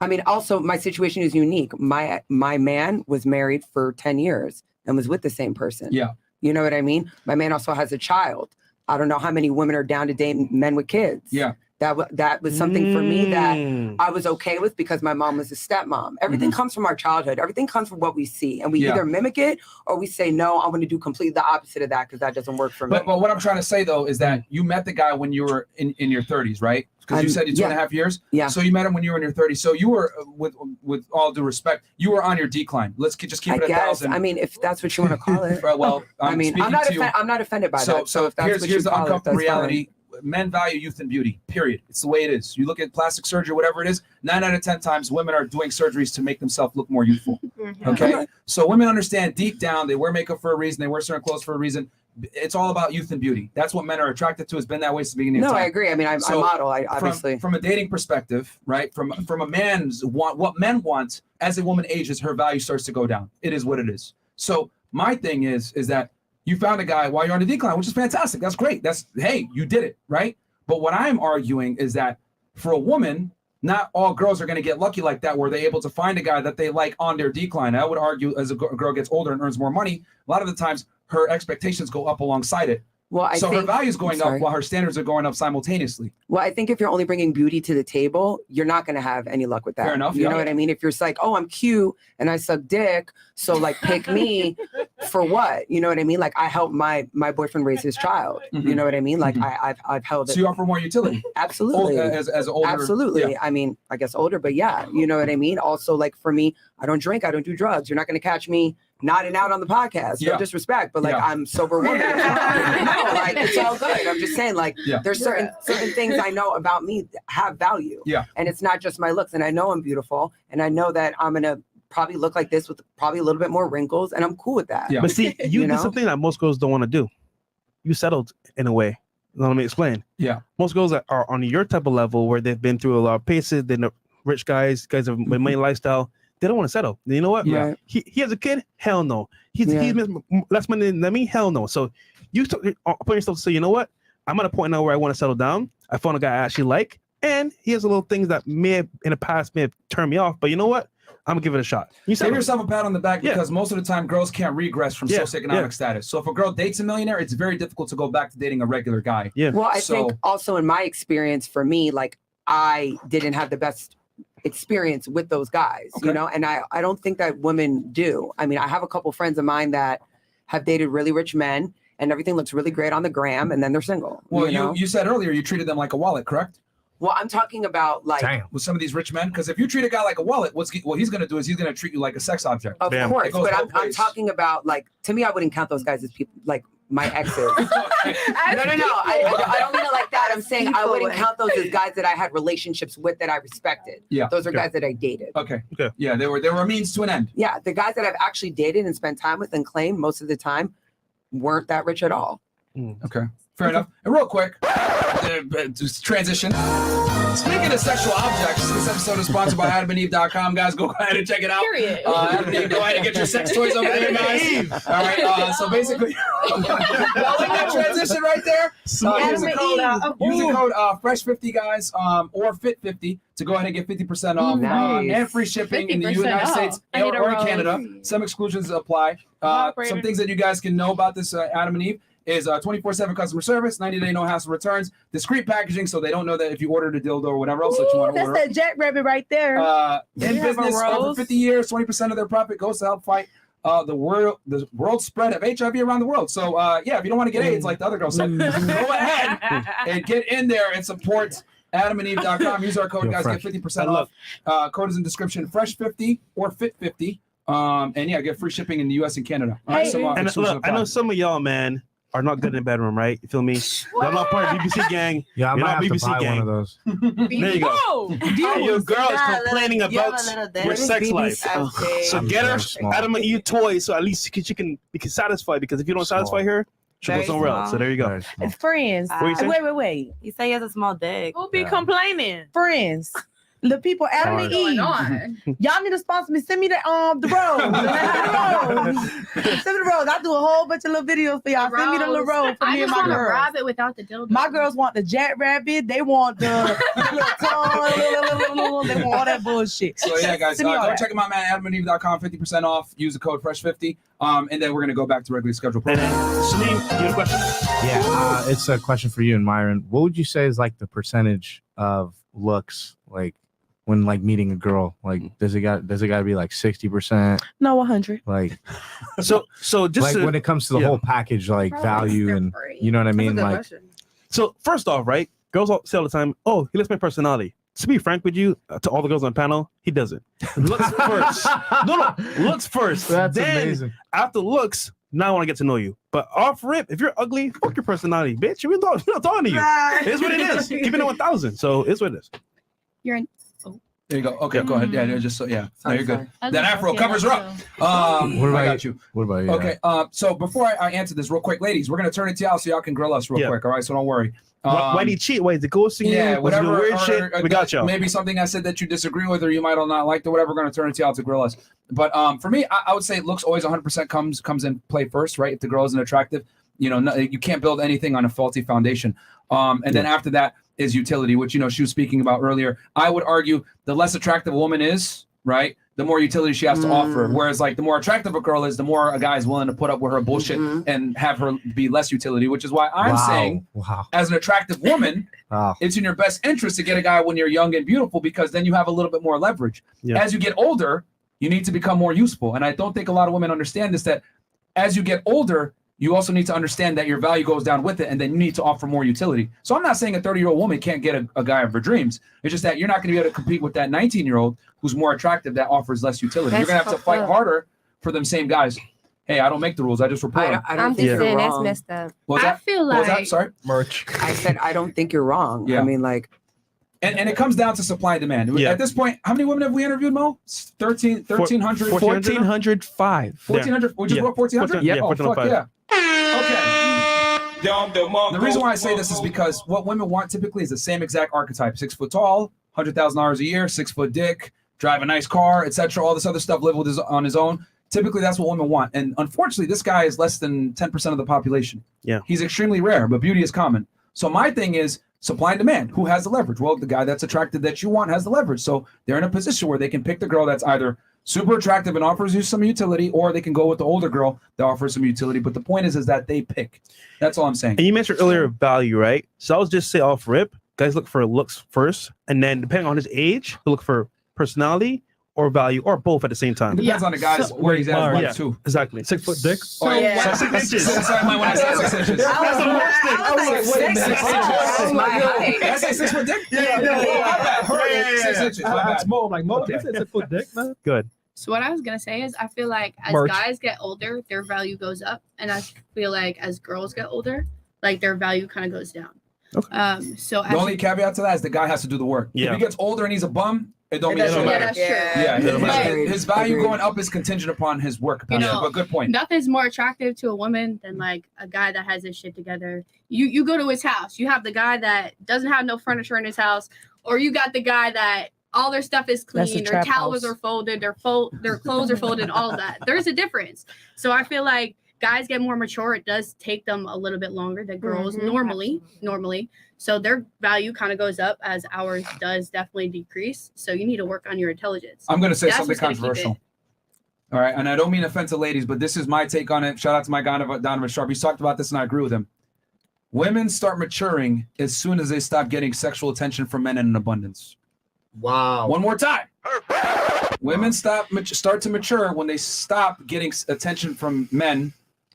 I mean, also my situation is unique. My man was married for 10 years and was with the same person. Yeah. You know what I mean? My man also has a child. I don't know how many women are down to date men with kids. Yeah. That was something for me that Mm. I was okay with because my mom was a stepmom. Everything comes from our childhood. Everything comes from what we see. And we Yeah. either mimic it or we say, no, I'm going to do completely the opposite of that because that doesn't work for me. But what I'm trying to say though is that you met the guy when you were in your 30s, right? Because you said you 2.5 years. Yeah. So you met him when you were in your 30s. So you were, with all due respect, you were on your decline. Let's just keep I it 1,000. guess. I mean, if that's what you want to call it. Well, I mean, I'm speaking not to you. I'm not offended by that. So if that's here's what the you call it, uncomfortable that's fine. reality. Men value youth and beauty, period. It's the way it is. You look at plastic surgery, whatever it is, 9 out of 10 times women are doing surgeries to make themselves look more youthful. Okay? So women understand deep down, they wear makeup for a reason, they wear certain clothes for a reason. It's all about youth and beauty. That's what men are attracted to. It's been that way since the beginning of No, time. I agree. I mean, I model, obviously. From a dating perspective, right? From a man's what men want, as a woman ages, her value starts to go down. It is what it is. So my thing is that you found a guy while you're on the decline, which is fantastic. That's great. Hey, you did it, right? But what I'm arguing is that for a woman, not all girls are going to get lucky like that, where they're able to find a guy that they like on their decline. I would argue as a girl gets older and earns more money, a lot of the times her expectations go up alongside it. Well, I so her think- value is going I'm up sorry. while her standards are going up simultaneously. Well, I think if you're only bringing beauty to the table, you're not going to have any luck with that. Fair enough, You yeah. know what I mean? If you're just like, oh, I'm cute and I suck dick, so like pick me for what? You know what I mean? Like I helped my boyfriend raise his child. You know what I mean? Like I've held it. So you offer more utility. Absolutely. As an older. Absolutely. yeah. I mean, I guess older, but yeah, you know what I mean? Also, like for me, I don't drink, I don't do drugs. You're not going to catch me nodding out on the podcast. No Yeah. disrespect, but like Yeah. I'm sober woman. No, like it's all good. I'm just saying, like Yeah. there's certain things I know about me that have value. Yeah. And it's not just my looks. And I know I'm beautiful, and I know that I'm gonna probably look like this with probably a little bit more wrinkles, and I'm cool with that. But see, you know? did something that most girls don't want to do. You settled in a way. Let me explain. Yeah. Most girls that are on your type of level where they've been through a lot of paces, they're the rich guys of money lifestyle. They don't want to settle. You know what? Yeah. Right. He has a kid? Hell no. He's Yeah. less money than me? Hell no. So you put yourself to say, you know what? I'm at a point now where I want to settle down. I found a guy I actually like, and he has a little things that may have in the past may have turned me off. But you know what? I'm gonna give it a shot. You Give settle. yourself a pat on the back Yeah. because most of the time girls can't regress from Yeah, socioeconomic yeah. status. So if a girl dates a millionaire, it's very difficult to go back to dating a regular guy. Yeah. Well, I So- think also in my experience, for me, like I didn't have the best experience with those guys, you Okay. know, and I don't think that women do. I mean, I have a couple friends of mine that have dated really rich men and everything looks really great on the gram and then they're single. Well, you know? you said earlier you treated them like a wallet, correct? Well, I'm talking about like, With some of these rich men, because if you treat a guy like a wallet, what he's going to do is he's going to treat you like a sex object. of It course, goes but both I'm ways. talking about like, to me, I wouldn't count those guys as people like my exes. No. I don't mean it like that. I'm saying I wouldn't count those as guys that I had relationships with that I respected. Yeah. Those are Okay. guys that I dated. Okay. Yeah, they were a means to an end. Yeah, the guys that I've actually dated and spent time with and claimed most of the time weren't that rich at all. Okay. Fair enough. And real quick, just transition. Speaking of sexual objects, this episode is sponsored by AdamandEve.com. Guys, go ahead and check it out. Period. Adam and Eve, go ahead and get your sex toys over there, guys. All right. So basically, like that transition right there. Use the code Fresh50, guys, or Fit50 to go ahead and get 50% off Nice. and free shipping in the 50% United off. States I need a or in rose. Canada. Some exclusions apply. Some Operator. things that you guys can know about this Adam and Eve is 24/7 customer service, 90-day no hassle returns, discreet packaging, so they don't know that if you ordered a dildo or whatever else that you want to That's order. that jackrabbit right there. In you have a business over rose? 50 years, 20% of their profit goes to help fight the world spread of HIV around the world. So yeah, if you don't want to get AIDS like the other girls said, go ahead and get in there and support AdamandEve.com. Use our code, Yo, guys, fresh. get 50% off. Code is in description, Fresh50 or Fit50. And yeah, get free shipping in the U.S. and Canada. All right, Hey, so, and look, I know some of y'all, man, are not good in the bedroom, right? You feel me? Y'all not part of BBC gang. Yeah, I You're might not have to BBC buy gang. one of those. There you go. Your girl is complaining about your sex life. So get her Adam and Eve toys so at least she can be satisfied, because if you don't satisfy her, she'll go somewhere else. So there you go. Friends. What you saying? Wait. You say he has a small dick. Who be complaining? Friends. The people Adam and Eve. Y'all need to sponsor me. Send me the rose. Send me the rose. I do a whole bunch of little videos for y'all. Send me the little rose for me and my girls. rabbit without the dildo. My girls want the jackrabbit. They want the little tongue. They want all that bullshit. So yeah, guys, Send me all go that. check them out, man. AdamandEve.com, 50% off. Use the code FRESH50. And then we're gonna go back to regularly scheduled program. Salim, you have a question? Yeah, it's a question for you and Myron. What would you say is like the percentage of looks, like when like meeting a girl? Like, does it got to be like 60%? No, 100. Like, so just like when it comes to the whole package, like value and you know what I mean? Like, so first off, right? Girls all say all the time, "Oh, he likes my personality." To be frank with you, to all the girls on the panel, he doesn't. Looks first. No, looks first. That's then, amazing. After looks, now I want to get to know you. But off rip, if you're ugly, fuck your personality, bitch. We're not talking to you. It's what it is. Keeping it 1,000. So it's what it is. You're in. There you go. Okay, go ahead. Yeah, just so yeah. No, you're good. sorry. That afro covers her up. what about I got you. What about you? Okay. So before I answer this real quick, ladies, we're gonna turn it to y'all so y'all can grill us real quick. All right, so don't worry. Why did he cheat? Why is it ghosting you? Yeah, Was it whatever. weird shit? We got y'all. Maybe something I said that you disagree with, or you might have not liked, or whatever. We're gonna turn it to y'all to grill us. But for me, I would say looks always 100% comes in play first, right? If the girl isn't attractive, you can't build anything on a faulty foundation. And then after that is utility, which she was speaking about earlier. I would argue the less attractive a woman is, right, the more utility she has to offer. Whereas like the more attractive a girl is, the more a guy is willing to put up with her bullshit and have her be less utility, which is why I'm saying as an attractive woman, it's in your best interest to get a guy when you're young and beautiful, because then you have a little bit more leverage. As you get older, you need to become more useful. And I don't think a lot of women understand this, that as you get older, you also need to understand that your value goes down with it, and then you need to offer more utility. So I'm not saying a 30-year-old woman can't get a guy of her dreams. It's just that you're not going to be able to compete with that 19-year-old who's more attractive that offers less utility. You're going to have to fight harder for them same guys. Hey, I don't make the rules. I just report them. I don't think you're saying that's wrong. messed up. I feel What was like that? Sorry? Merch. I said I don't think you're wrong. Yeah. I mean, like, and it comes down to supply and demand. At this point, how many women have we interviewed, Mo? 1,300? 1,405. 1,400? We just wrote 1,400? Yeah, Oh, fuck 1,405. yeah. Okay. The reason why I say this is because what women want typically is the same exact archetype. 6 foot tall, $100,000 a year, 6 foot dick, drive a nice car, etc. All this other stuff, live on his own. Typically, that's what women want. And unfortunately, this guy is less than 10% of the population. Yeah. He's extremely rare, but beauty is common. So my thing is supply and demand. Who has the leverage? Well, the guy that's attracted that you want has the leverage. So they're in a position where they can pick the girl that's either super attractive and offers you some utility, or they can go with the older girl that offers some utility. But the point is that they pick. That's all I'm saying. And you mentioned earlier value, right? So I was just say off rip, guys look for looks first, and then depending on his age, they look for personality or value, or both at the same time. It depends on the guy's where he's at in life, too. Exactly. 6 foot dick. Oh, yeah. 6 inches. Sorry, when I said 6 inches. That's the most dick. I was like, wait a minute. 6 inches. my height. Did I say 6 foot dick? Yeah. 6 inches. My bad. That's Mo. I'm like, Mo, you said 6 foot dick, man. Good. So what I was gonna say is I feel like as Merch. guys get older, their value goes up, and I feel like as girls get older, like their value kind of goes down. Okay. So The only caveat to that is the guy has to do the work. Yeah. If he gets older and he's a bum, it don't mean yeah, that's true. Yeah, his value going up is contingent upon his work capacity. But good point. Nothing's more attractive to a woman than like a guy that has his shit together. You go to his house, you have the guy that doesn't have no furniture in his house, or you got the guy that all their stuff is That's a clean, their trap towels house. are folded, their clothes are folded, all of that. There's a difference. So I feel like guys get more mature. It does take them a little bit longer than girls normally. So their value kind of goes up as ours does definitely decrease. So you need to work on your intelligence. I'm going to say That's something what's gonna keep controversial. it. All right. And I don't mean offense to ladies, but this is my take on it. Shout out to my guy, Donovan Sharp. He's talked about this and I agree with him. Women start maturing as soon as they stop getting sexual attention from men in an abundance. Wow. One more time. Women start to mature when they stop getting attention from men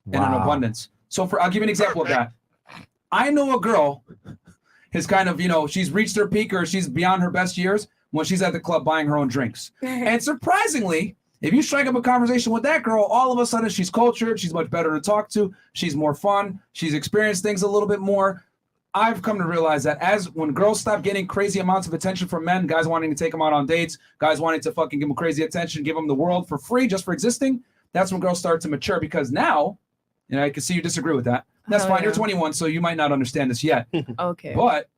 in an abundance. So I'll give you an example of that. I know a girl is kind of, she's reached her peak or she's beyond her best years when she's at the club buying her own drinks. And surprisingly, If you strike up a conversation with that girl, all of a sudden she's cultured, she's much better to talk to, she's more fun, she's experienced things a little bit more. I've come to realize that when girls stop getting crazy amounts of attention from men, guys wanting to take them out on dates, guys wanting to fucking give them crazy attention, give them the world for free just for existing, that's when girls start to mature. Because now, I can see you disagree with that. That's fine. You're 21, so you might not understand this yet. Okay. But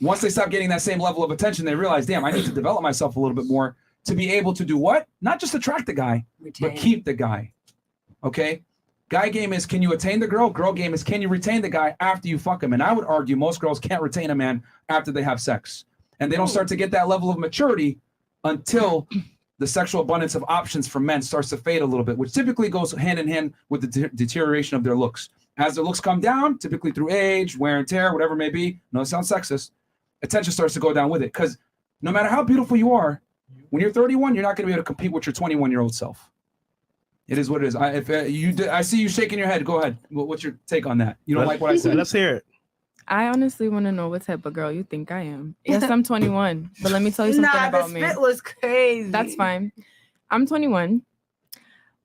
once they stop getting that same level of attention, they realize, damn, I need to develop myself a little bit more to be able to do what? Not just attract the guy, but keep the guy. Okay? Guy game is, can you attain the girl? Girl game is, can you retain the guy after you fuck him? And I would argue most girls can't retain a man after they have sex. And they don't start to get that level of maturity until the sexual abundance of options for men starts to fade a little bit, which typically goes hand in hand with the deterioration of their looks. As their looks come down, typically through age, wear and tear, whatever it may be, no, it sounds sexist, attention starts to go down with it. Because no matter how beautiful you are, when you're 31, you're not going to be able to compete with your 21-year-old self. It is what it is. I see you shaking your head. Go ahead. What's your take on that? You don't like what I said? Let's hear it. I honestly want to know what type of girl you think I am. Yes, I'm 21, but let me tell you something about me. Nah, the spit was crazy. That's fine. I'm 21.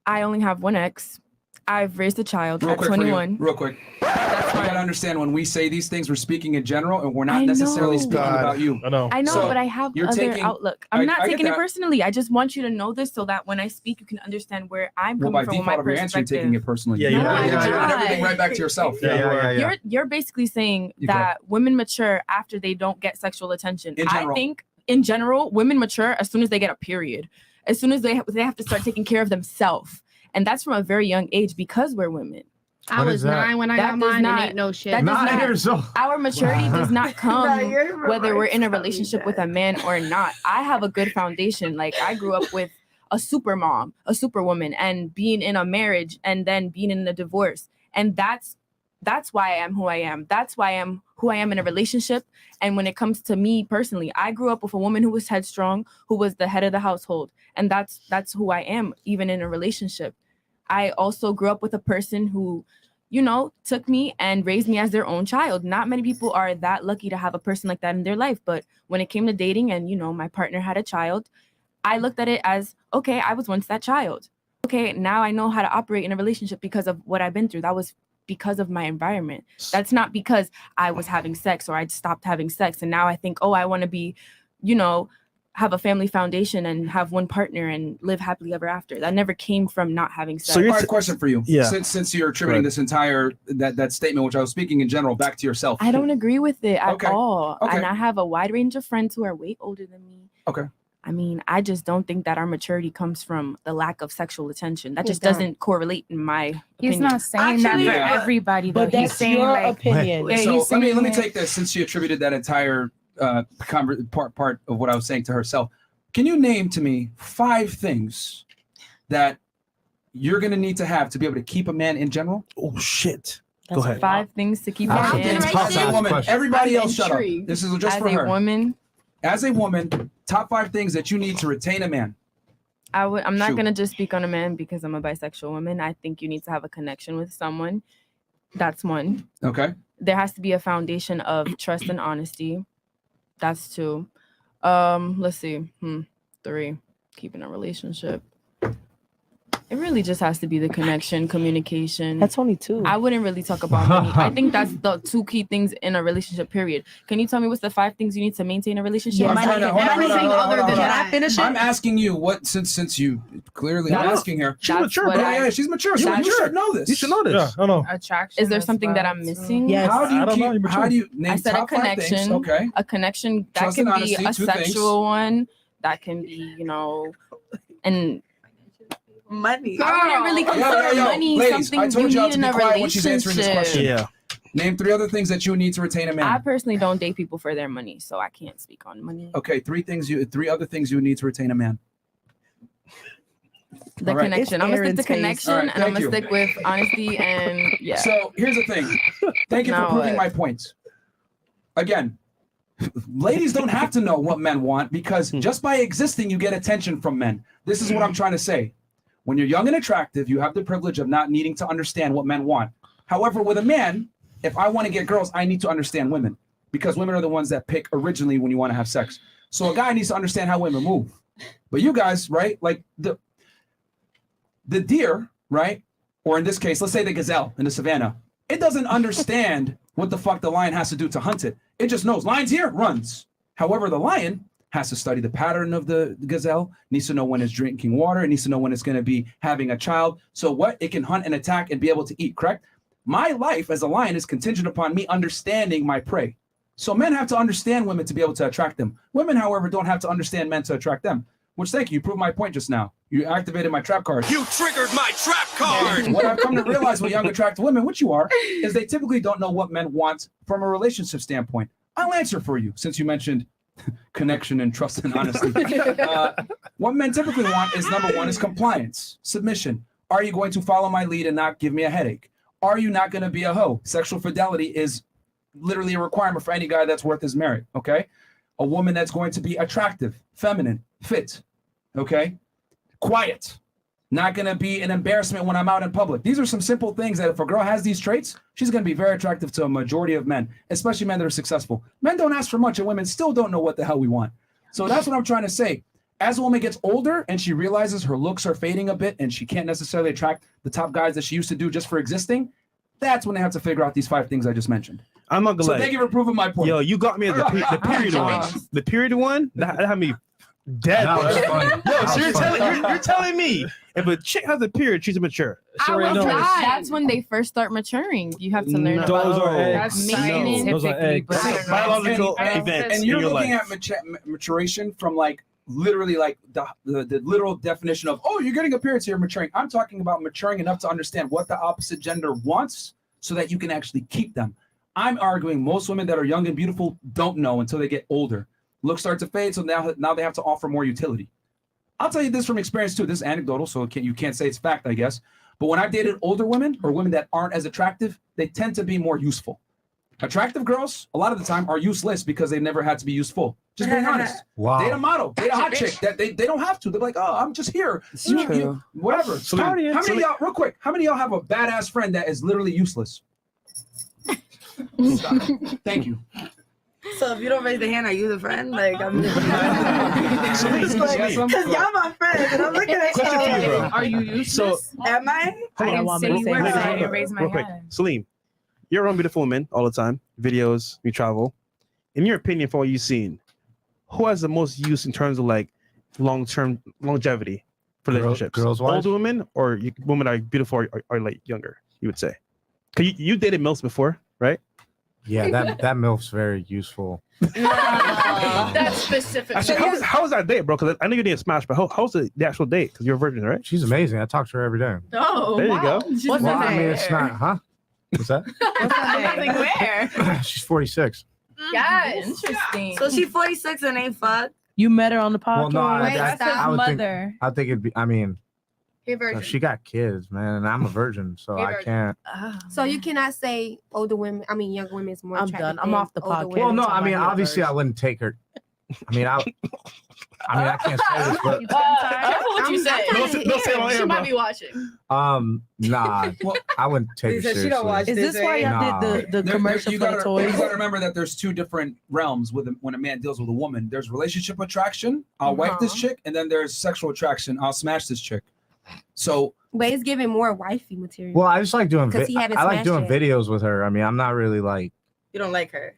I only have one ex. I've raised a child at 21. Real quick. You gotta understand, when we say these things, we're speaking in general, and we're not necessarily speaking about you. I know, but I have other outlook. I'm not taking it personally. I just want you to know this so that when I speak, you can understand where I'm coming from. By default of your answer, you're taking it personally. Yeah, you're everything right back to yourself. You're basically saying that women mature after they don't get sexual attention. I think in general, women mature as soon as they get a period. As soon as they have to start taking care of themselves. And that's from a very young age because we're women. I was 9 when I got mine and ain't no shit. Our maturity does not come whether we're in a relationship with a man or not. I have a good foundation. Like, I grew up with a super mom, a superwoman, and being in a marriage and then being in a divorce. And that's why I am who I am. That's why I am who I am in a relationship. And when it comes to me personally, I grew up with a woman who was headstrong, who was the head of the household. And that's who I am, even in a relationship. I also grew up with a person who, took me and raised me as their own child. Not many people are that lucky to have a person like that in their life. But when it came to dating and, my partner had a child, I looked at it as, okay, I was once that child. Okay, now I know how to operate in a relationship because of what I've been through. That was because of my environment. That's not because I was having sex or I stopped having sex. And now I think, I want to be, have a family foundation and have one partner and live happily ever after. That never came from not having sex. So here's a question for you. Yeah. Since you're attributing this entire that statement, which I was speaking in general, back to yourself. I don't agree with it at all. Okay. And I have a wide range of friends who are way older than me. Okay. I mean, I just don't think that our maturity comes from the lack of sexual attention. That just doesn't correlate in my opinion. He's not saying that for everybody, though. But that's he's saying your like opinion. So let me take this, since you attributed that entire part of what I was saying to herself. Can you name to me 5 things that you're going to need to have to be able to keep a man in general? Oh, shit. That's Go ahead. 5 things to keep a man. As a woman, everybody else shut up. This is just for her. As a woman, top 5 things that you need to retain a man. I'm not going to just speak on a man because I'm a bisexual woman. I think you need to have a connection with someone. That's 1. Okay. There has to be a foundation of trust and honesty. That's 2. Let's see. 3. Keeping a relationship. It really just has to be the connection, communication. That's only 2. I wouldn't really talk about money. I think that's the 2 key things in a relationship, period. Can you tell me what's the 5 things you need to maintain a relationship? I'm Finish it? I'm asking you what, since you clearly are asking here. She's mature, bro. Yeah, she's mature. So you should know this. You should know this. Yeah, I know. Attraction. Is there something that I'm missing? Yes. How do you name I said a top 5 connection. things? Okay. A connection that Trust can and be honesty, a 2 sexual one. That can be, and money. I wouldn't really consider money Ladies, something I told you y'all need to in be a quiet when she's answering this question. relationship. Yeah. Name 3 other things that you need to retain a man. I personally don't date people for their money, so I can't speak on money. Okay, 3 other things you need to retain a man. The All right. connection. I'm gonna stick to connection, All right, and I'm thank gonna you. stick with honesty and yeah. So here's the thing. Thank you for Now proving what? my points. Again, ladies don't have to know what men want because just by existing, you get attention from men. This is what I'm trying to say. When you're young and attractive, you have the privilege of not needing to understand what men want. However, with a man, if I want to get girls, I need to understand women because women are the ones that pick originally when you want to have sex. So a guy needs to understand how women move. But you guys, right? Like the deer, right? Or in this case, let's say the gazelle in the savannah. It doesn't understand what the fuck the lion has to do to hunt it. It just knows lion's here, runs. However, the lion has to study the pattern of the gazelle, needs to know when it's drinking water, it needs to know when it's going to be having a child. So what? It can hunt and attack and be able to eat, correct? My life as a lion is contingent upon me understanding my prey. So men have to understand women to be able to attract them. Women, however, don't have to understand men to attract them. Which, thank you, you proved my point just now. You activated my trap card. You triggered my trap card! What I've come to realize with young attractive women, which you are, is they typically don't know what men want from a relationship standpoint. I'll answer for you, since you mentioned connection and trust and honesty. What men typically want is, number one, is compliance, submission. Are you going to follow my lead and not give me a headache? Are you not going to be a hoe? Sexual fidelity is literally a requirement for any guy that's worth his merit, okay? A woman that's going to be attractive, feminine, fit, okay? Quiet, not going to be an embarrassment when I'm out in public. These are some simple things that if a girl has these traits, she's going to be very attractive to a majority of men, especially men that are successful. Men don't ask for much and women still don't know what the hell we want. So that's what I'm trying to say. As a woman gets older and she realizes her looks are fading a bit and she can't necessarily attract the top guys that she used to do just for existing, that's when they have to figure out these 5 things I just mentioned. I'm not gonna So lie. thank you for proving my point. Yo, you got me at the period one. The period one, that had me dead. That was bro. funny. Yo, so That was you're telling me if a chick has a period, she's immature. That's when they first start maturing. You have to learn Those about are eggs. that No, those are eggs. but I don't know. Biological events And in you're your looking life. at maturation from like literally like the literal definition of, oh, you're getting a period, so you're maturing. I'm talking about maturing enough to understand what the opposite gender wants so that you can actually keep them. I'm arguing most women that are young and beautiful don't know until they get older. Looks start to fade, so now they have to offer more utility. I'll tell you this from experience too. This is anecdotal, so you can't say it's fact, I guess. But when I've dated older women or women that aren't as attractive, they tend to be more useful. Attractive girls, a lot of the time, are useless because they've never had to be useful. Just being honest. Wow. Date a model, date a hot chick. That they don't have to. They're like, oh, I'm just here. Whatever. Salim. How many of y'all, real quick, how many of y'all have a badass friend that is literally useless? Thank you. So if you don't raise the hand, are you the friend? Like I'm just Salim. because y'all my friends, and I'm looking at Question for you, bro. Are you useless? Am I? I didn't say you were. I didn't raise my Real quick, hand. Salim, you're around beautiful women all the time, videos, you travel. In your opinion, for what you've seen, who has the most use in terms of like long-term longevity for relationships? girls-wise? Older women or women that are beautiful or like younger, you would say? Because you dated MILFs before, right? Yeah, that MILF's very useful. That's specific. Actually, how was that date, bro? Because I know you didn't smash, but how's the actual date? Because you're a virgin, right? She's amazing. I talk to her every day. Oh, There you wow. go. What's Well, her I mean, name? it's not, huh? What's that? Where? She's 46. Yes. Interesting. So she 46 and ain't fucked. You met her on the podcast. Well, no, I would mother. think. I think it'd be. I mean, Hey, virgin. she got kids, man, and I'm a virgin, so Hey, I virgin. can't. So you cannot say older women. I mean, younger women is more I'm attractive. done. I'm than off the older podcast. women. Well, no, talking I mean, about your obviously, I version. wouldn't take her. I mean, I can't say this, but Careful what you say. Don't say it on She air, might bro. be watching. nah, I wouldn't take her Said she seriously. don't watch Is this why y'all did the commercial you for the gotta, toys? You gotta remember that there's 2 different realms when a man deals with a woman. There's relationship attraction, I'll wipe this chick, and then there's sexual attraction, I'll smash this chick. So But it's giving more wifey material. Well, I just like doing. 'Cause he haven't I like smashed doing yet. videos with her. I mean, I'm not really like. You don't like her.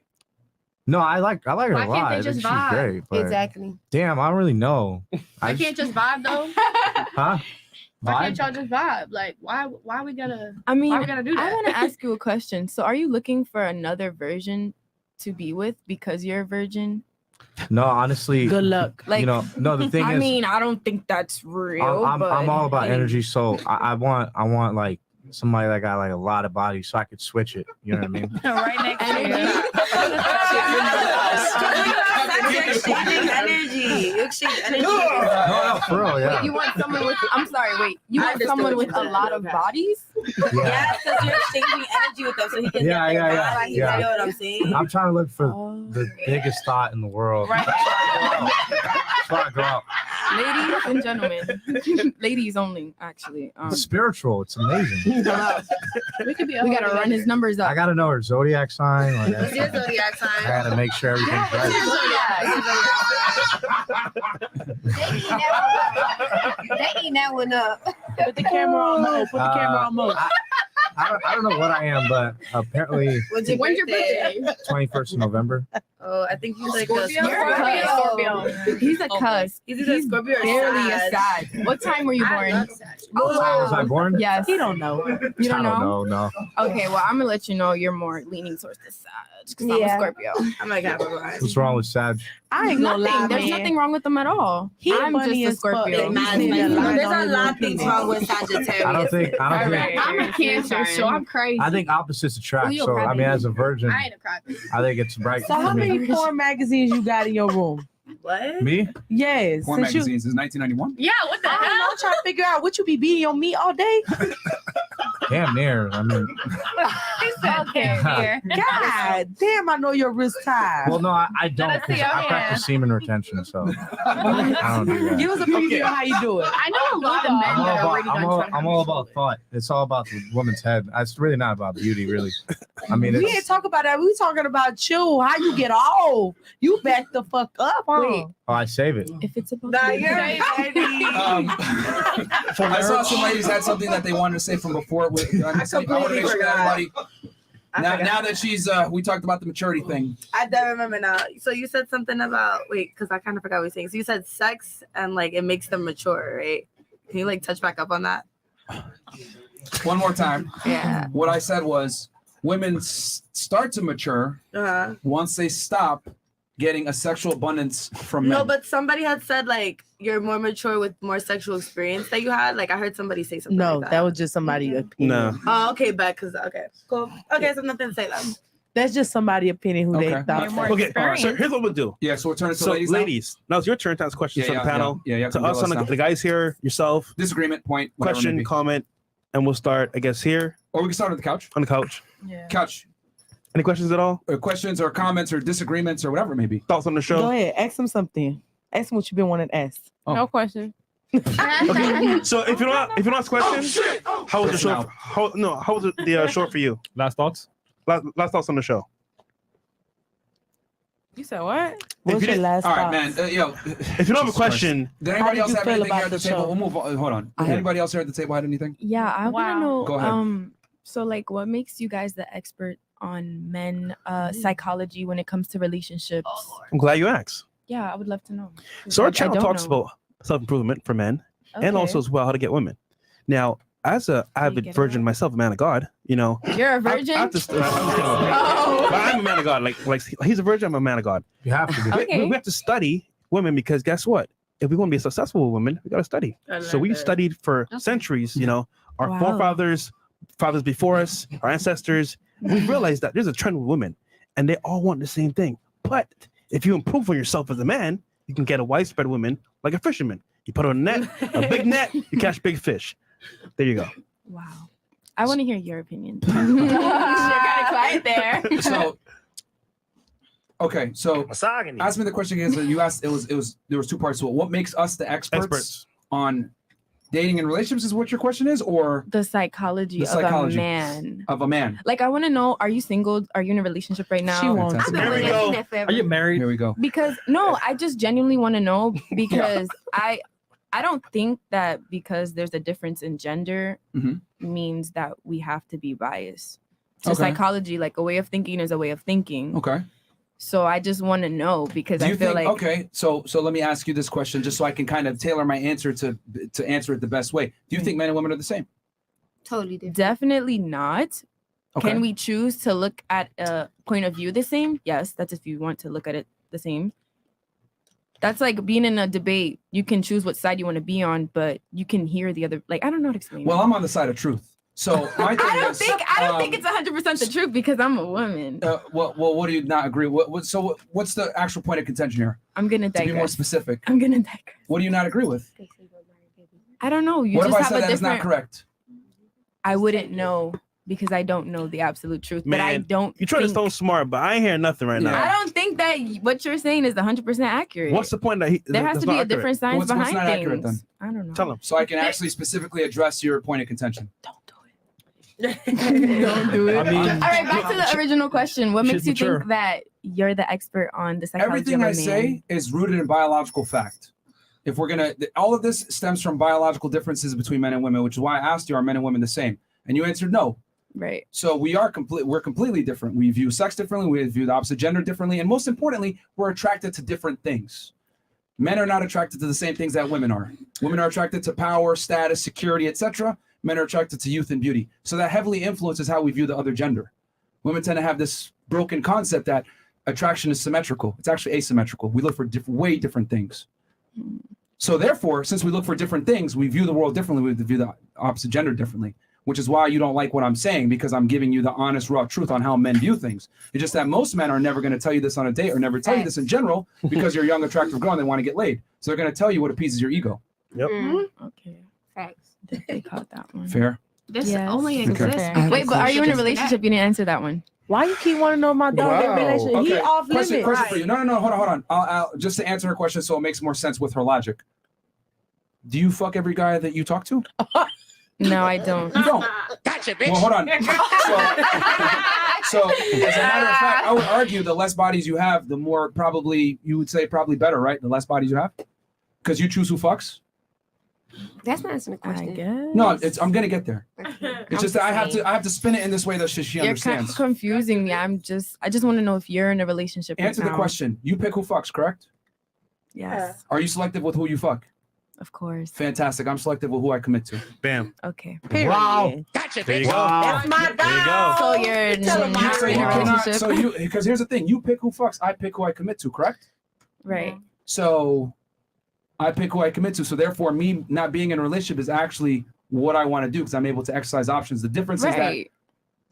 No, I like her Why a can't lot. they I think just she's vibe? great. But Exactly. damn, I don't really know. I can't just vibe though. Huh? Why can't Vibe? y'all just vibe? Like why we gotta? I mean, why we gotta do that? I want to ask you a question. So, are you looking for another virgin to be with because you're a virgin? No, honestly. Good luck. Like, No. The thing I is, mean, I don't think that's real. I'm but all about hey. energy. So I want like somebody that got like a lot of body, so I could switch it. You know what I mean? Right next to You're exchanging energy. You exchange energy. No, for real, yeah. You want someone with? I'm sorry. Wait. You I want understood someone what with you a said. lot of bodies? Yeah. Yes, because you're exchanging energy with them, so he can Yeah, get their yeah. vibe. You know what I'm saying? I'm trying to look for the biggest thought in the world. Right. That's why I go out. Ladies and gentlemen, ladies only, actually. Spiritual. It's amazing. Hello. We gotta run his numbers up. I gotta know her zodiac sign. Like, What's your zodiac sign? I gotta make sure everything's What's your right. zodiac? They eating that one up. Put the camera on mode. Put the camera on mode. I don't know what I am, but apparently When's your birthday? 21st of November. Oh, I think he's like Scorpio? a Scorpio. He's a cuss. He's either Scorpio or barely Sag. a Sag. What time were you born? Was I born? Yes. He don't know. You don't know? No. Okay, well, I'm gonna let you know you're more leaning towards the Sag because I'm a Yeah. Scorpio. I'm like, have a line. What's wrong with Sag? I ain't gonna lie, There's man. nothing wrong with them at all. He I'm funny just a as fuck. Scorpio. He said a line There's on a his lot little of things penis. wrong with Sagittarius. I don't think. I'm a Cancer, so I'm crazy. I think opposites attract. you a So I mean, crybaby? as a virgin, I ain't a crybaby. I think it's right. So how for me. many porn magazines you got in your room? What? Me? Yes. Porn since you- magazines is 1991. Yeah, what the I don't know. hell? I'm trying to figure out what you be beating your meat all day. Damn near. I mean, He said, okay, here. God damn, I know your wrist tied. well, no, I don't. Let us see 'Cause your I hand. practice semen retention, so I don't do that. Give us a preview of how you do it. I know a lot of men I'm all that are about, already I'm done all, trying I'm all about thought. It's all about the woman's head. It's really not about beauty, really. I mean, We it's, ain't talking about that. We talking about you. How you get off? You back the fuck up, huh? Wait. oh, I save it. If it's about Nah, you, you're I saw some ladies had something that they wanted to say from before. I want to make sure that everybody. Now that she's, we talked about the maturity thing. I don't remember now. So you said something about because I kind of forgot what you were saying. So you said sex and like it makes them mature, right? Can you like touch back up on that? One more time. Yeah. What I said was women start to mature Uh-huh. once they stop getting a sexual abundance from men. No, but somebody had said like you're more mature with more sexual experience that you had. Like I heard somebody say something. No, like that was just somebody's opinion. No. Oh, okay, bet because okay, cool. Okay, so nothing to say then. That's just somebody's opinion who they Okay. thought. Okay, so here's what we'll do. Yeah, so we'll turn it to So, ladies. ladies, now it's your turn to ask questions Yeah, from the panel. Yeah, To us, on the guys here, yourself, disagreement, point, whatever it may question, be. comment, and we'll start, I guess, here Or we can start on the couch. on the couch. Yeah. Couch. Any questions at all? Or questions or comments or disagreements or whatever it may be. Thoughts on the show? Go ahead, ask him something. Ask him what you've been wanting to ask. Oh. No question. Okay. So if you don't ask questions, how was the show? Now. How was the show for you? Last thoughts? Last thoughts on the show. You said what? What's you your didn't- last All right, thoughts? man. Yo, If you don't have a question, did How anybody did else you have feel anything here about at the the table? show? We'll move on. Hold on. Okay. Anybody else here at the table had anything? Yeah, I want to know. Go ahead. So like, what makes you guys the expert on men psychology when it comes to relationships? I'm glad you asked. Yeah, I would love to know. So our I channel don't talks know. about self-improvement for men and Okay. also as well how to get women. Now, as a avid get virgin myself, a man of God, you know. You're a virgin? I'm just kidding. Oh. But I'm a man of God. Like he's a virgin, I'm a man of God. You have to be. Okay. We have to study women because guess what? If we want to be successful with women, we got to study. So we studied for centuries, you know, our Wow. forefathers, fathers before us, our ancestors. We realized that there's a trend with women and they all want the same thing. But if you improve on yourself as a man, you can get a widespread woman like a fisherman. You put on a net, a big net, you catch big fish. There you go. Wow. I want to hear your opinion. She got quiet there. So, okay, so ask me the question again. So you asked. It was. There was two parts to it. What makes us the experts on dating and relationships? Is what your question is, or The psychology, The psychology of a man. of a man? Like, I want to know: are you single? Are you in a relationship right now? She won't. Fantastic. There we go. Are you married? Here we go. Because no, I just genuinely want to know because I don't think that because there's a difference in gender Mhm. means that we have to be biased. So Okay. psychology, like a way of thinking, is a way of thinking. Okay. So I just want to know because Do you I feel think? like Okay. So let me ask you this question, just so I can kind of tailor my answer to answer it the best way. Do you think men and women are the same? Totally different. definitely not. Okay. Can we choose to look at a point of view the same? Yes, that's if you want to look at it the same. That's like being in a debate. You can choose what side you want to be on, but you can hear the other. Like, I don't know how to explain. Well, it. I'm on the side of truth. So my thing I don't is, think it's 100% the truth because I'm a woman. well, what do you not agree? What's the actual point of contention here? I'm gonna To be more digress. specific, I'm gonna digress. what do you not agree with? I don't know. You What if just I have said a that is not different. correct? I wouldn't know because I don't know the absolute truth. But I Man, don't. You try to think- sound smart, but I ain't hearing nothing right now. I don't think that what you're saying is 100% accurate. What's the point that there has to be a different science What's behind not things. accurate then? I don't know. Tell him. So I can actually specifically address your point of contention. Don't do it. I mean- all right, back to the original question. What makes you mature. think that you're the expert on the psychology Everything of a I man? say is rooted in biological fact. If we're gonna, all of this stems from biological differences between men and women, which is why I asked you, are men and women the same? And you answered no. Right. So we're completely different. We view sex differently. We view the opposite gender differently, and most importantly, we're attracted to different things. Men are not attracted to the same things that women are. Women are attracted to power, status, security, etc. Men are attracted to youth and beauty. So that heavily influences how we view the other gender. Women tend to have this broken concept that attraction is symmetrical. It's actually asymmetrical. We look for way different things. So therefore, since we look for different things, we view the world differently. We view the opposite gender differently, which is why you don't like what I'm saying, because I'm giving you the honest, raw truth on how men view things. It's just that most men are never going to tell you this on a date or never tell you this in general because you're a young, attractive girl and they want to get laid. So they're going to tell you what appeases your ego. Yep. Okay. Facts. Definitely caught that one. Fair. This Yes. only Okay. exists. Wait, but are you in a relationship? You didn't answer that one. Why you keep wanting to know my dog relationship? He off Question limits. for you. No, hold on. I'll just to answer her question so it makes more sense with her logic. Do you fuck every guy that you talk to? No, I don't. You don't. Gotcha, bitch. Well, hold on. So, as a matter of fact, I would argue the less bodies you have, the more probably you would say probably better, right? The less bodies you have, because you choose who fucks. That's not answering the question. No, I'm gonna get there. It's just that I have to spin it in this way that she You're kind understands. of confusing me. I just want to know if you're in a relationship. right Answer the now. question. You pick who fucks, correct? Yes, Are you selective with who you fuck? of course. Fantastic. I'm selective with who I commit to. Bam. Okay. Wow. Gotcha, There you bitch. go. That's my dog. So you're not So in you a cannot. relationship, So you because here's the thing. You pick who fucks. I pick who I commit to. Correct? right? So I pick who I commit to. So therefore, me not being in a relationship is actually what I want to do because I'm able to exercise options. The difference is that Right.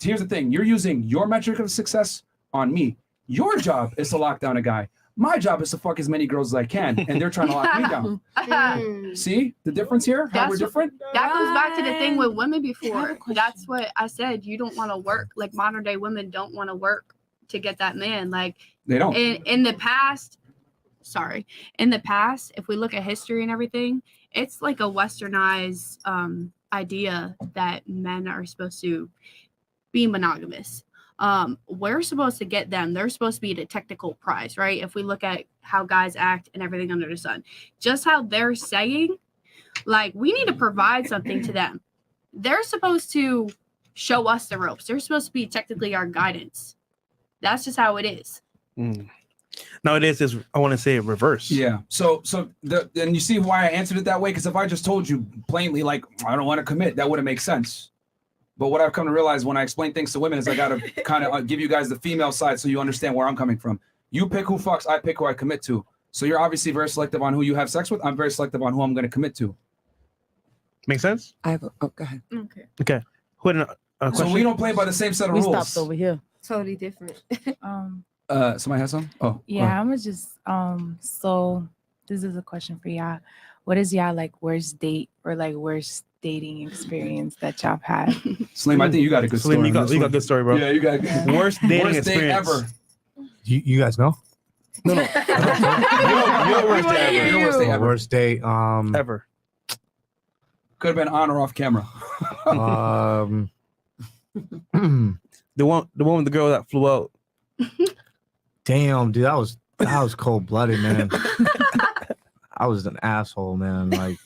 here's the thing. You're using your metric of success on me. Your job is to lock down a guy. My job is to fuck as many girls as I can, and they're trying to lock me down. See the difference here? How we're different? That goes back to the thing with women before. That's what I said. You don't want to work. Like modern day women don't want to work to get that man. Like They don't. in the past. Sorry, in the past, if we look at history and everything, it's like a westernized idea that men are supposed to be monogamous. We're supposed to get them. They're supposed to be the technical prize, right? If we look at how guys act and everything under the sun, just how they're saying, like, we need to provide something to them. They're supposed to show us the ropes. They're supposed to be technically our guidance. That's just how it is. Nowadays, I want to say reverse. Yeah. So and you see why I answered it that way? Because if I just told you plainly, like, I don't want to commit, that wouldn't make sense. But what I've come to realize when I explain things to women is I got to kind of give you guys the female side so you understand where I'm coming from. You pick who fucks, I pick who I commit to. So you're obviously very selective on who you have sex with. I'm very selective on who I'm going to commit to. Make sense? Go ahead. Okay. Okay. Who had a question? So we don't play by the same set of We rules. stopped over here. Totally different. Somebody has some? Oh. go Yeah, ahead. I'm gonna just so this is a question for y'all. What is y'all like worst date or like worst dating experience that y'all had? Salim, I think you got a good Salim, story. you got on this a one. good story, bro. Yeah, you got a good Worst dating worst date experience ever. You guys know? No. Your worst date ever. Your worst date ever. Worst date. Ever. Could have been on or off camera. The one with the girl that flew out. Damn, dude, that was cold blooded, man. I was an asshole, man. Like,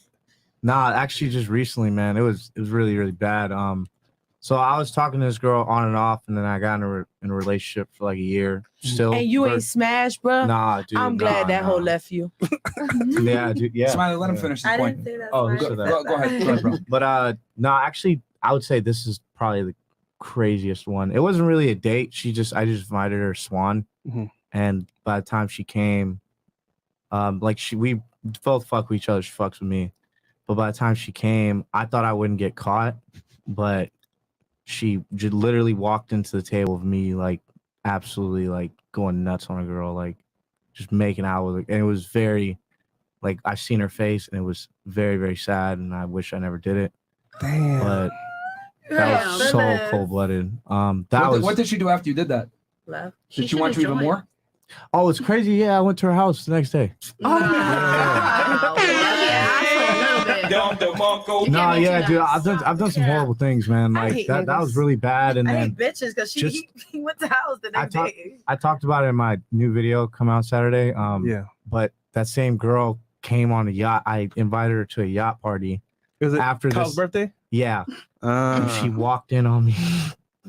nah, actually, just recently, man, it was really, really bad. So I was talking to this girl on and off, and then I got in a relationship for like a year. Still, And you ain't smashed, bro. Nah, dude. I'm glad that hoe left you. Yeah, dude. Yeah. Smiley, let him finish his point. Oh, who said that? Go ahead, bro. But no, actually, I would say this is probably the craziest one. It wasn't really a date. I just invited her Swan, and by the time she came, we both fuck with each other. She fucks with me, but by the time she came, I thought I wouldn't get caught, but she just literally walked into the table with me, like absolutely like going nuts on a girl, like just making out with her, and it was very, like I've seen her face, and it was very, very sad, and I wish I never did it. Damn. But That was so cold blooded. What did she do after you did that? Left. Did she want you even more? Oh, it's crazy. Yeah, I went to her house the next day. No, yeah, dude, I've done some horrible things, man. I Like hate that was niggas. really bad. And I then hate bitches because he went to house the next day. I talked about it in my new video come out Saturday. Yeah. But that same girl came on a yacht. I invited her to a yacht party. Was it after Kyle's birthday? Yeah. And she walked in on me.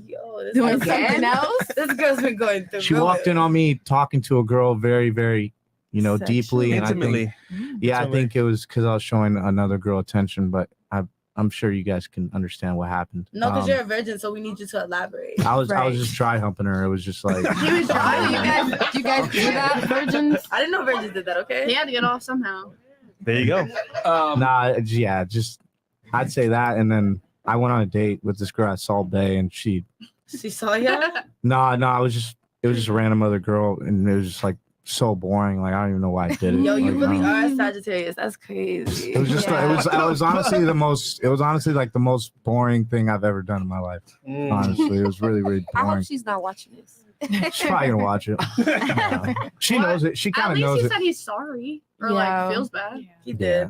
Yo, this Doing girl's- something else? This girl's been going through. She walked in on me talking to a girl very, very, deeply. And Intimately. I think it was because I was showing another girl attention, but I'm sure you guys can understand what happened. No, because you're a virgin, so we need you to elaborate. I was just dry humping her. It was just like He was dry. You guys do that, virgins? I didn't know virgins did that. Okay. He had to get off somehow. There you go. I'd say that, and then I went on a date with this girl at Salt Bay, and she saw you. No, it was just a random other girl, and it was just like so boring. Like I don't even know why I did it. Yo, you Like, really I are don't- a Sagittarius. That's crazy. It was just it was honestly like the most boring thing I've ever done in my life. Honestly, it was really, really I hope boring. she's not watching this. She's probably gonna watch it. She knows it. She kind At of least knows he it. said he's sorry or Yeah. like feels bad. He did.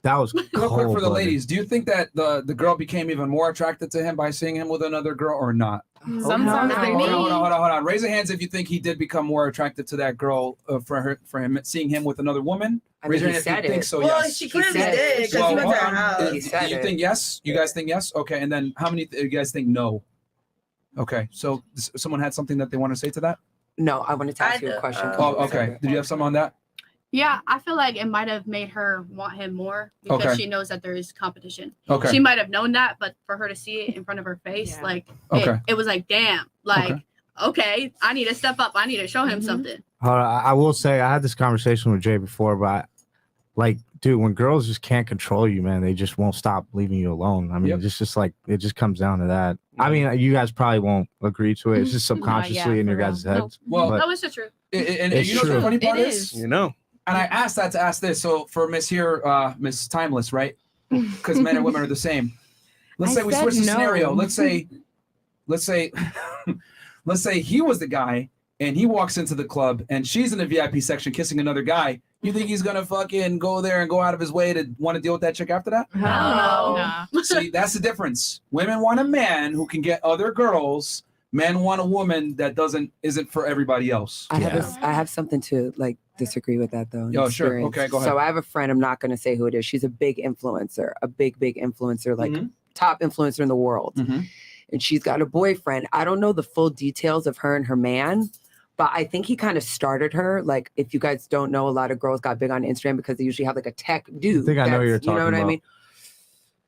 That was Real quick for the cold-blooded. ladies, do you think that the girl became even more attracted to him by seeing him with another girl or not? Sometimes Hold on. Raise your hands if you think he did become more attracted to that girl for him seeing him with another woman. I Raise mean, your he hand if you said think it. so. Well, Yes. she clearly did because he went to her house. He said you it. think yes? You guys think yes? Okay, and then how many you guys think no? Okay, so someone had something that they want to say to that? No, I wanted to ask you a question. Oh, okay. Did you have something on that? Yeah, I feel like it might have made her want him more because Okay. she knows that there is competition. Okay. She might have known that, but for her to see it in front of her face, like Okay. it was like, damn, like, okay, I need to step up. I need to show him something. I will say I had this conversation with Jay before, but like, dude, when girls just can't control you, man, they just won't stop leaving you alone. I mean, it's just like it just comes down to that. I mean, you guys probably won't agree to it. It's just subconsciously in your guys' heads. Well, but No, it's the truth. And It's you know what the true. funny part It is? is. You know. And I asked that to ask this. So for Miss here, Miss Timeless, right? Because men and women are the same. Let's I say we said switch the no. scenario. Let's say he was the guy and he walks into the club and she's in the VIP section kissing another guy. You think he's gonna fucking go there and go out of his way to want to deal with that chick after that? No. See, that's the difference. Women want a man who can get other girls. Men want a woman that isn't for everybody else. I have something to like disagree with that though. in Oh, sure. experience. Okay, go ahead. So I have a friend. I'm not going to say who it is. She's a big influencer, a big influencer, like top influencer in the world. And she's got a boyfriend. I don't know the full details of her and her man, but I think he kind of started her. Like, if you guys don't know, a lot of girls got big on Instagram because they usually have like a tech dude. I think I know that's- you're You talking know what I about. mean? I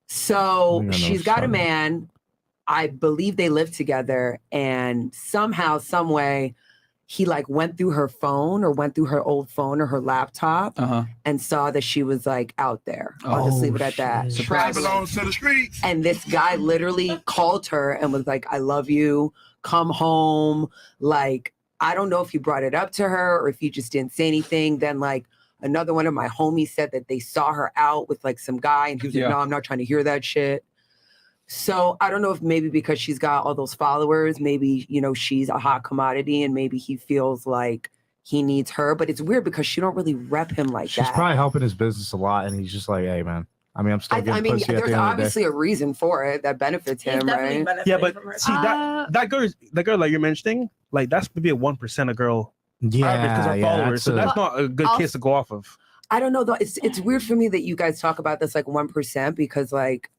So think I know she's what you're got a talking about. man. I believe they live together, and somehow, some way, he like went through her phone or went through her old phone or her laptop and saw that she was like out there. I'll just leave it at that. Surprise. Belongs to the streets. And this guy literally called her and was like, I love you. Come home. Like, I don't know if he brought it up to her or if he just didn't say anything. Then like another one of my homies said that they saw her out with like some guy and he was like, no, I'm not trying to hear that shit. So I don't know if maybe because she's got all those followers, maybe, you know, she's a hot commodity and maybe he feels like he needs her. But it's weird because she don't really rep him like She's that. probably helping his business a lot, and he's just like, hey, man. I mean, I'm still getting I mean, pussy at there's the end of the day. obviously a reason for it that benefits him, right? Yeah, but see that girl like you're mentioning, like that's maybe a 1% of girl average because of followers. So that's not a good case to go off of. I don't know though. It's weird for me that you guys talk about this like 1% because like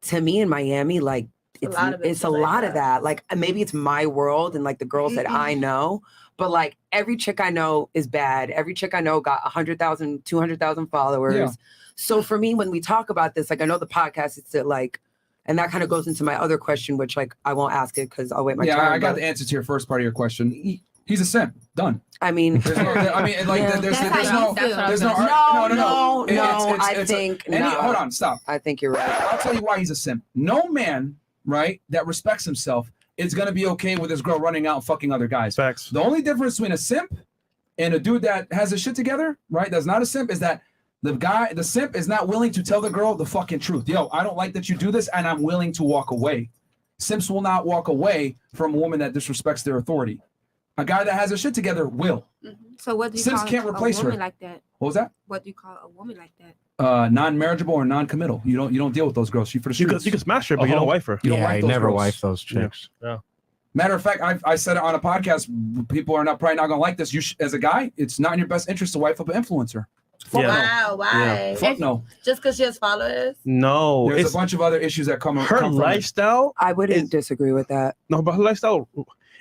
to me in Miami, like it's a lot of that. Like maybe it's my world and like the girls that I know, but like every chick I know is bad. Every chick I know got 100,000, 200,000 followers. Yeah. So for me, when we talk about this, like I know the podcast, it's that like, and that kind of goes into my other question, which like I won't ask it because I'll wait my turn. I got but- the answer to your first part of your question. He's a simp. Done. I mean, there's no, there's no. I think Hold on, stop. I think you're right. I'll tell you why he's a simp. No man, right, that respects himself is gonna be okay with his girl running out and fucking other guys. Facts. The only difference between a simp and a dude that has his shit together, right, that's not a simp, is that the simp is not willing to tell the girl the fucking truth. Yo, I don't like that you do this, and I'm willing to walk away. Simps will not walk away from a woman that disrespects their authority. A guy that has his shit together will. So what do you Simps call can't replace a woman her. like that? What was that? What do you call a woman like that? Non-marriageable or non-committal. You don't deal with those girls. She for the streets. You can smash her, but you don't wife her. You don't Yeah, wife I those never girls. wife those chicks. Yeah. Matter of fact, I said it on a podcast. People are probably not gonna like this. As a guy, it's not in your best interest to wife up an influencer. Fuck no. Wow, why? Fuck no. Just because she has followers? No, There's it's a bunch of other issues that come. her come from it. lifestyle. I wouldn't disagree with that. No, but her lifestyle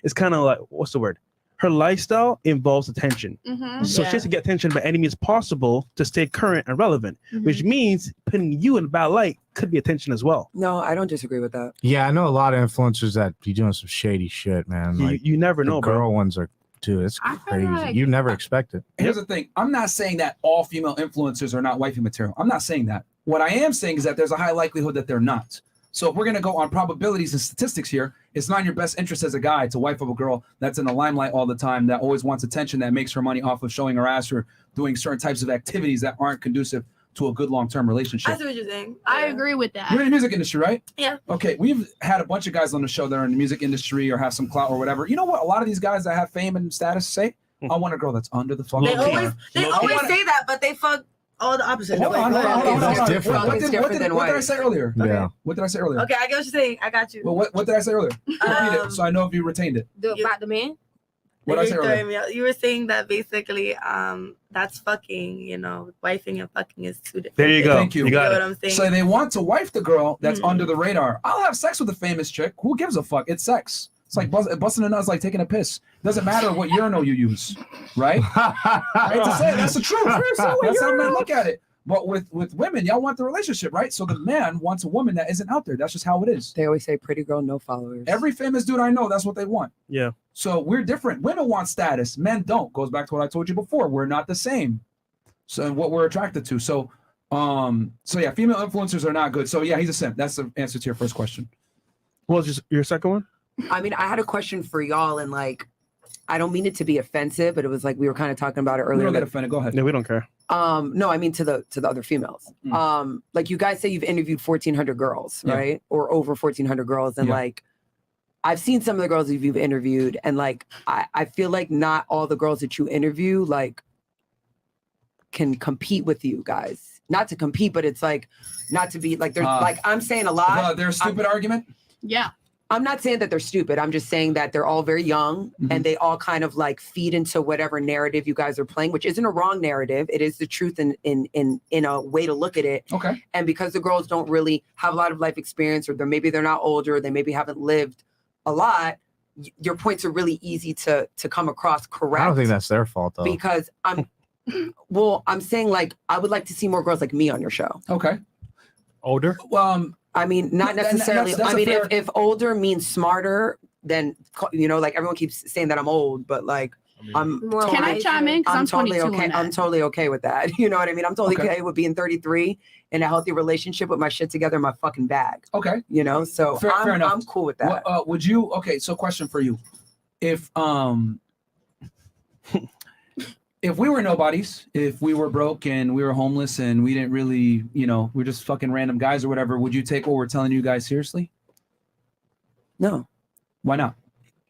is kind of like, what's the word? Her lifestyle involves attention. So she has to get attention by any means possible to stay current and relevant, which means putting you in a bad light could be attention as well. No, I don't disagree with that. Yeah, I know a lot of influencers that be doing some shady shit, man. Like You never the know, girl bro. ones are, dude, it's I feel crazy. like- You never expect it. Here's the thing. I'm not saying that all female influencers are not wifey material. I'm not saying that. What I am saying is that there's a high likelihood that they're not. So if we're going to go on probabilities and statistics here, it's not in your best interest as a guy to wife up a girl that's in the limelight all the time, that always wants attention, that makes her money off of showing her ass or doing certain types of activities that aren't conducive to a good long-term relationship. I see what you're saying. I agree with that. You're in the music industry, right? Yeah. Okay, we've had a bunch of guys on the show that are in the music industry or have some clout or whatever. You know what a lot of these guys that have fame and status say? I want a girl that's under the fucking They always radar. say that, but they fuck all the opposite. Hold on. It's different. What It's did different than I wife. say earlier? Yeah. What did I say earlier? Okay, I get what you're saying. I got you. Well, what did I say earlier? Repeat it so I know if you retained it. About the man? What did I say You're earlier? throwing me out. You were saying that basically, that's fucking. You know, wifing and fucking is two different. There you things. go. Thank you. You got know it. what I'm saying? So they want to wife the girl that's under the radar. I'll have sex with a famous chick. Who gives a fuck? It's sex. It's like busting a nut is like taking a piss. Doesn't matter what urinal you use, right? I hate to say it, that's the truth. That's how men look at it. But with women, y'all want the relationship, right? So the man wants a woman that isn't out there. That's just how it is. They always say pretty girl, no followers. Every famous dude I know, that's what they want. Yeah. So we're different. Women want status. Men don't. Goes back to what I told you before. We're not the same. So what we're attracted to. So yeah, female influencers are not good. So yeah, he's a simp. That's the answer to your first question. What was your second one? I mean, I had a question for y'all, and like, I don't mean it to be offensive, but it was like we were kind of talking about it We earlier. don't get like, offended. Go ahead. Yeah, we don't care. no, I mean to the other females. Like you guys say you've interviewed 1,400 girls, Yeah. right? Or over 1,400 girls, and Yeah. like, I've seen some of the girls that you've interviewed, and like, I feel like not all the girls that you interview like can compete with you guys. Not to compete, but it's like not to be like there's like I'm saying a lot. Their stupid argument. Yeah. I'm not saying that they're stupid. I'm just saying that they're all very young and they all kind of like feed into whatever narrative you guys are playing, which isn't a wrong narrative. It is the truth in a way to look at it. Okay. And because the girls don't really have a lot of life experience, or maybe they're not older, they maybe haven't lived a lot, your points are really easy to come across correct. I don't think that's their fault though. Because I'm saying like I would like to see more girls like me on your show. Okay. Older? I mean, not necessarily. That's I mean, fair... if older means smarter, then like everyone keeps saying that I'm old, but like I'm. Can I chime in? Because I'm totally 22 okay. on that. I'm totally okay with that. You know what I mean? I'm totally okay with being 33 in a healthy relationship with my shit together in my fucking bag. Okay. You know, so fair enough. I'm cool with that. Would you? Okay. So question for you: If if we were nobodies, if we were broke and we were homeless and we didn't really, we're just fucking random guys or whatever, would you take what we're telling you guys seriously? No. Why not?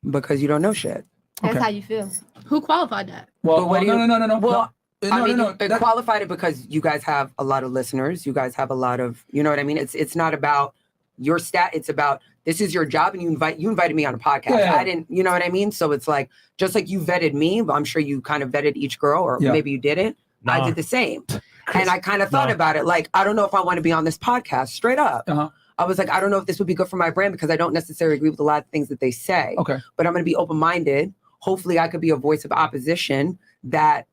Because you don't know shit. That's how you feel. Who qualified that? Well, But no. Well, I mean, no. it qualified it because you guys have a lot of listeners. You guys have a lot of, you know what I mean? It's not about your stat. It's about this is your job, and you invited me on a podcast. Yeah. I didn't, you know what I mean? So it's like just like you vetted me, but I'm sure you kind of vetted each girl, or maybe you didn't. I did the same, and I kind of thought about it. Like I don't know if I want to be on this podcast. Straight up. I was like, I don't know if this would be good for my brand because I don't necessarily agree with a lot of things that they say. Okay. But I'm going to be open-minded. Hopefully I could be a voice of opposition that,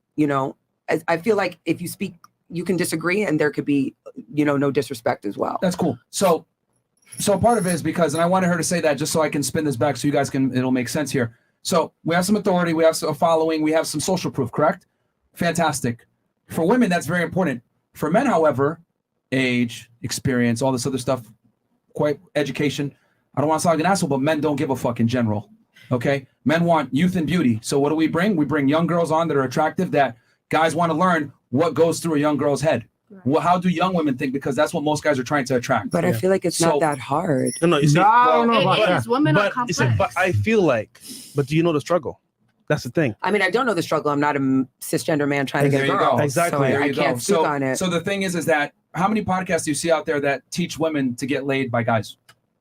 as I feel like if you speak, you can disagree and there could be, no disrespect as well. That's cool. So part of it is because, and I wanted her to say that just so I can spin this back so you guys it'll make sense here. So we have some authority, we have a following, we have some social proof, correct? Fantastic. For women, that's very important. For men, however, age, experience, all this other stuff, quite education. I don't want to sound like an asshole, but men don't give a fuck in general. Okay? Men want youth and beauty. So what do we bring? We bring young girls on that are attractive, that guys want to learn what goes through a young girl's head. Well, how do young women think? Because that's what most guys are trying to attract. But I feel like it's not that hard. No, you see, I don't know about It is. Women are but, you see, complex. but I feel like, but do you know the struggle? That's the thing. I mean, I don't know the struggle. I'm not a cisgender man trying to get There you girls. go. Exactly. So There I you can't go. speak So, on it. so the thing is that how many podcasts do you see out there that teach women to get laid by guys?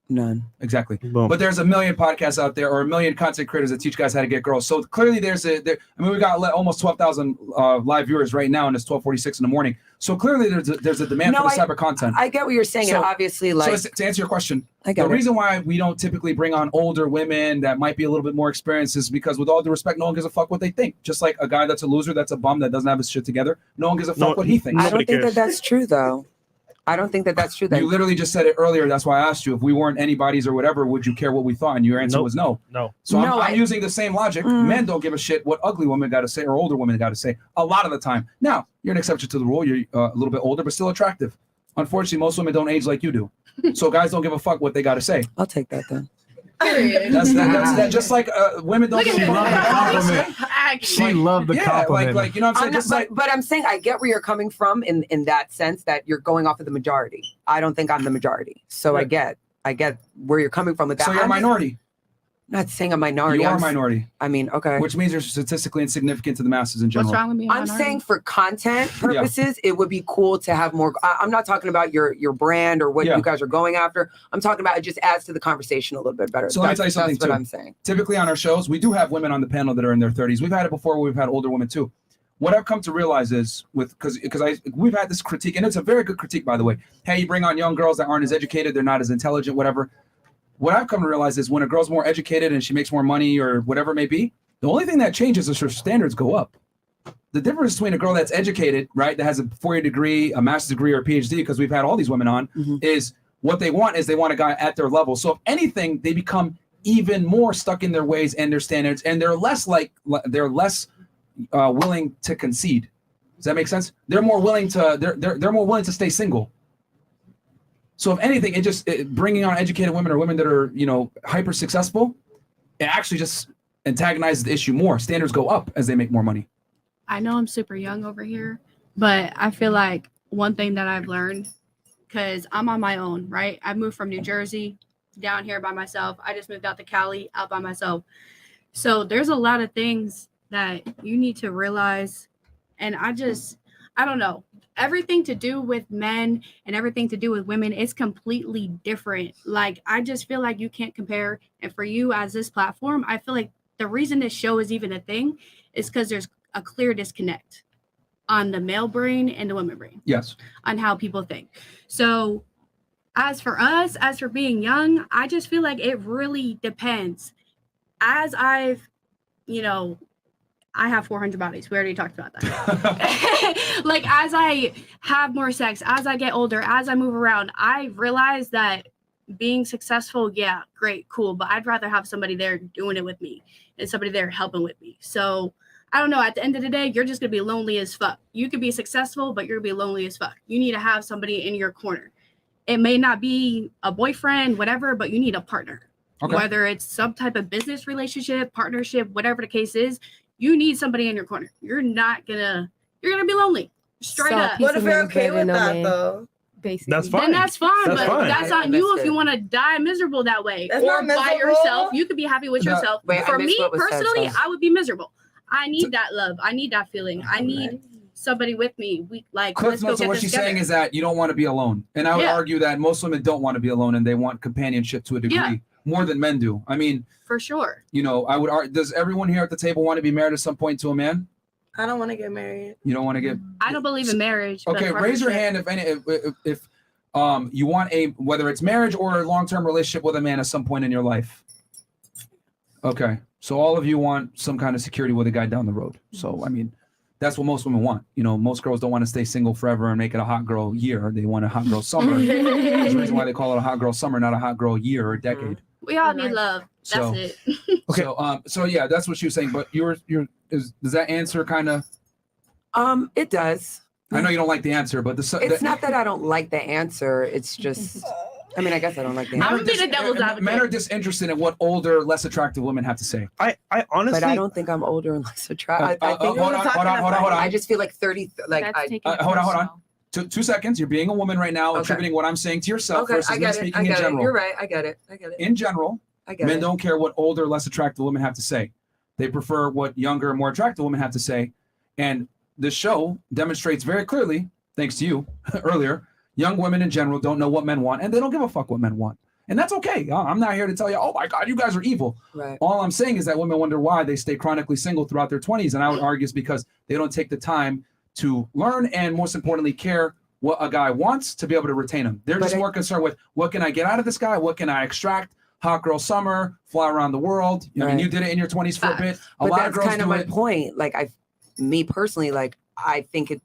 None. Exactly. Boom. But there's a million podcasts out there, or a million content creators that teach guys how to get girls. So clearly, I mean, we got almost 12,000 live viewers right now, and it's 12:46 in the morning. So clearly, there's a demand for this type of content. I get what you're saying, and obviously, like, so to answer your question, I get the it. reason why we don't typically bring on older women that might be a little bit more experienced is because, with all due respect, no one gives a fuck what they think. Just like a guy that's a loser, that's a bum, that doesn't have his shit together, no one gives a fuck what he thinks. I don't think that that's true, though. I don't think that that's true. You literally just said it earlier. That's why I asked you if we weren't anybody's or whatever, would you care what we thought? And your answer was no. No. So I'm using the same logic. Men don't give a shit what ugly women got to say or older women got to say a lot of the time. Now, you're an exception to the rule. You're a little bit older, but still attractive. Unfortunately, most women don't age like you do. So guys don't give a fuck what they got to say. I'll take that then. That's that. Just like women don't give a fuck. She loved the compliment. Like you know what I'm saying? But I'm saying I get where you're coming from in that sense that you're going off of the majority. I don't think I'm the majority. So I get where you're coming from with that. So you're a minority. Not saying a minority. You are I'm a minority. I mean, okay. Which means you're statistically insignificant to the masses in general. What's wrong with being a I'm minority? saying for content purposes, it would be cool to have more. I'm not talking about your brand or what you guys are going after. I'm talking about it just adds to the conversation a little bit better. So let me tell you something That's too. what I'm saying. Typically on our shows, we do have women on the panel that are in their 30s. We've had it before. We've had older women too. What I've come to realize is because we've had this critique, and it's a very good critique, by the way. Hey, you bring on young girls that aren't as educated, they're not as intelligent, whatever. What I've come to realize is when a girl's more educated and she makes more money or whatever it may be, the only thing that changes is her standards go up. The difference between a girl that's educated, right, that has a 4-year degree, a master's degree, or a PhD, because we've had all these women on, is what they want is they want a guy at their level. So if anything, they become even more stuck in their ways and their standards, and they're less willing to concede. Does that make sense? They're more willing to they're more willing to stay single. So if anything, bringing on educated women or women that are hyper successful, it actually just antagonizes the issue more. Standards go up as they make more money. I know I'm super young over here, but I feel like one thing that I've learned, because I'm on my own, right? I moved from New Jersey down here by myself. I just moved out to Cali out by myself. So there's a lot of things that you need to realize. And I don't know. Everything to do with men and everything to do with women is completely different. Like, I just feel like you can't compare. And for you as this platform, I feel like the reason this show is even a thing is because there's a clear disconnect on the male brain and the women brain. Yes. On how people think. So as for us, as for being young, I just feel like it really depends. As I've, I have 400 bodies. We already talked about that. Like, as I have more sex, as I get older, as I move around, I realize that being successful, yeah, great, cool. But I'd rather have somebody there doing it with me and somebody there helping with me. So I don't know. At the end of the day, you're just going to be lonely as fuck. You could be successful, but you're going to be lonely as fuck. You need to have somebody in your corner. It may not be a boyfriend, whatever, but you need a partner. Okay. Whether it's some type of business relationship, partnership, whatever the case is, you need somebody in your corner. You're gonna be lonely. Straight up. What if you're okay with that though? Basically. That's fine. Then that's fine. That's but fine. that's on you if you want to die miserable that way. That's or not by miserable. yourself. You could be happy with No. yourself. Wait, I For missed me what was said, personally, so- I would be miserable. I need that love. I need that feeling. I need somebody with me. Let's Cliff go Notes, get so what this she's together. saying is that you don't want to be alone. And I would argue that most women don't want to be alone and they want companionship to a degree more than men do. I mean, for sure. I would argue, does everyone here at the table want to be married at some point to a man? I don't want to get married. You don't want to get. I don't believe in marriage. but Okay, raise your partnership. hand if you want whether it's marriage or a long-term relationship with a man at some point in your life. Okay, so all of you want some kind of security with a guy down the road. So I mean, that's what most women want. Most girls don't want to stay single forever and make it a hot girl year. They want a hot girl summer. There's a reason why they call it a hot girl summer, not a hot girl year or decade. We all need love. That's So- it. Okay. So yeah, that's what she was saying. But does that answer kind of? It does. I know you don't like the answer, but It's not that I don't like the answer. It's just, I mean, I guess I don't like the I'm answer. gonna be the devil's advocate. Men are disinterested in what older, less attractive women have to say. I honestly, But I don't think I'm older and less attractive. I think hold on. I just feel like 30. Like That's I. taking it hold on. personal. 2 seconds. You're being a woman right now, attributing what I'm saying to yourself versus me speaking in general. You're right. I get it. In general, men don't care what older, less attractive women have to say. They prefer what younger, more attractive women have to say. And the show demonstrates very clearly, thanks to you earlier, young women in general don't know what men want, and they don't give a fuck what men want. And that's okay. I'm not here to tell you, oh my God, you guys are evil. Right. All I'm saying is that women wonder why they stay chronically single throughout their 20s. And I would argue it's because they don't take the time to learn and, most importantly, care what a guy wants to be able to retain him. They're just more concerned with, what can I get out of this guy? What can I extract? Hot girl summer, fly around the world. I mean, you did it in your 20s for a bit. A lot of girls kind of do my it. point. Like, me personally, like, I think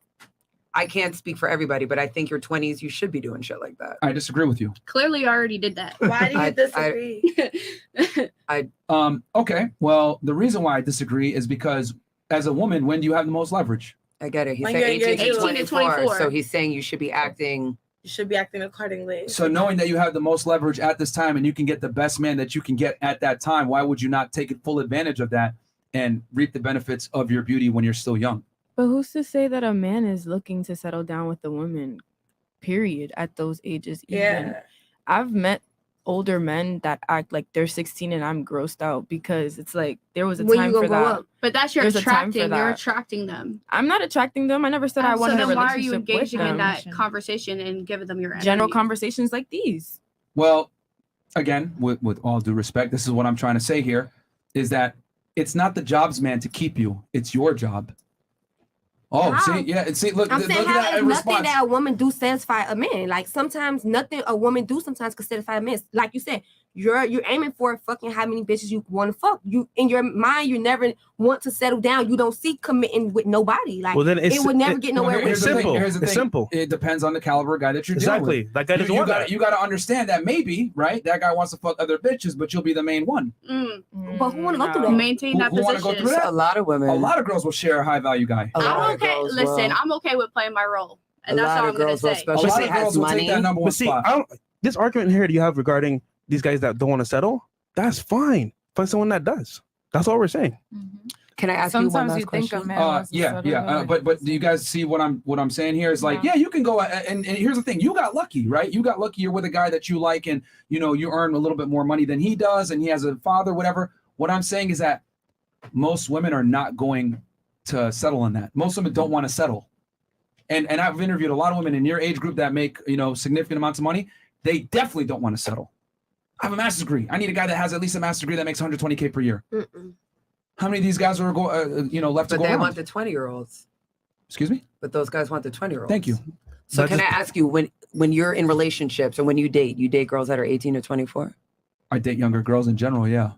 I can't speak for everybody, but I think your 20s, you should be doing shit like that. I disagree with you. Clearly, you already did that. Why do you disagree? Okay. Well, the reason why I disagree is because as a woman, when do you have the most leverage? I get it. He When said you're 18 to 18 to 24. 24. So he's saying you should be acting. You should be acting accordingly. So knowing that you have the most leverage at this time and you can get the best man that you can get at that time, why would you not take full advantage of that and reap the benefits of your beauty when you're still young? But who's to say that a man is looking to settle down with a woman, period, at those ages? Even. Yeah. I've met older men that act like they're 16 and I'm grossed out because it's like there was a When time you for gonna grow that. up? But that's your There's a time for attracting. You're that. attracting them. I'm not attracting them. I never said I wanted so a then why relationship are you engaging with in them. that conversation and giving them your energy? General conversations like these. Well, again, with all due respect, this is what I'm trying to say here, is that it's not the job's man to keep you. It's your job. Oh, How? see, yeah, and see, look, I'm look saying at how that is in nothing response. that a woman do satisfy a man. Like sometimes nothing a woman do sometimes can satisfy a man. Like you said, you're aiming for fucking how many bitches you want to fuck. You in your mind, you never want to settle down. You don't see committing with nobody. Like Well, then it would never get nowhere. Here's with the thing, you. here's the It's thing. simple. It depends on the caliber of guy that you're Exactly. dealing with. That guy doesn't want that. You got to understand that maybe, right? That guy wants to fuck other bitches, but you'll be the main one. But who want to go through that? Maintain that Who want to go position. through that? A lot of women. A lot of girls will share a high value guy. I'm okay. Listen, I'm okay with playing my role, and that's all I'm gonna say. A lot of girls will take that number one But see, spot. this argument here that you have regarding these guys that don't want to settle, that's fine. Find someone that does. That's all we're saying. Can I ask Sometimes you one last you think a question? man wants to settle down. But do you guys see what I'm saying here? Is like, yeah, you can go and here's the thing, you got lucky, right? You got lucky. You're with a guy that you like, and you earn a little bit more money than he does, and he has a father, whatever. What I'm saying is that most women are not going to settle on that. Most women don't want to settle, and I've interviewed a lot of women in your age group that make significant amounts of money. They definitely don't want to settle. I have a master's degree. I need a guy that has at least a master's degree that makes $120K per year. How many of these guys are left to But go they around? want the 20-year-olds. Excuse me? But those guys want the 20-year-olds. Thank you. So That can just- I ask you, when you're in relationships or when you date girls that are 18 to 24? I date younger girls in general, yeah.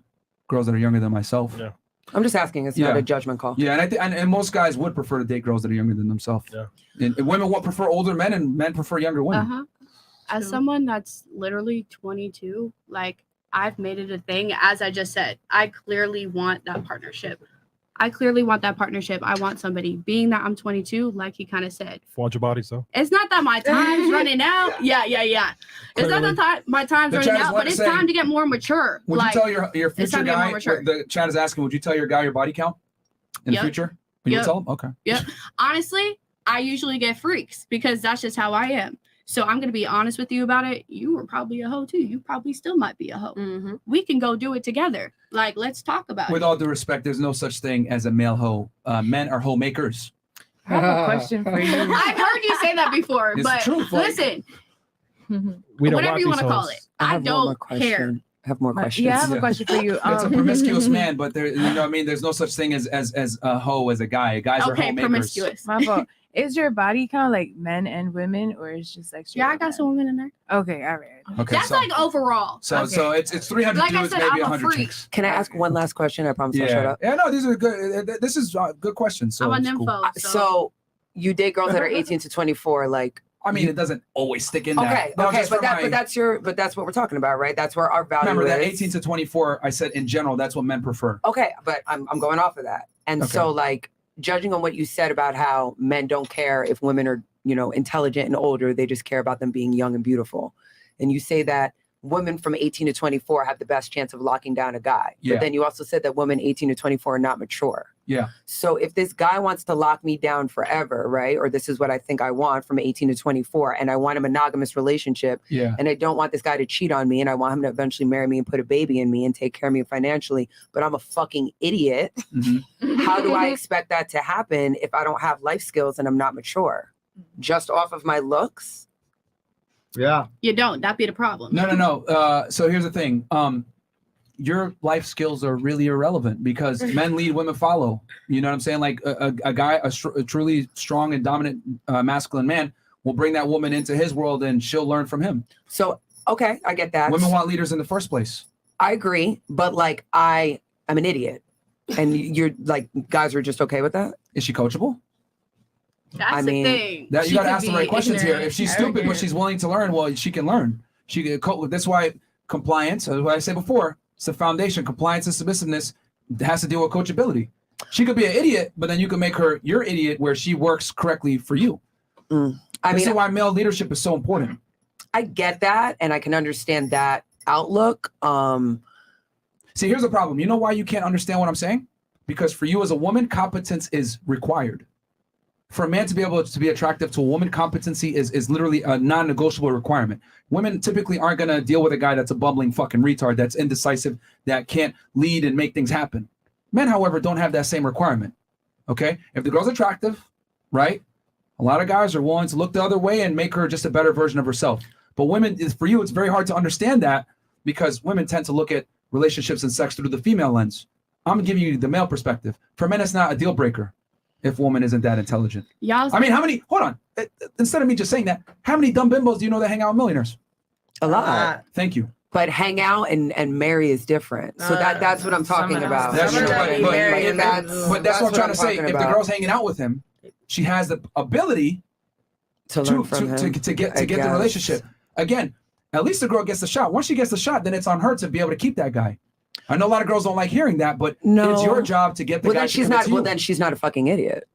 Girls that are younger than myself. Yeah. I'm just asking. It's not a judgment call. Yeah, and most guys would prefer to date girls that are younger than themselves. Yeah. And women prefer older men, and men prefer younger women. As someone that's literally 22, like I've made it a thing. As I just said, I clearly want that partnership. I want somebody. Being that I'm 22, like he kind of said, 400 bodies, though. it's not that my time's running out. Yeah. It's not that my time's The running chat is out, but it's saying- time to get more mature. Would like, you tell your it's future time to get more guy? mature. The chat is asking, would you tell your guy your body count in Yep. the future? Will you Yep. tell him? Okay. Yep. Honestly, I usually get freaks because that's just how I am. So I'm going to be honest with you about it. You were probably a hoe too. You probably still might be a hoe. We can go do it together. Like, let's talk about With it. all due respect, there's no such thing as a male hoe. Men are hoe makers. I have a question for you. I've heard you say that before, It's but true, like- listen, We don't whatever you want want to these call hoes. it, I don't care. I have more questions. Yeah, I have a question for you. It's a promiscuous man, but there, there's no such thing as a hoe as a guy. Guys are hoe makers. My fault. Is your body count like men and women, or is just extra? Yeah, I got some women in there. Okay, all right. Okay, That's so, like overall. so it's 300 Like I dudes, said, maybe I'm a 100 freak. chicks. Can I ask one last question? I promise I'll shut up. Yeah, no, these are good. This is good questions. So I'm a it's cool. nympho. So you date girls that are 18 to 24, like. I mean, it doesn't always stick in that. Okay, No, okay, just for my- but that's what we're talking about, right? That's where our value Remember that is. 18 to 24, I said in general, that's what men prefer. Okay, but I'm going off of that. And Okay. so, like, judging on what you said about how men don't care if women are, intelligent and older, they just care about them being young and beautiful. And you say that women from 18 to 24 have the best chance of locking down a guy. Yeah. But then you also said that women 18 to 24 are not mature. Yeah. So if this guy wants to lock me down forever, right? Or this is what I think I want from 18 to 24, and I want a monogamous relationship, and I don't want this guy to cheat on me, and I want him to eventually marry me and put a baby in me and take care of me financially, but I'm a fucking idiot. How do I expect that to happen if I don't have life skills and I'm not mature? Just off of my looks? Yeah. You don't. That'd be the problem. No. So here's the thing. Your life skills are really irrelevant because men lead, women follow. You know what I'm saying? Like a guy, a truly strong and dominant masculine man will bring that woman into his world and she'll learn from him. So, okay, I get that. Women want leaders in the first place. I agree, but like I'm an idiot. And you're like, guys are just okay with that? Is she coachable? That's the thing. That you got to ask the right questions here. If she's stupid, but she's willing to learn, well, she can learn. She can coach. That's why compliance, as what I said before, it's the foundation. Compliance and submissiveness has to deal with coachability. She could be an idiot, but then you can make her your idiot where she works correctly for you. This is why male leadership is so important. I get that, and I can understand that outlook. See, here's the problem. You know why you can't understand what I'm saying? Because for you as a woman, competence is required. For a man to be able to be attractive to a woman, competency is literally a non-negotiable requirement. Women typically aren't going to deal with a guy that's a bumbling fucking retard, that's indecisive, that can't lead and make things happen. Men, however, don't have that same requirement. Okay? If the girl's attractive, right? A lot of guys are willing to look the other way and make her just a better version of herself. But women, for you, it's very hard to understand that because women tend to look at relationships and sex through the female lens. I'm giving you the male perspective. For men, it's not a deal breaker if a woman isn't that intelligent. I mean, how many, hold on, instead of me just saying that, how many dumb bimbos do you know that hang out with millionaires? A lot. Thank you. But hang out and marry is different. So that's what I'm talking about. That's true. But that's what I'm trying to say. If the girl's hanging out with him, she has the ability to learn from him, to get the relationship. Again, at least the girl gets the shot. Once she gets the shot, then it's on her to be able to keep that guy. I know a lot of girls don't like hearing that, but it's your job to get the guy. Then she's not a fucking idiot.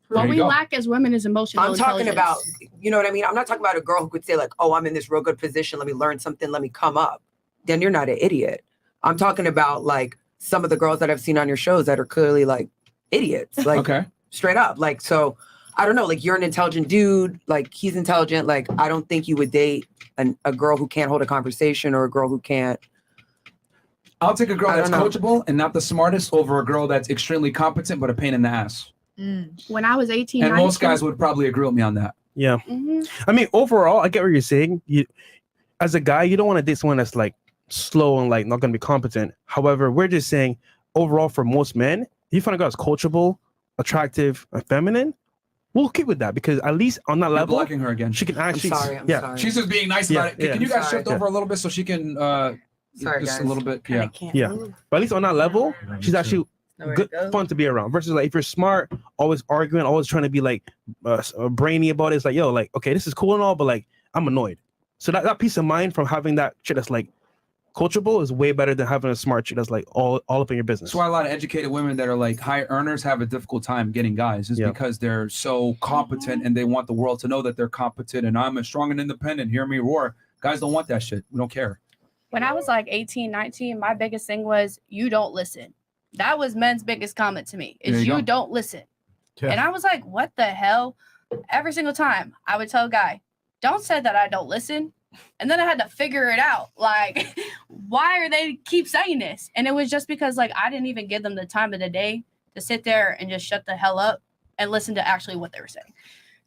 What we lack as women is emotional I'm talking intelligence. about, you know what I mean? I'm not talking about a girl who could say like, oh, I'm in this real good position. Let me learn something. Let me come up. Then you're not an idiot. I'm talking about like some of the girls that I've seen on your shows that are clearly like idiots. Like straight up. Like, so I don't know, like you're an intelligent dude. Like he's intelligent. Like, I don't think you would date a girl who can't hold a conversation or a girl who can't. I'll take a girl that's coachable and not the smartest over a girl that's extremely competent but a pain in the ass. When I was 18, And most guys would probably agree with me on that. Yeah. I mean, overall, I get what you're saying. You, as a guy, you don't want to date someone that's like slow and like not going to be competent. However, we're just saying overall for most men, if you find a girl that's coachable, attractive, and feminine, we'll keep with that because at least on that level, blocking her again. She can actually. I'm sorry. She's just being nice about it. Can you guys shift over a little bit so she can Sorry, just guys. a little bit? Yeah. But at least on that level, she's actually good, fun to be around. Versus like if you're smart, always arguing, always trying to be like brainy about it. It's like, yo, like, okay, this is cool and all, but like I'm annoyed. So that peace of mind from having that shit that's like coachable is way better than having a smart chick that's like all up in your business. That's why a lot of educated women that are like high earners have a difficult time getting guys. It's because they're so competent and they want the world to know that they're competent and I'm a strong and independent. Hear me roar. Guys don't want that shit. We don't care. When I was like 18, 19, my biggest thing was you don't listen. That was men's biggest comment to me is you don't listen. Yeah. And I was like, what the hell? Every single time I would tell a guy, don't say that I don't listen. And then I had to figure it out. Like, why are they keep saying this? And it was just because like I didn't even give them the time of the day to sit there and just shut the hell up and listen to actually what they were saying.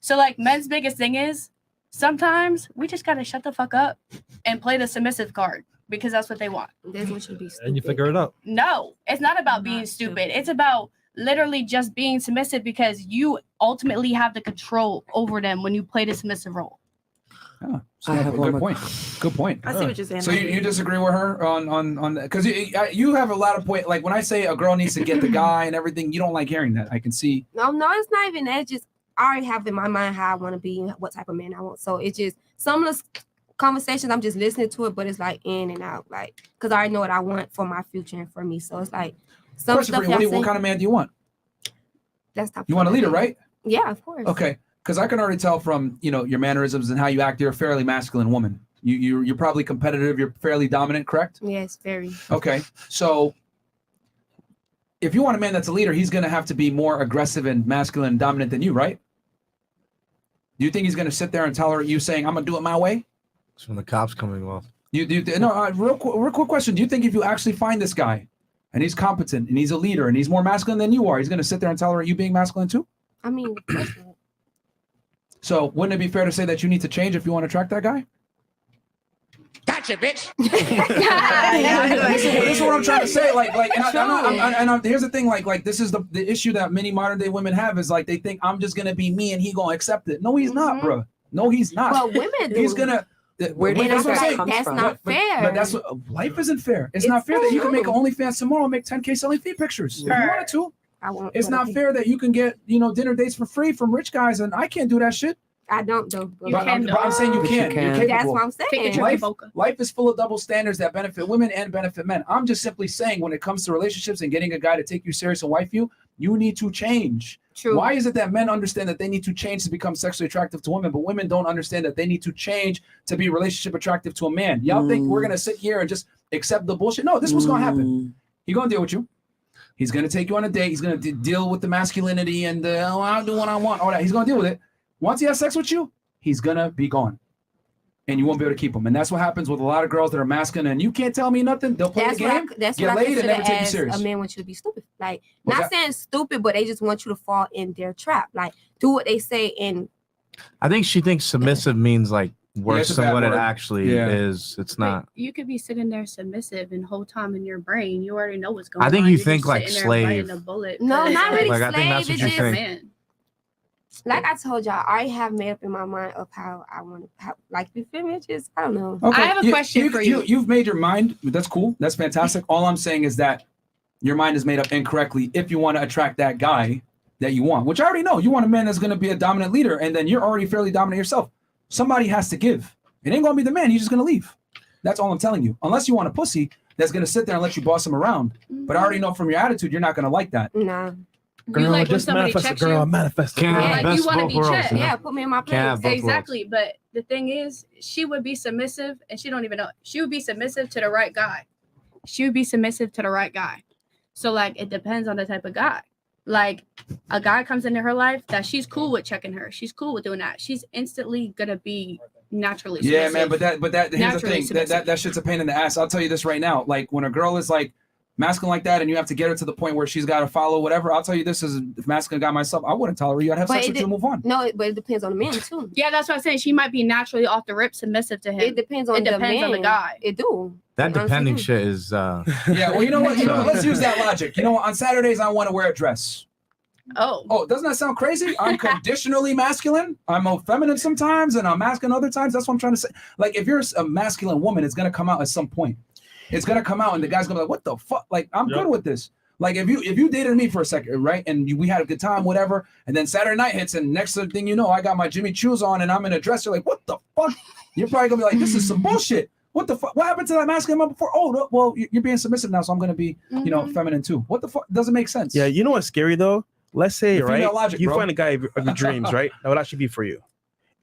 So like men's biggest thing is sometimes we just gotta shut the fuck up and play the submissive card because that's what they want. That's what should be stupid. And you figure it out. No, it's not about being stupid. It's about literally just being submissive because you ultimately have the control over them when you play the submissive role. Oh, so good point. Good point. I see what you're saying. So you disagree with her on that? Because you have a lot of point. Like when I say a girl needs to get the guy and everything, you don't like hearing that. I can see. No, it's not even that. Just I already have in my mind how I want to be and what type of man I want. So it's just some of the conversations I'm just listening to it, but it's like in and out, like because I already know what I want for my future and for me. So it's like some Question stuff. for you, what kind of man do you want? That's tough. You want a leader, right? Yeah, of course. Okay, because I can already tell from your mannerisms and how you act. You're a fairly masculine woman. You're probably competitive. You're fairly dominant, correct? Yes, very. Okay, so if you want a man that's a leader, he's going to have to be more aggressive and masculine and dominant than you, right? Do you think he's going to sit there and tolerate you saying, I'm going to do it my way? It's when the cops coming off. Real quick question. Do you think if you actually find this guy and he's competent and he's a leader and he's more masculine than you are, he's going to sit there and tolerate you being masculine too? I mean, so wouldn't it be fair to say that you need to change if you want to attract that guy? Gotcha, bitch. This is what I'm trying to say. Here's the thing. Like this is the issue that many modern day women have is like they think I'm just gonna be me and he gonna accept it. No, he's not, bro. No, he's not. Well, women do. He's gonna. Where do you think that comes from? Not fair. But that's what life isn't fair. It's not fair that you can make an OnlyFans tomorrow and make 10K selling feet pictures. If you wanted to. It's not fair that you can get dinner dates for free from rich guys and I can't do that shit. I don't do. I'm saying you can. You're capable. That's what I'm saying. Life is full of double standards that benefit women and benefit men. I'm just simply saying when it comes to relationships and getting a guy to take you serious and wife you, you need to change. True. Why is it that men understand that they need to change to become sexually attractive to women, but women don't understand that they need to change to be relationship attractive to a man? Y'all think we're going to sit here and just accept the bullshit? No, this is what's going to happen. He's going to deal with you. He's going to take you on a date. He's going to deal with the masculinity and I'll do what I want, all that. He's going to deal with it. Once he has sex with you, he's going to be gone. And you won't be able to keep him. And that's what happens with a lot of girls that are masculine. And you can't tell me nothing. They'll play the game, get laid, and never take you serious. A man wants you to be stupid. Like, not saying stupid, but they just want you to fall in their trap. Like, do what they say. And I think she thinks submissive means like worse than what it actually is. It's not. You could be sitting there submissive and whole time in your brain, you already know what's going on. I think you You're think just like sitting there slave. biting a bullet. No, not really Like, slave. I think that's what It's you just, think. like I told y'all, I have made up in my mind of how I want to, like, you feel me? Just, I don't know. Okay. I have a question for you. You've made your mind. That's cool. That's fantastic. All I'm saying is that your mind is made up incorrectly if you want to attract that guy that you want, which I already know. You want a man that's going to be a dominant leader, and then you're already fairly dominant yourself. Somebody has to give. It ain't going to be the man. He's just going to leave. That's all I'm telling you. Unless you want a pussy that's going to sit there and let you boss him around. But I already know from your attitude, you're not going to like that. Nah. Girl, like when just somebody manifest checks it, girl. you? Manifest it. Like you want to be checked. Yeah, put me in my place. Exactly. But the thing is, she would be submissive, and she don't even know. She would be submissive to the right guy. She would be submissive to the right guy. So, like, it depends on the type of guy. Like, a guy comes into her life that she's cool with checking her. She's cool with doing that. She's instantly gonna be naturally submissive. Yeah, man. But that here's the Naturally thing. That shit's a pain in the ass. I'll tell you this right now. Like, when a girl is like masculine like that, and you have to get her to the point where she's got to follow whatever. I'll tell you this as a masculine guy myself. I wouldn't tolerate you. I'd have sex with you and move on. No, but it depends on the man too. Yeah, that's what I'm saying. She might be naturally off the rip submissive to him. It depends on It the depends on the man. guy. It do. That depending shit is. Yeah, well, you know what? Let's use that logic. You know what? On Saturdays, I want to wear a dress. Oh, doesn't that sound crazy? I'm conditionally masculine. I'm feminine sometimes, and I'm masculine other times. That's what I'm trying to say. Like, if you're a masculine woman, it's gonna come out at some point. It's gonna come out, and the guy's gonna be like, "What the fuck?" Like, I'm good with this. Like, if you dated me for a second, right, and we had a good time, whatever, and then Saturday night hits, and next thing you know, I got my Jimmy Choos on, and I'm in a dress. You're like, "What the fuck?" You're probably gonna be like, "This is some bullshit." What the fuck? What happened to that masculine man before? Oh, no, well, you're being submissive now, so I'm gonna be, feminine too. What the fuck? Doesn't make sense. Yeah, you know what's scary though? Let's say, The female right, logic, you bro. find a guy of your dreams, right? That would actually be for you.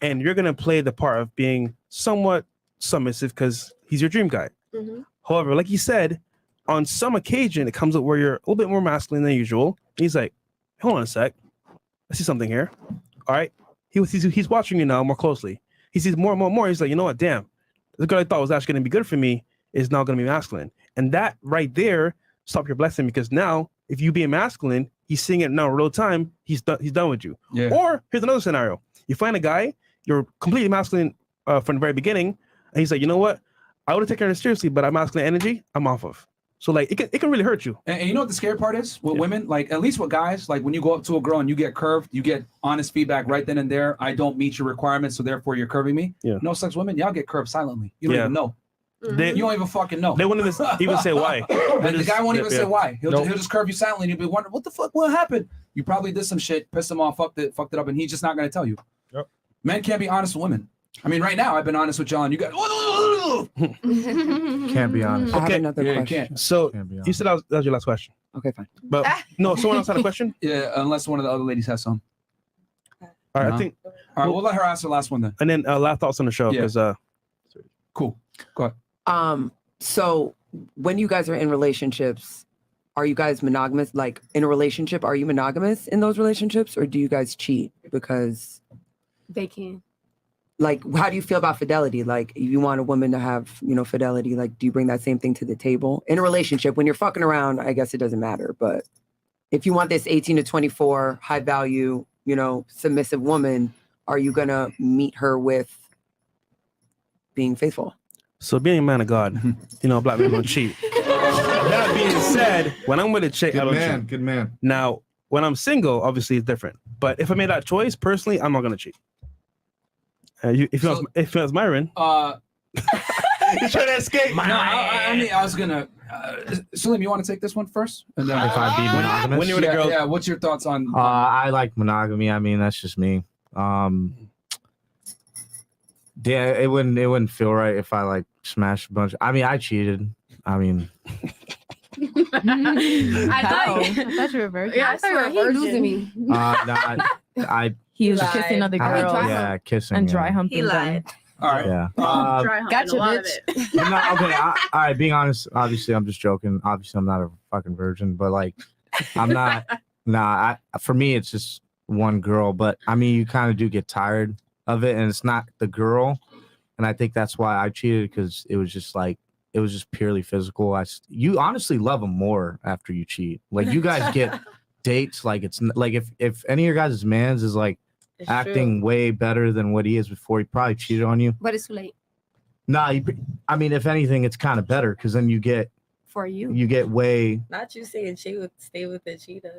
And you're going to play the part of being somewhat submissive because he's your dream guy. However, like you said, on some occasion, it comes up where you're a little bit more masculine than usual. And he's like, hold on a sec. I see something here. All right. He's watching you now more closely. He sees more and more and more. He's like, you know what? Damn. The girl I thought was actually going to be good for me is now going to be masculine. And that right there, stop your blessing, because now if you being masculine, he's seeing it now in real time. He's done with you. Yeah. Or here's another scenario: you find a guy, you're completely masculine from the very beginning, and he's like, you know what? I would have taken her seriously, but I'm masculine energy. I'm off of. So like it can really hurt you. And you know what the scary part is with women? Like, at least with guys, like when you go up to a girl and you get curved, you get honest feedback right then and there. I don't meet your requirements, so therefore you're curving me. Yeah. No such women, y'all get curved silently. You don't even know. You don't even fucking know. They wouldn't even say why. And the guy won't even say why. He'll Nope. just curve you silently, and you'll be wondering, what the fuck? What happened? You probably did some shit, pissed him off, fucked it up, and he's just not going to tell you. Yep. Men can't be honest with women. I mean, right now I've been honest with y'all, and you guys. Can't be honest. I have another question. Can't. So you said that was your last question. Okay, fine. But no, someone else had a question. Yeah, unless one of the other ladies has some. All right, I think. All right, we'll let her ask her last one then. And then last thoughts on the show, because cool. Go ahead. So when you guys are in relationships, are you guys monogamous? Like in a relationship, are you monogamous in those relationships, or do you guys cheat? Because They can. like, how do you feel about fidelity? Like, if you want a woman to have, fidelity, like, do you bring that same thing to the table in a relationship? When you're fucking around, I guess it doesn't matter. But if you want this 18 to 24 high value, submissive woman, are you gonna meet her with being faithful? So being a man of God, black men don't cheat. That being said, when I'm with a chick, I don't cheat. Good man. Now, when I'm single, obviously it's different. But if I made that choice, personally, I'm not gonna cheat. If it was Myron, you trying to escape? No, I was gonna. Salim, you want to take this one first? And then If I'd be monogamous? when you were the girl, what's your thoughts on? I like monogamy. I mean, that's just me. Yeah, it wouldn't feel right if I like smashed a bunch. I mean, I cheated. I mean, I thought you were a virgin. Yeah, I thought you were a He virgin. losing me. no, I He was lied. kissing other girls. yeah, kissing and yeah. dry humping He them. lied. All right. Yeah. Dry humping Gotcha, a lot of bitch. it. No, okay. All right. Being honest, obviously, I'm just joking. Obviously, I'm not a fucking virgin, but like, I'm not. For me, it's just one girl. But I mean, you kind of do get tired of it, and it's not the girl. And I think that's why I cheated, because it was just purely physical. You honestly love them more after you cheat. Like, you guys get dates. Like, it's like if any of your guys' mans is like It's acting way better than what he is before, he probably cheated on you. But it's too late Nah, I mean, if anything, it's kind of better, because then you get for you. way Not you saying she would stay with the cheetah.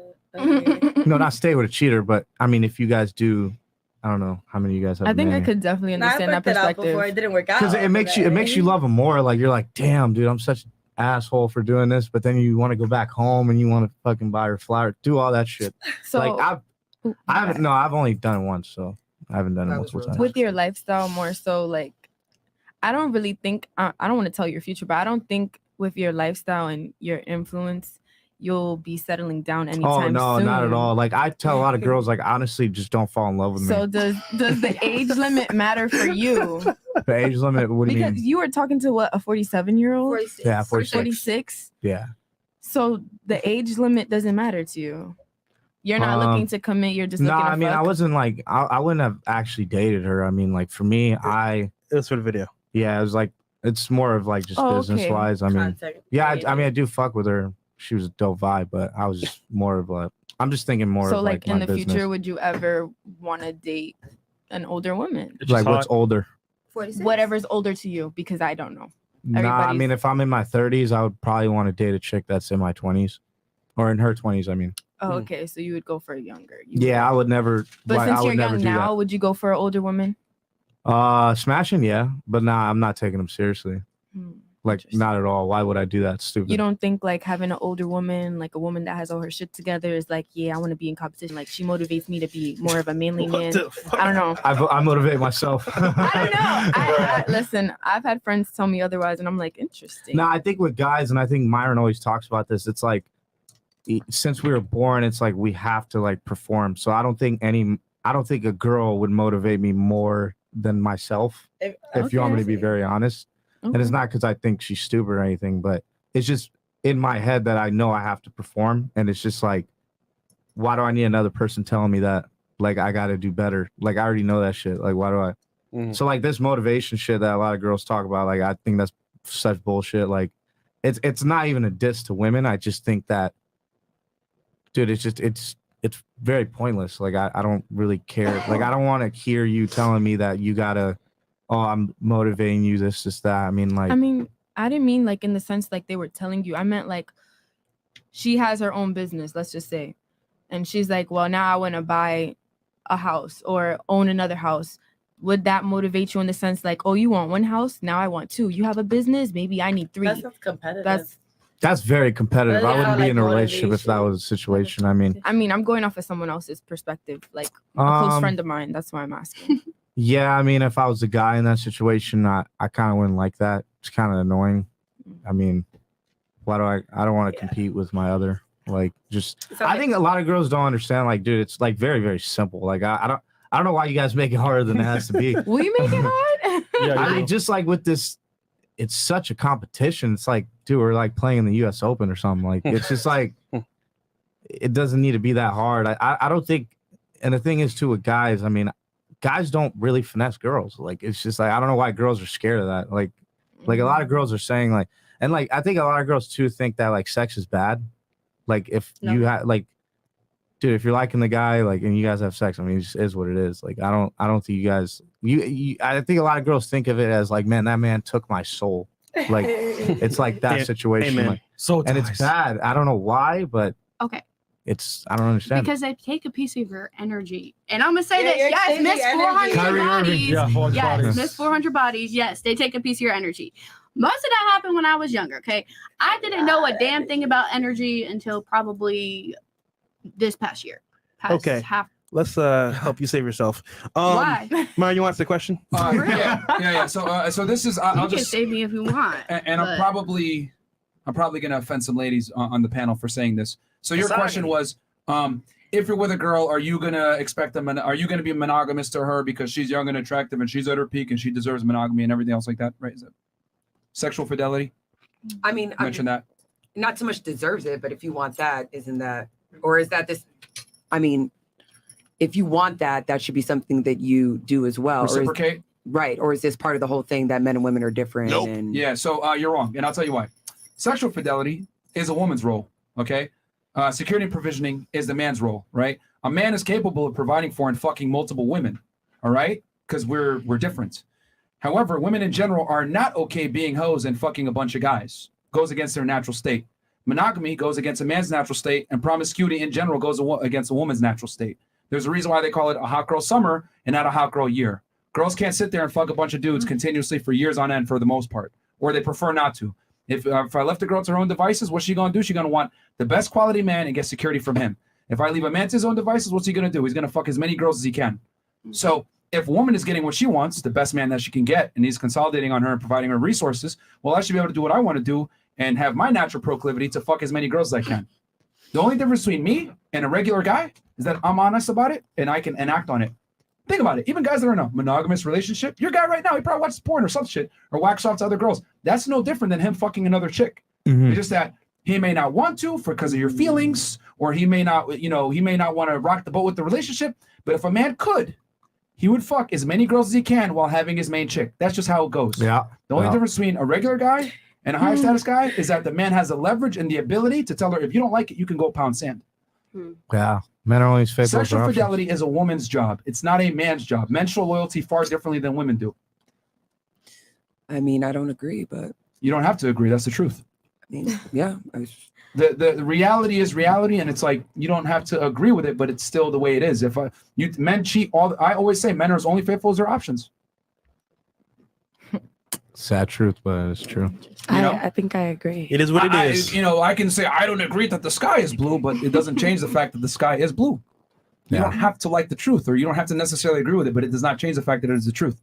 no, not stay with a cheater, but I mean, if you guys do, I don't know how many of you guys have. I think I could definitely understand that perspective. Before it didn't work out. because it makes you love them more. Like, you're like, damn, dude, I'm such an asshole for doing this, but then you want to go back home and you want to fucking buy her flower, do all that shit. So like I've only done it once, so I haven't done it multiple times. with your lifestyle more so, like, I don't really think I don't want to tell your future, but I don't think with your lifestyle and your influence you'll be settling down anytime Oh no, soon. not at all. Like, I tell a lot of girls, like, honestly, just don't fall in love with me. So does the age limit matter for you? The age limit? What do you Because mean? you were talking to what, a 47-year-old? 46. Yeah, 46. 46. Yeah. So the age limit doesn't matter to you. You're not looking to commit. You're just No, looking to I mean, fuck. I wasn't like, I wouldn't have actually dated her. I mean, like, for me, it was for the video. Yeah, it was like, it's more of like just Oh, business okay. wise. I mean, Contact yeah, I created. mean, I do fuck with her. She was a dope vibe, but I was just more of a, I'm just thinking more So of like like in my the business. future, would you ever want to date an older woman? Like, what's older? 46. Whatever's older to you, because I don't know. Nah, I Everybody's- mean, if I'm in my 30s, I would probably want to date a chick that's in my 20s or in her 20s. I mean, Oh, okay. So you would go for a younger. yeah, I would never. But like, since I you're would never young do now, would you go for an older woman? that. Smashing, yeah, but nah, I'm not taking them seriously. Hmm, Like, not at all. Why would I do that? Stupid. You don't think like having an older woman, like a woman that has all her shit together, is like, yeah, I want to be in competition. Like, she motivates me to be more of a manly man. I don't know. I motivate myself. Listen, I've had friends tell me otherwise, and I'm like, interesting. No, I think with guys, and I think Myron always talks about this, it's like, since we were born, it's like we have to like perform. So I don't think a girl would motivate me more than myself, if you want me to be very honest. And it's not because I think she's stupid or anything, but it's just in my head that I know I have to perform. And it's just like, why do I need another person telling me that? Like, I got to do better. Like, I already know that shit. Like, why do I? So like this motivation shit that a lot of girls talk about, like, I think that's such bullshit. Like, it's not even a diss to women. I just think that, dude, it's very pointless. Like, I don't really care. Like, I don't want to hear you telling me that you gotta, oh, I'm motivating you, this, that. I mean, I didn't mean like in the sense like they were telling you. I meant like she has her own business, let's just say. And she's like, well, now I want to buy a house or own another house. Would that motivate you in the sense like, oh, you want one house? Now I want two. You have a business? Maybe I need three. That sounds competitive. that's very competitive. But I wouldn't yeah, be in like a relationship if that was a situation. I mean, I'm going off of someone else's perspective, like a close Um, friend of mine. That's why I'm asking. yeah, I mean, if I was a guy in that situation, I kind of wouldn't like that. It's kind of annoying. I mean, why do I don't want to compete with my other, like, just, I think a lot of girls don't understand, like, dude, it's like very, very simple. Like, I don't know why you guys make it harder than it has to be. Will you make it hard? I mean, just like with this, it's such a competition. It's like, dude, we're like playing in the U.S. Open or something. Like, it's just like, it doesn't need to be that hard. I don't think, and the thing is too with guys, I mean, guys don't really finesse girls. Like, it's just like, I don't know why girls are scared of that. Like a lot of girls are saying like, and like, I think a lot of girls too think that like sex is bad. Like if you have like, dude, if you're liking the guy, like, and you guys have sex, I mean, it just is what it is. Like, I don't think you guys, I think a lot of girls think of it as like, man, that man took my soul. Like, it's like that situation. Amen. Like, so and it's bad. I don't know why, but Okay. I don't understand. Because they take a piece of your energy. And I'm going to say Yeah, this. you're Yes, exchanging Miss energy. 400 Kyrie Irving. bodies. Yeah, 400 yes, bodies. Miss 400 bodies. Yes, they take a piece of your energy. Most of that happened when I was younger, okay? I didn't know a damn thing about energy until probably this past year. Okay. Let's help you save yourself. Why? Mara, you want to ask the question? Yeah. So this is. I'll You can just. save me if you want. And but- I'm probably going to offend some ladies on the panel for saying this. So your question was, if you're with a girl, are you gonna expect them? Are you gonna be monogamous to her because she's young and attractive and she's at her peak and she deserves monogamy and everything else like that? Right? Is it sexual fidelity? I mean, Mention that. Not so much deserves it, but if you want that, isn't that, or is that this? I mean, if you want that, that should be something that you do as well. Reciprocate. Right. Or is this part of the whole thing that men and women are different? Nope. And Yeah, so you're wrong, and I'll tell you why. Sexual fidelity is a woman's role, okay? Security and provisioning is the man's role, right? A man is capable of providing for and fucking multiple women, all right? Because we're different. However, women in general are not okay being hoes and fucking a bunch of guys. Goes against their natural state. Monogamy goes against a man's natural state, and promiscuity in general goes against a woman's natural state. There's a reason why they call it a hot girl summer and not a hot girl year. Girls can't sit there and fuck a bunch of dudes continuously for years on end for the most part, or they prefer not to. If I left a girl to her own devices, what's she going to do? She's going to want the best quality man and get security from him. If I leave a man to his own devices, what's he going to do? He's going to fuck as many girls as he can. So if a woman is getting what she wants, the best man that she can get, and he's consolidating on her and providing her resources, well, I should be able to do what I want to do and have my natural proclivity to fuck as many girls as I can. The only difference between me and a regular guy is that I'm honest about it and I can enact on it. Think about it. Even guys that are in a monogamous relationship, your guy right now, he probably watches porn or some shit or whacks off to other girls. That's no different than him fucking another chick. It's just that he may not want to because of your feelings, or he may not, he may not want to rock the boat with the relationship. But if a man could, he would fuck as many girls as he can while having his main chick. That's just how it goes. Yeah. The only difference between a regular guy and a higher status guy is that the man has the leverage and the ability to tell her, if you don't like it, you can go pound sand. Yeah. Men are always faithful. Sexual fidelity is a woman's job. It's not a man's job. Men show loyalty far differently than women do. I mean, I don't agree, but you don't have to agree. That's the truth. I mean, yeah. The reality is reality, and it's like you don't have to agree with it, but it's still the way it is. If men cheat, I always say men are as only faithful as their options. Sad truth, but it's true. I think I agree. It is what it is. I can say I don't agree that the sky is blue, but it doesn't change the fact that the sky is blue. You don't have to like the truth, or you don't have to necessarily agree with it, but it does not change the fact that it is the truth.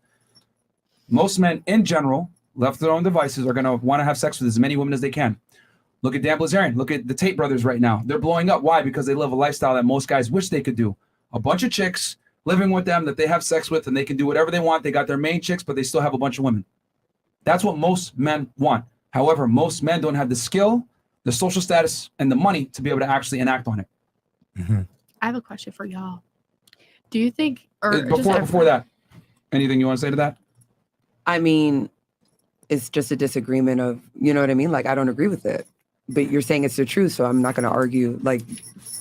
Most men, in general, left to their own devices, are going to want to have sex with as many women as they can. Look at Dan Bilzerian. Look at the Tate brothers right now. They're blowing up. Why? Because they live a lifestyle that most guys wish they could do. A bunch of chicks living with them that they have sex with, and they can do whatever they want. They got their main chicks, but they still have a bunch of women. That's what most men want. However, most men don't have the skill, the social status, and the money to be able to actually enact on it. I have a question for y'all. Do you think, Before that, anything you want to say to that? I mean, it's just a disagreement of, you know what I mean? Like, I don't agree with it, but you're saying it's the truth, so I'm not going to argue. Like,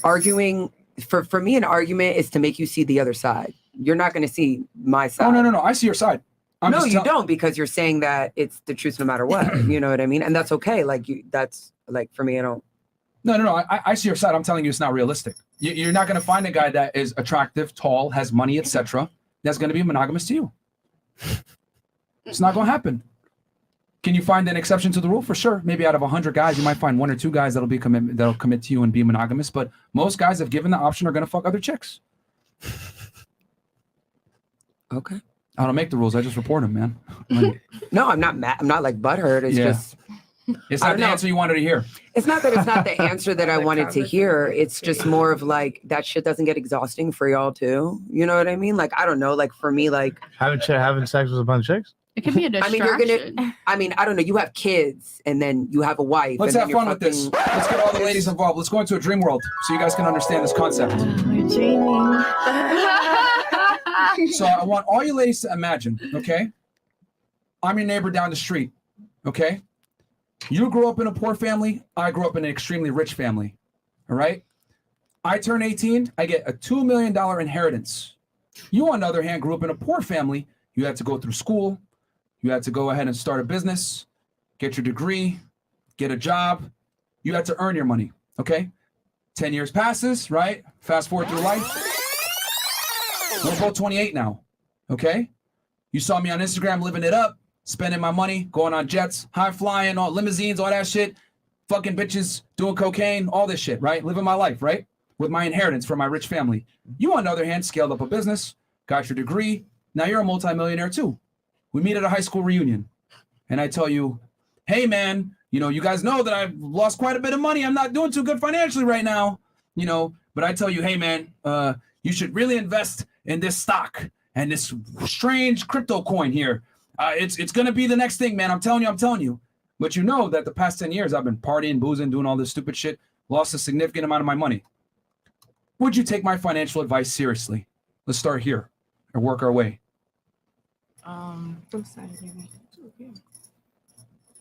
arguing, for me, an argument is to make you see the other side. You're not going to see my side. Oh, no. I see your side. No, you don't, because you're saying that it's the truth no matter what. You know what I mean? And that's okay. Like, that's, like, for me, I don't. No. I see your side. I'm telling you it's not realistic. You're not going to find a guy that is attractive, tall, has money, etc. that's going to be monogamous to you. It's not going to happen. Can you find an exception to the rule? For sure. Maybe out of 100 guys, you might find 1 or 2 guys that'll commit to you and be monogamous. But most guys, if given the option, are going to fuck other chicks. Okay. I don't make the rules. I just report them, man. Like, no, I'm not mad. I'm not like butthurt. It's just. It's not the answer you wanted to hear. It's not that it's not the answer that I wanted to hear. It's just more of like that shit doesn't get exhausting for y'all too. You know what I mean? Like, I don't know. Like for me, like having sex with a bunch of chicks. It can be a distraction. I don't know. You have kids and then you have a wife. Let's and have then fun with this. Let's get all the ladies involved. Let's go into a dream world so you guys can understand this concept. We're dreaming. So I want all you ladies to imagine, okay? I'm your neighbor down the street, okay? You grew up in a poor family. I grew up in an extremely rich family, all right? I turn 18. I get a $2 million inheritance. You, on the other hand, grew up in a poor family. You had to go through school. You had to go ahead and start a business, get your degree, get a job. You had to earn your money, okay? 10 years passes, right? Fast forward through life. We're both 28 now, okay? You saw me on Instagram living it up, spending my money, going on jets, high flying, all limousines, all that shit, fucking bitches, doing cocaine, all this shit, right? Living my life, right? With my inheritance from my rich family. You, on the other hand, scaled up a business, got your degree. Now you're a multimillionaire too. We meet at a high school reunion and I tell you, hey man, you guys know that I've lost quite a bit of money. I'm not doing too good financially right now, but I tell you, hey man, you should really invest in this stock and this strange crypto coin here. It's going to be the next thing, man. I'm telling you. But you know that the past 10 years, I've been partying, boozing, doing all this stupid shit, lost a significant amount of my money. Would you take my financial advice seriously? Let's start here and work our way.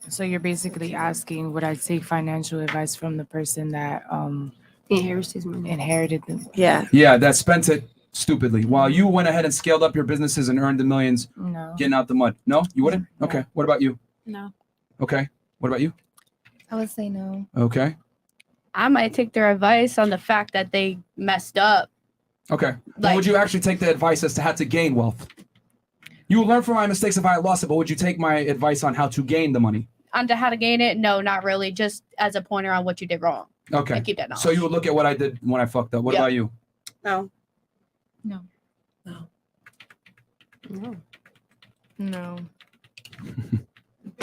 So you're basically asking, would I take financial advice from the person that inherited the Yeah, that spent it stupidly while you went ahead and scaled up your businesses and earned the millions. No. Getting out the mud. No, you wouldn't? Okay. What about you? No. Okay. What about you? I would say no. Okay. I might take their advice on the fact that they messed up. Okay. But would you actually take the advice as to how to gain wealth? You will learn from my mistakes if I lost it, but would you take my advice on how to gain the money? On to how to gain it? No, not really. Just as a pointer on what you did wrong. Okay. And keep that knowledge. So you would look at what I did when I fucked up. What about you? No.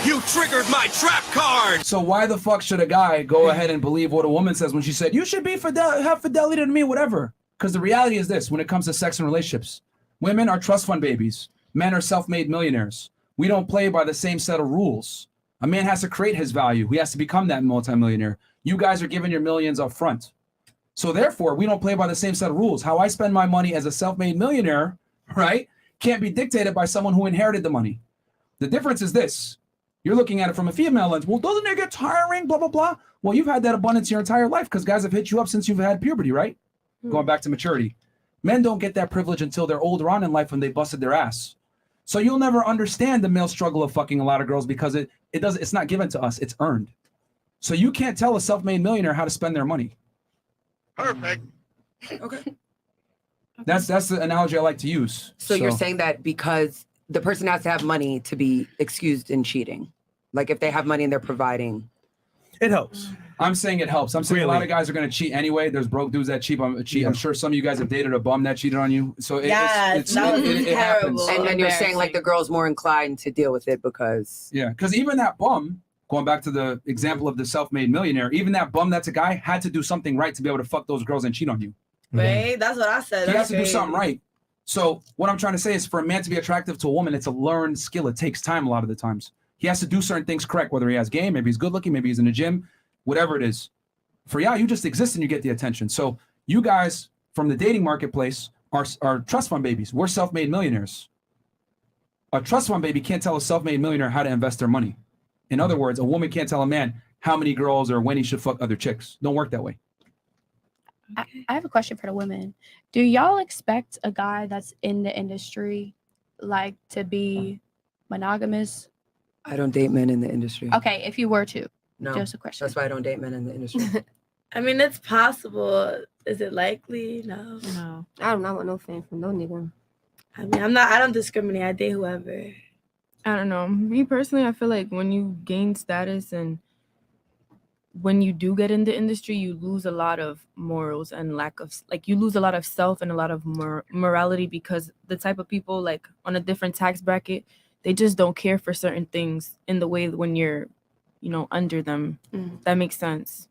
You triggered my trap card! So why the fuck should a guy go ahead and believe what a woman says when she said, you should be have fidelity to me, whatever? Because the reality is this, when it comes to sex and relationships, women are trust fund babies. Men are self-made millionaires. We don't play by the same set of rules. A man has to create his value. He has to become that multimillionaire. You guys are giving your millions up front. So therefore, we don't play by the same set of rules. How I spend my money as a self-made millionaire, right, can't be dictated by someone who inherited the money. The difference is this. You're looking at it from a female lens. Well, doesn't it get tiring, blah, blah, blah? Well, you've had that abundance your entire life because guys have hit you up since you've had puberty, right? Going back to maturity. Men don't get that privilege until they're older on in life when they busted their ass. So you'll never understand the male struggle of fucking a lot of girls because it's not given to us, it's earned. So you can't tell a self-made millionaire how to spend their money. Perfect. Okay. That's the analogy I like to use. So you're saying that because the person has to have money to be excused in cheating. Like if they have money and they're providing. It helps. I'm saying it helps. I'm saying a lot of guys are going to cheat anyway. There's broke dudes that cheat. I'm sure some of you guys have dated a bum that cheated on you. So it happens. And then you're saying like the girl's more inclined to deal with it because. Yeah, because even that bum, going back to the example of the self-made millionaire, even that bum that's a guy had to do something right to be able to fuck those girls and cheat on you. Right? That's what I said. He has to do something right. So what I'm trying to say is for a man to be attractive to a woman, it's a learned skill. It takes time a lot of the times. He has to do certain things correct, whether he has game, maybe he's good looking, maybe he's in the gym, whatever it is. For you just exist and you get the attention. So you guys from the dating marketplace are trust fund babies. We're self-made millionaires. A trust fund baby can't tell a self-made millionaire how to invest their money. In other words, a woman can't tell a man how many girls or when he should fuck other chicks. Don't work that way. I have a question for the women. Do y'all expect a guy that's in the industry like to be monogamous? I don't date men in the industry. Okay, if you were to. No, just a question. That's why I don't date men in the industry. I mean, it's possible. Is it likely? No. No. I don't want no fan from no nigga. I mean, I don't discriminate. I date whoever. I don't know. Me personally, I feel like when you gain status and when you do get in the industry, you lose a lot of morals and you lose a lot of self and a lot of morality because the type of people like on a different tax bracket, they just don't care for certain things in the way when you're, under them. That makes sense.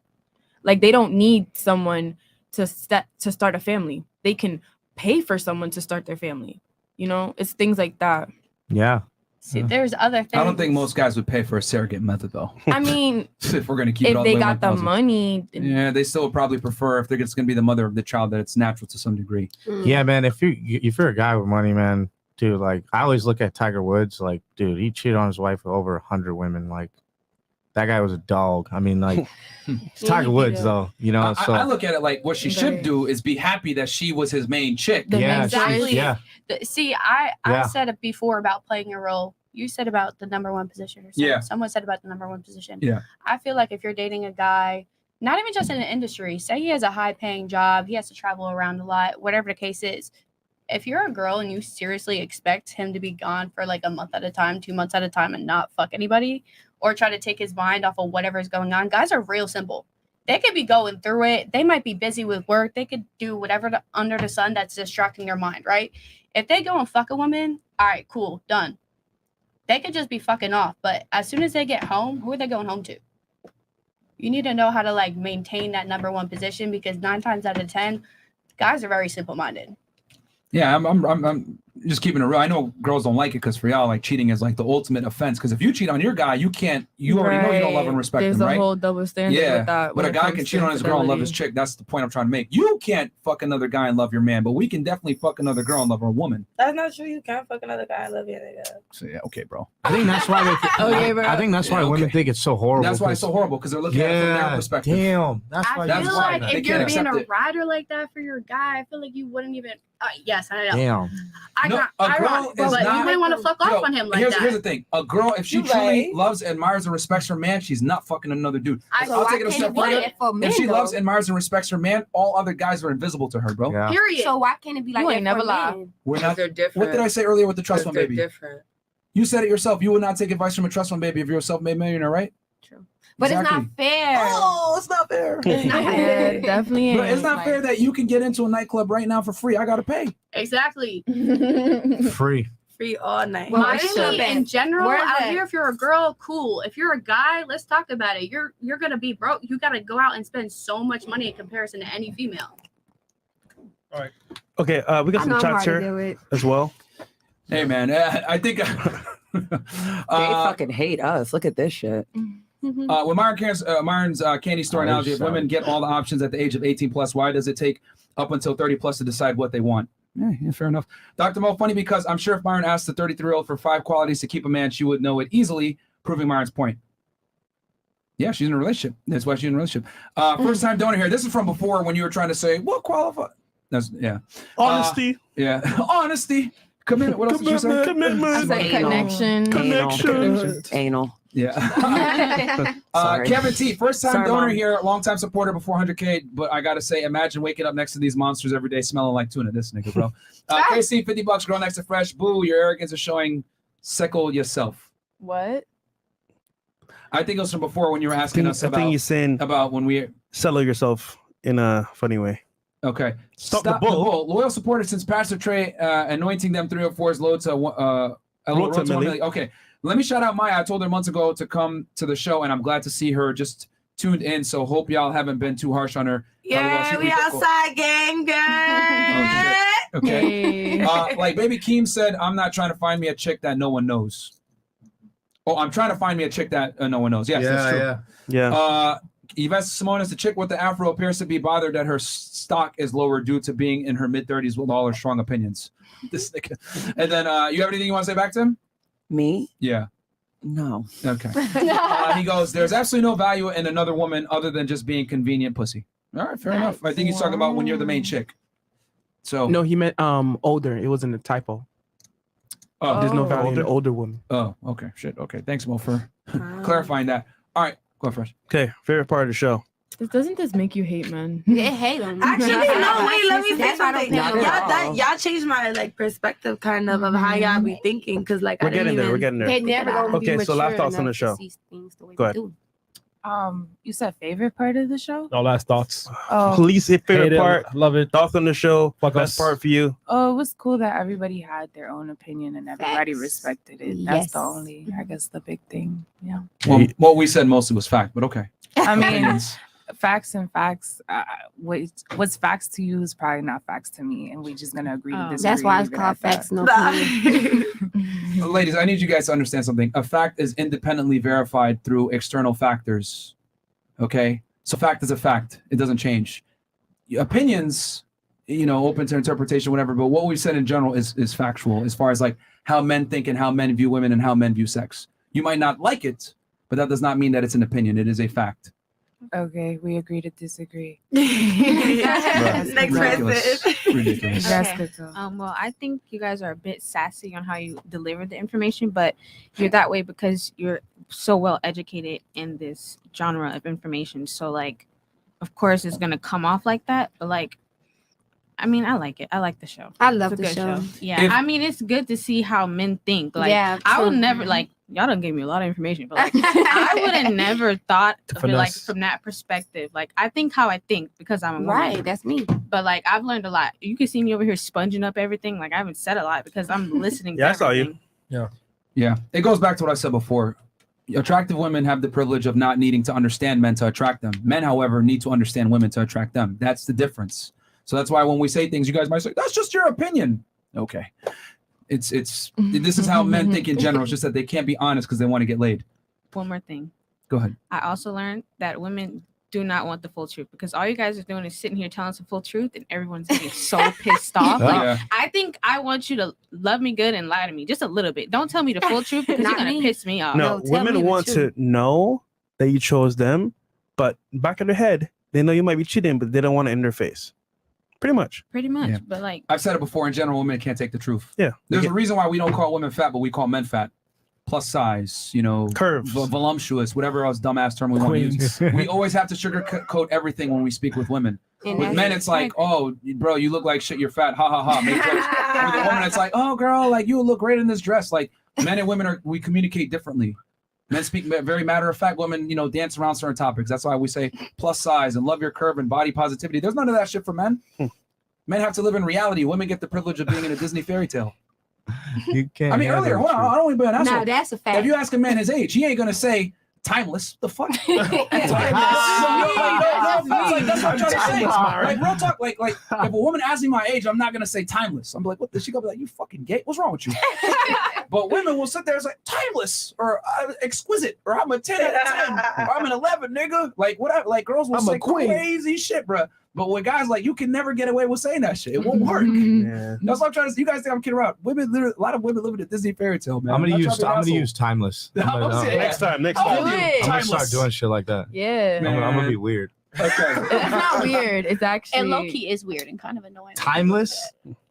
Like they don't need someone to start a family. They can pay for someone to start their family. It's things like that. Yeah. See, there's other things. I don't think most guys would pay for a surrogate method, though. I mean, if we're gonna keep it if all they the way got the 1000. money, Yeah, they still would probably prefer if they're just gonna be the mother of the child that it's natural to some degree. Yeah, man. If you're a guy with money, man, dude, like I always look at Tiger Woods, like, dude, he cheated on his wife with over 100 women. Like, that guy was a dog. I mean, like, it's Tiger Woods, though. You know, so I look at it like what she should do is be happy that she was his main chick. Exactly. Yeah. See, I Yeah. said it before about playing a role. You said about the number one position or something. Yeah. Someone said about the number one position. Yeah. I feel like if you're dating a guy, not even just in the industry, say he has a high paying job, he has to travel around a lot, whatever the case is. If you're a girl and you seriously expect him to be gone for like a month at a time, 2 months at a time, and not fuck anybody, or try to take his mind off of whatever is going on, guys are real simple. They could be going through it. They might be busy with work. They could do whatever under the sun that's distracting their mind, right? If they go and fuck a woman, all right, cool, done. They could just be fucking off. But as soon as they get home, who are they going home to? You need to know how to like maintain that number one position, because 9 times out of 10, guys are very simple-minded. Yeah, I'm just keeping it real. I know girls don't like it because for y'all, like cheating is like the ultimate offense. Because if you cheat on your guy, you already know you don't love and respect There's him, right? a whole double standard Yeah, with that. but a guy can cheat on his girl and love his chick. That's the point I'm trying to make. You can't fuck another guy and love your man, but we can definitely fuck another girl and love our woman. That's not true. You can't fuck another guy and love your nigga. So yeah, okay, bro. I think that's why Okay, bro. I think that's why women think it's so horrible. That's why it's so horrible because they're looking at it from their perspective. Damn, that's why. I feel like they if you're can't being accept a it. rider like that for your guy, I feel like you wouldn't even. Yes, I know. Damn. I No, got. a I girl rock, is but not- you might want to fuck off Yo, on him like here's that. the thing. A girl, if she You truly right. loves, admires, and respects her man, she's not fucking another dude. I'll why take it a can't step it be further. like for men, If she though? loves, admires, and respects her man, all other guys are invisible to her, bro. Yeah. Period. So why can't it be like You that ain't never for lie. men? We're not. They're different. What did I say earlier with the trust fund They're baby? different. You said it yourself. You would not take advice from a trust fund baby if you're a self-made millionaire, right? But Exactly. it's not fair. Oh, it's not fair. It's not Yeah, fair. definitely. But it's not fair that you can get into a nightclub right now for free. I gotta pay. Exactly. Free. Free all night. Well, Miami in general, Where is out that? here, if you're a girl, cool. If you're a guy, let's talk about it. You're gonna be broke. You gotta go out and spend so much money in comparison to any female. Okay, we got I some know I'm chats hard to here deal with. as well. Hey man, I think They fucking hate us. Look at this shit. with Myron's candy store analogy, if women get all the options at the age of 18 plus, why does it take up until 30 plus to decide what they want? Yeah, fair enough. Dr. Mo, funny because I'm sure if Myron asked the 33-year-old for 5 qualities to keep a man, she would know it easily, proving Myron's point. Yeah, she's in a relationship. That's why she's in a relationship. First time donor here. This is from before when you were trying to say, what qualify? That's, yeah. Honesty. Yeah. Honesty. Commitment. What else did you say? Commitment. Like connection. Anal. Yeah. Sorry. Kevin T, first time Sorry, donor Mom. here, long time supporter before 100K. But I gotta say, imagine waking up next to these monsters every day, smelling like tuna. This nigga, bro. KC, $50. Girl next to Fresh. Boo, your arrogance is showing. Sickle yourself. What? I think it was from before when you were asking us I think you're saying about when we settle yourself in a funny way. Okay. Stop the bull. Loyal supporter since Pastor Trey anointing them 304's load to road to 1 million. Okay. Let me shout out Maya. I told her months ago to come to the show, and I'm glad to see her just tuned in. So hope y'all haven't been too harsh on her. Yeah, we outside, gang, gang. Okay. Like Baby Keem said, I'm not trying to find me a chick that no one knows. Oh, I'm trying to find me a chick that no one knows. Yes, that's true. Yeah. Yvette Simone is the chick with the afro appears to be bothered that her stock is lower due to being in her mid-30s with all her strong opinions. This nigga. And then you have anything you want to say back to him? Me? Yeah. No. Okay. He goes, there's absolutely no value in another woman other than just being convenient pussy. All right, fair enough. I think he's talking about when you're the main chick. So No, he meant older. It wasn't a typo. Oh, There's no value in an older woman. Oh, okay. Shit. Okay. Thanks, Mo, for clarifying that. All right. Go Fresh. Okay, favorite part of the show. Doesn't this make you hate men? They hate them. Actually, no, wait, let me say That's why I don't something. think Y'all changed my like perspective kind of how y'all be thinking. Cause like We're I didn't getting there. even, We're getting there. They never gonna be Okay, so last mature thoughts on the enough to show. see things the way Go we ahead. do. You said favorite part of the show? No last thoughts. Oh. Please hit favorite Hate it, part. love it. Thoughts on the show. Fuck Best us. part for you. Oh, it was cool that everybody had their own opinion and everybody Facts. respected it. That's Yes. the only, I guess, the big thing. Yeah. Well, what we said mostly was fact, but okay. I mean, Opinions. facts and facts. What's facts to you is probably not facts to me, and we're just gonna agree to disagree. That's why it's called facts, no opinion. Ladies, I need you guys to understand something. A fact is independently verified through external factors. Okay? So fact is a fact. It doesn't change. Opinions, open to interpretation, whatever, but what we've said in general is factual as far as like how men think and how men view women and how men view sex. You might not like it, but that does not mean that it's an opinion. It is a fact. Okay, we agree to disagree. Next ridiculous. Ridiculous. Okay. Well, I think you guys are a bit sassy on how you deliver the information, but you're that way because you're so well educated in this genre of information. So, like, of course, it's gonna come off like that, but like, I mean, I like it. I like the show. I love It's a the good show. Yeah, I mean, it's good to see how men think. Like, Yeah, I would true. never like. Y'all done gave me a lot of information, but like, I would have never thought of it like from that perspective. Like, I think how I think because I'm a woman. Right, that's me. But like, I've learned a lot. You can see me over here sponging up everything. Like, I haven't said a lot because I'm listening. Yeah, to I saw you. everything. Yeah. It goes back to what I said before. Attractive women have the privilege of not needing to understand men to attract them. Men, however, need to understand women to attract them. That's the difference. So that's why when we say things, you guys might say, that's just your opinion. Okay. This is how men think in general. It's just that they can't be honest because they want to get laid. One more thing. Go ahead. I also learned that women do not want the full truth because all you guys are doing is sitting here telling us the full truth and everyone's getting so pissed off. Like, Yeah. I think I want you to love me good and lie to me just a little bit. Don't tell me the full truth because you're going to piss me off. No, women want to know that you chose them, but back in their head, they know you might be cheating, but they don't want it in their face. Pretty much. Pretty much. Yeah. But like, I've said it before. In general, women can't take the truth. Yeah. There's a reason why we don't call women fat, but we call men fat. Plus size, curves, voluptuous, whatever else dumbass term we want to use. We always have to sugarcoat everything when we speak with women. And With men, it's like, oh, bro, you look like shit. You're fat. Ha ha ha. Make jokes. With a woman, it's like, oh, girl, like you look great in this dress. Like men and women we communicate differently. Men speak very matter of fact. Women, dance around certain topics. That's why we say plus size and love your curve and body positivity. There's none of that shit for men. Men have to live in reality. Women get the privilege of being in a Disney fairy tale. You can't. I mean, earlier, hold on. I don't want to be an asshole. No, that's a fact. If you ask a man his age, he ain't gonna say timeless. The fuck? That's what I'm trying to say. Like real talk. Like if a woman asks me my age, I'm not gonna say timeless. I'm like, what? She gonna be like, you fucking gay? What's wrong with you? But women will sit there and say timeless or exquisite or I'm a 10 out of 10 or I'm an 11, nigga. Like whatever. Like girls will say crazy shit, bro. But with guys, like, you can never get away with saying that shit. It won't work. Yeah. That's what I'm trying to say. You guys think I'm kidding around. Women, a lot of women live in a Disney fairy tale, man. I'm gonna not use trying to be an asshole. timeless. Next time. I'm gonna start doing shit like that. Yeah. I'm gonna be weird. Okay. It's not weird. It's actually. And low key is weird and kind of annoying. Timeless.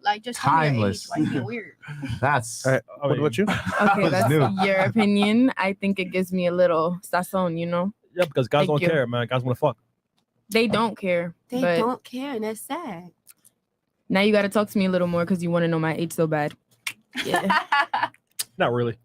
Like just tell me your age, Timeless. like you're weird. That's. All right. What about you? Okay, that's new. your opinion. I think it gives me a little sazon, Yeah, because guys Thank don't you. care, man. Guys want to fuck. They don't care. They but don't care, and that's sad. now you got to talk to me a little more because you want to know my age so bad. Yeah. Not really.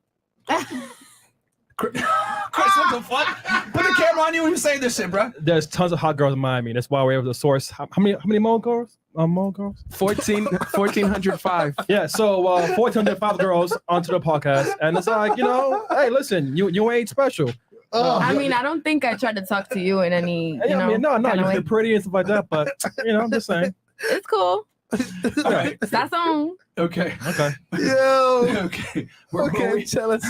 Chris, what the fuck? Put the camera on you when you say this shit, bro. There's tons of hot girls in Miami. That's why we're able to source. How many mole girls? Mole girls? 1,405. Yeah, so 1,405 girls onto the podcast, and it's like, hey, listen, you ain't special. I mean, I don't think I tried to talk to you in any, I mean, no, kinda way. you're pretty and stuff like that, but I'm just saying. It's cool. All right. That's on. Okay. Okay. Yo. Okay. Okay, tell us.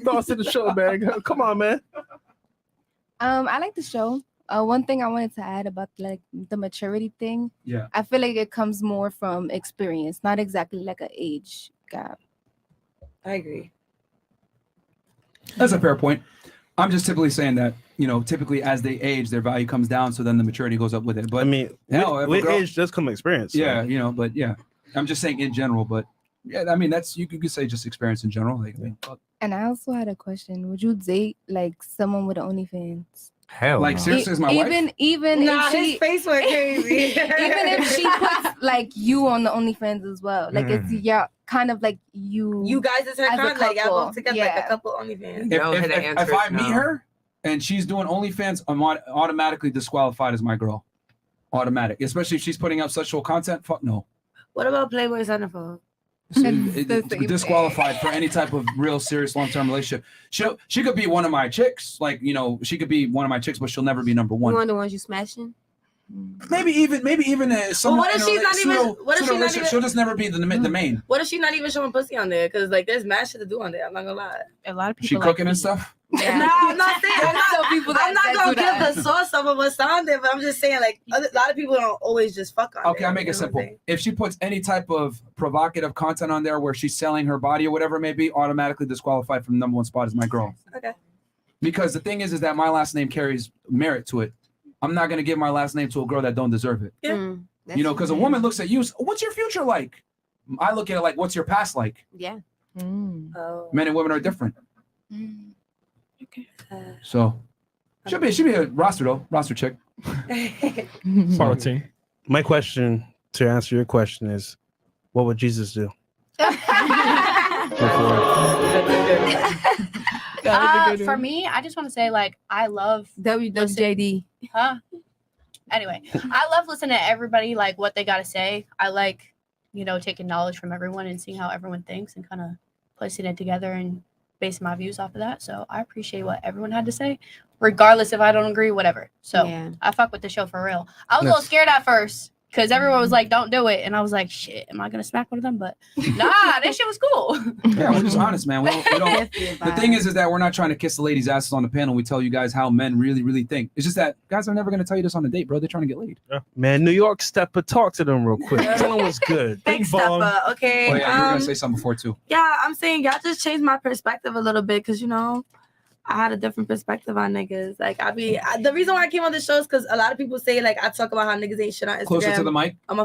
Thoughts of the show, man. Come on, man. I like the show. One thing I wanted to add about like the maturity thing. Yeah. I feel like it comes more from experience, not exactly like an age gap. I agree. That's a fair point. I'm just typically saying that, typically as they age, their value comes down, so then the maturity goes up with it. But I mean, with age does come experience. So. Yeah, but yeah. I'm just saying in general, but yeah, I mean, that's, you could say just experience in general. Like, I mean, fuck. And I also had a question. Would you date like someone with OnlyFans? Hell like no. seriously, is my wife? Even Nah, if she his face went crazy. even if she puts like you on the OnlyFans as well, like it's kind of like you guys is her as a kind, like y'all couple. both together, Yeah. like a couple OnlyFans. If I meet her and she's doing OnlyFans, I'm automatically disqualified as my girl. Automatic. Especially if she's putting up sexual content. Fuck no. What about Playboy Centerfold? disqualified for any type of real serious long-term relationship. She could be one of my chicks, like, you know, she could be one of my chicks, but she'll never be number one. One of the ones you smashing? Maybe even someone. what if she's not even? What if she's not even? She'll just never be the main. What if she's not even showing pussy on there? Because like there's mad shit to do on there. I'm not gonna lie. A lot of people. She cooking and stuff. Yeah. No, I'm not saying. I'm not gonna do give that. the source of what's on there, but I'm just saying like a lot of people don't always just fuck on. Okay, I'll make it simple. If she puts any type of provocative content on there where she's selling her body or whatever it may be, automatically disqualified from the number one spot is my girl. Okay. Because the thing is that my last name carries merit to it. I'm not gonna give my last name to a girl that don't deserve it. Yeah. You know, because a woman looks at you, what's your future like? I look at it like, what's your past like? Yeah. Oh. Men and women are different. Okay. So should be a roster chick. Part of team. My question to answer your question is, what would Jesus do? For me, I just want to say like I love WWJD. Huh? Anyway, I love listening to everybody, like what they got to say. I like, you know, taking knowledge from everyone and seeing how everyone thinks and kind of placing it together and basing my views off of that. So I appreciate what everyone had to say, regardless if I don't agree, whatever. So I fuck with the show for real. I was a little scared at first because everyone was like, don't do it. And I was like, shit, am I going to smack one of them? But nah, that shit was cool. Yeah, we're just honest, man. We don't the thing is that we're not trying to kiss the ladies' asses on the panel. We tell you guys how men really, really think. It's just that guys are never going to tell you this on a date, bro. They're trying to get laid. Yeah. Man, New York Stepper, talk to them real quick. Tell them what's good. Thanks, Stepper. Okay. Oh, yeah, you were going to say something before, too. Yeah, I'm saying y'all just changed my perspective a little bit because, you know, I had a different perspective on niggas. Like, the reason why I came on the show is because a lot of people say, like, I talk about how niggas ain't shit on Instagram. Closer to the mic. I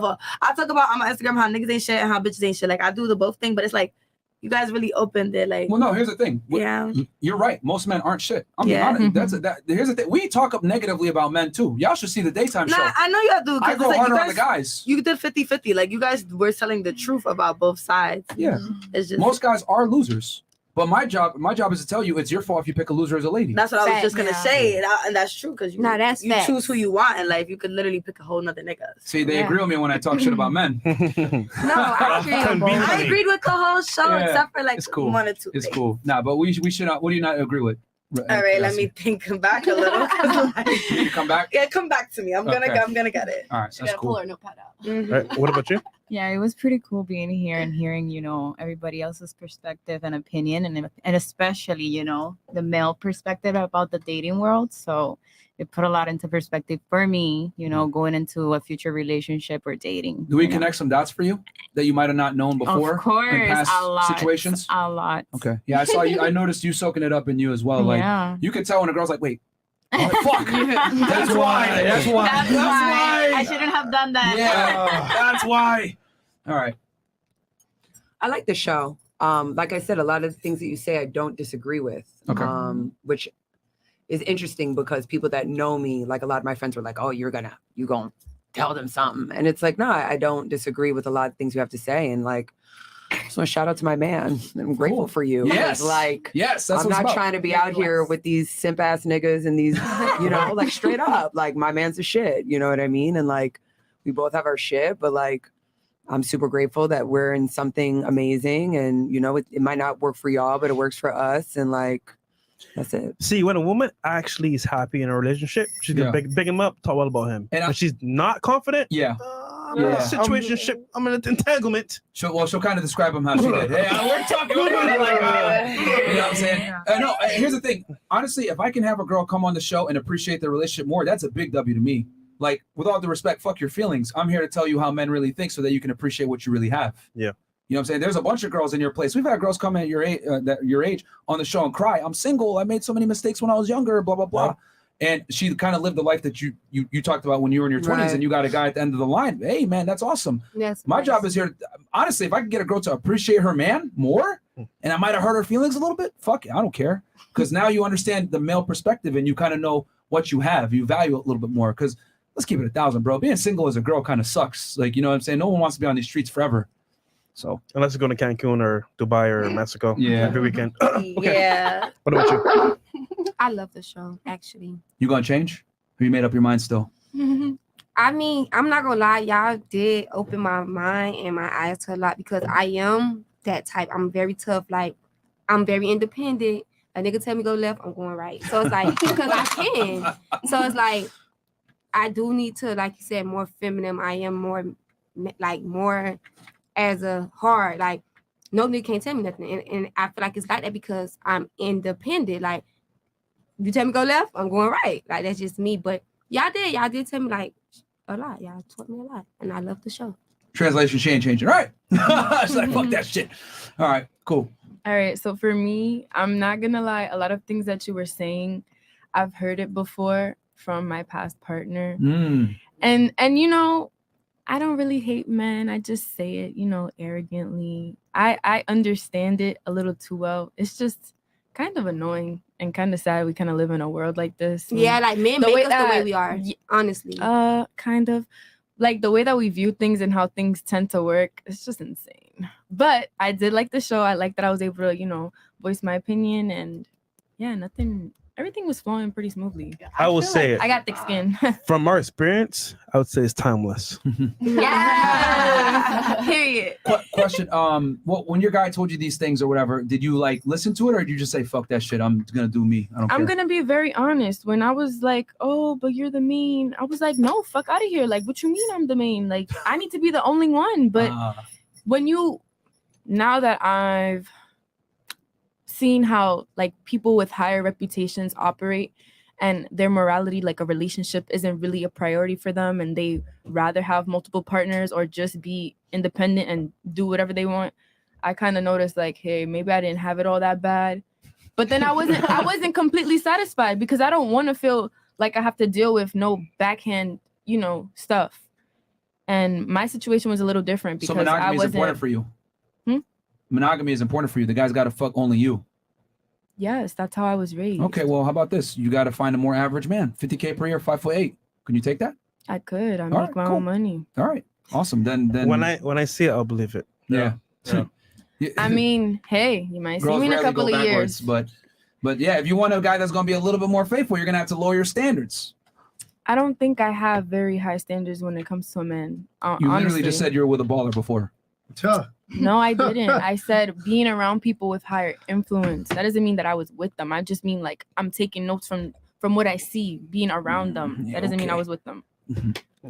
talk about on my Instagram how niggas ain't shit and how bitches ain't shit. Like, I do the both thing, but it's like, you guys really opened it. Like, well, no, here's the thing. Yeah. You're right. Most men aren't shit. I'm being honest. Here's the thing. We talk up negatively about men, too. Y'all should see the daytime show. I know y'all do. I go like, harder on the guys. You did 50-50. Like, you guys were telling the truth about both sides. Yeah. It's just, most guys are losers. But my job is to tell you it's your fault if you pick a loser as a lady. That's what I was just gonna say, and that's true because you facts. choose who you want in life. You could literally pick a whole nother nigga. See, they agree with me when I talk shit about men. No, I agreed with the whole show except for like it's cool. one or two. It's cool. Nah, but we should not. What do you not agree with? All right, let me think back a little. You come back. Yeah, come back to me. I'm gonna get it. All right, that's cool. Pull her notepad out. All right, what about you? Yeah, it was pretty cool being here and hearing, you know, everybody else's perspective and opinion, and especially, you know, the male perspective about the dating world. So it put a lot into perspective for me, you know, going into a future relationship or dating. Do we connect some dots for you that you might have not known before? Of course, in past a lot, situations? A lot. Okay. Yeah, I saw you. I noticed you soaking it up in you as well. Like you could tell when a girl's like, wait. Oh fuck! That's why. That's why. That's why. I shouldn't have done that. Yeah, that's why. All right. I like the show. Like I said, a lot of the things that you say I don't disagree with. Okay. Which is interesting because people that know me, like a lot of my friends were like, "Oh, you're gonna tell them something," and it's like, no, I don't disagree with a lot of things you have to say, and like. So a shout out to my man. I'm grateful for you. Yes. Like, yes, I'm not trying to be out here with these simp ass niggas and these, you know, like straight up. Like my man's a shit. You know what I mean? And like we both have our shit, but like I'm super grateful that we're in something amazing. And you know, it might not work for y'all, but it works for us. And like that's it. See, when a woman actually is happy in a relationship, she's gonna big him up, talk well about him. And if she's not confident, I'm in a situationship. I'm in an entanglement. She'll kind of describe him how she did. Hey, we're talking about it like, you know what I'm saying? No, here's the thing. Honestly, if I can have a girl come on the show and appreciate the relationship more, that's a big W to me. Like, with all due respect, fuck your feelings. I'm here to tell you how men really think so that you can appreciate what you really have. Yeah. You know what I'm saying? There's a bunch of girls in your place. We've had girls come at your age on the show and cry. I'm single. I made so many mistakes when I was younger, blah, blah, blah. And she kind of lived the life that you talked about when you were in your 20s and you got a guy at the end of the line. Hey, man, that's awesome. My job is here. Honestly, if I can get a girl to appreciate her man more, and I might have hurt her feelings a little bit, fuck it, I don't care. Because now you understand the male perspective and you kind of know what you have. You value it a little bit more. Because let's keep it 1,000, bro. Being single as a girl kind of sucks. Like, you know what I'm saying? No one wants to be on these streets forever. So unless you're going to Cancun or Dubai or Mexico every weekend. Yeah. What about you? I love the show, actually. You gonna change? Or you made up your mind still? I mean, I'm not gonna lie, y'all did open my mind and my eyes to a lot because I am that type. I'm very tough. Like, I'm very independent. A nigga tell me go left, I'm going right. So it's like because I can. So it's like I do need to, like you said, more feminine. I am more as a heart. Like no nigga can't tell me nothing, and I feel like it's like that because I'm independent. Like you tell me go left, I'm going right. Like that's just me. But y'all did tell me like a lot. Y'all taught me a lot, and I love the show. Translation, she ain't changing. All right. She's like, fuck that shit. All right, cool. All right, so for me, I'm not gonna lie, a lot of things that you were saying, I've heard it before from my past partner. And you know, I don't really hate men. I just say it, you know, arrogantly. I understand it a little too well. It's just kind of annoying and kind of sad we kind of live in a world like this. Yeah, like men make us the way we are, honestly. Kind of. Like the way that we view things and how things tend to work, it's just insane. But I did like the show. I like that I was able to, you know, voice my opinion, and yeah, everything was flowing pretty smoothly. I will say I got thick skin. From our experience, I would say it's timeless. Yeah. Period. Question. When your guy told you these things or whatever, did you like listen to it, or did you just say fuck that shit? I'm gonna do me. I don't care. I'm gonna be very honest. When I was like, oh, but you're the main, I was like, no, fuck out of here. Like, what you mean I'm the main? Like, I need to be the only one. But now that I've seen how like people with higher reputations operate and their morality, like a relationship isn't really a priority for them, and they rather have multiple partners or just be independent and do whatever they want, I kind of noticed like, hey, maybe I didn't have it all that bad. But then I wasn't completely satisfied because I don't want to feel like I have to deal with no backhand, you know, stuff. And my situation was a little different because so monogamy is important for you. Monogamy is important for you. The guy's got to fuck only you. Yes, that's how I was raised. Okay, well, how about this? You got to find a more average man. 50K per year, 5'8". Can you take that? I could. I All make right, my cool. own money. All right, awesome. Then when I see it, I'll believe it. Yeah. I mean, hey, you might see Girls me in a rarely couple go of backwards, years. but yeah, if you want a guy that's going to be a little bit more faithful, you're going to have to lower your standards. I don't think I have very high standards when it comes to men. You honestly. literally just said you were with a baller before. No, I didn't. I said being around people with higher influence. That doesn't mean that I was with them. I just mean like I'm taking notes from what I see being around them. That doesn't mean I was with them.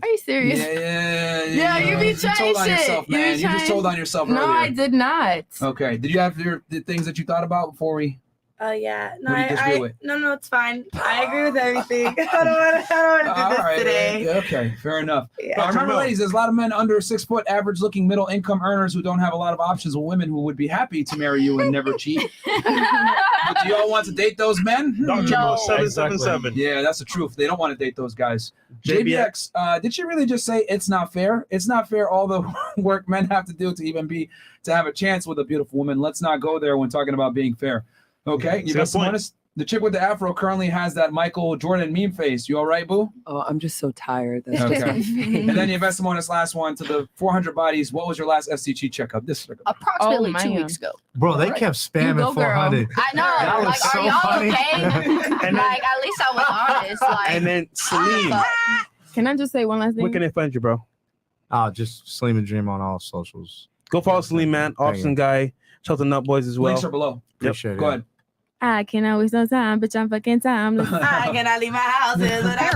Are you serious? Yeah, you be trying told on shit. yourself, You be man. You just trying- told on yourself No, earlier. I did not. Okay. Did you have the things that you thought about before we? Yeah. No, What do you disagree with? no, it's fine. I agree with everything. I don't want to do this today. Okay, fair enough. Yeah. But remember, ladies, there's a lot of men under 6 foot, average-looking, middle-income earners who don't have a lot of options with women who would be happy to marry you and never cheat. But do you all want to date those men? Dr. Mo 777. Yeah, that's the truth. They don't want to date those guys. JBX, did she really just say it's not fair? It's not fair all the work men have to do to have a chance with a beautiful woman. Let's not go there when talking about being fair. Okay, you got some honest. The chick with the afro currently has that Michael Jordan meme face. You all right, boo? Oh, I'm just so tired. That's Okay. just And then you invest on this last one to the 400 bodies. What was your last STG checkup? This Approximately 2 weeks ago. Bro, they kept spamming go, girl. 400. I know. That was Like, so are y'all funny. okay? Like, at least I was honest. Like, And then Salim, Can I just say one last thing? where can they find you, bro? Just Salim and Dream on all socials. Go follow Salim, man. Awesome guy. Shout out to Nut Boys as well. Links are below. Appreciate it. Go ahead. I cannot waste no time, bitch. I'm fucking timeless. I cannot leave my house without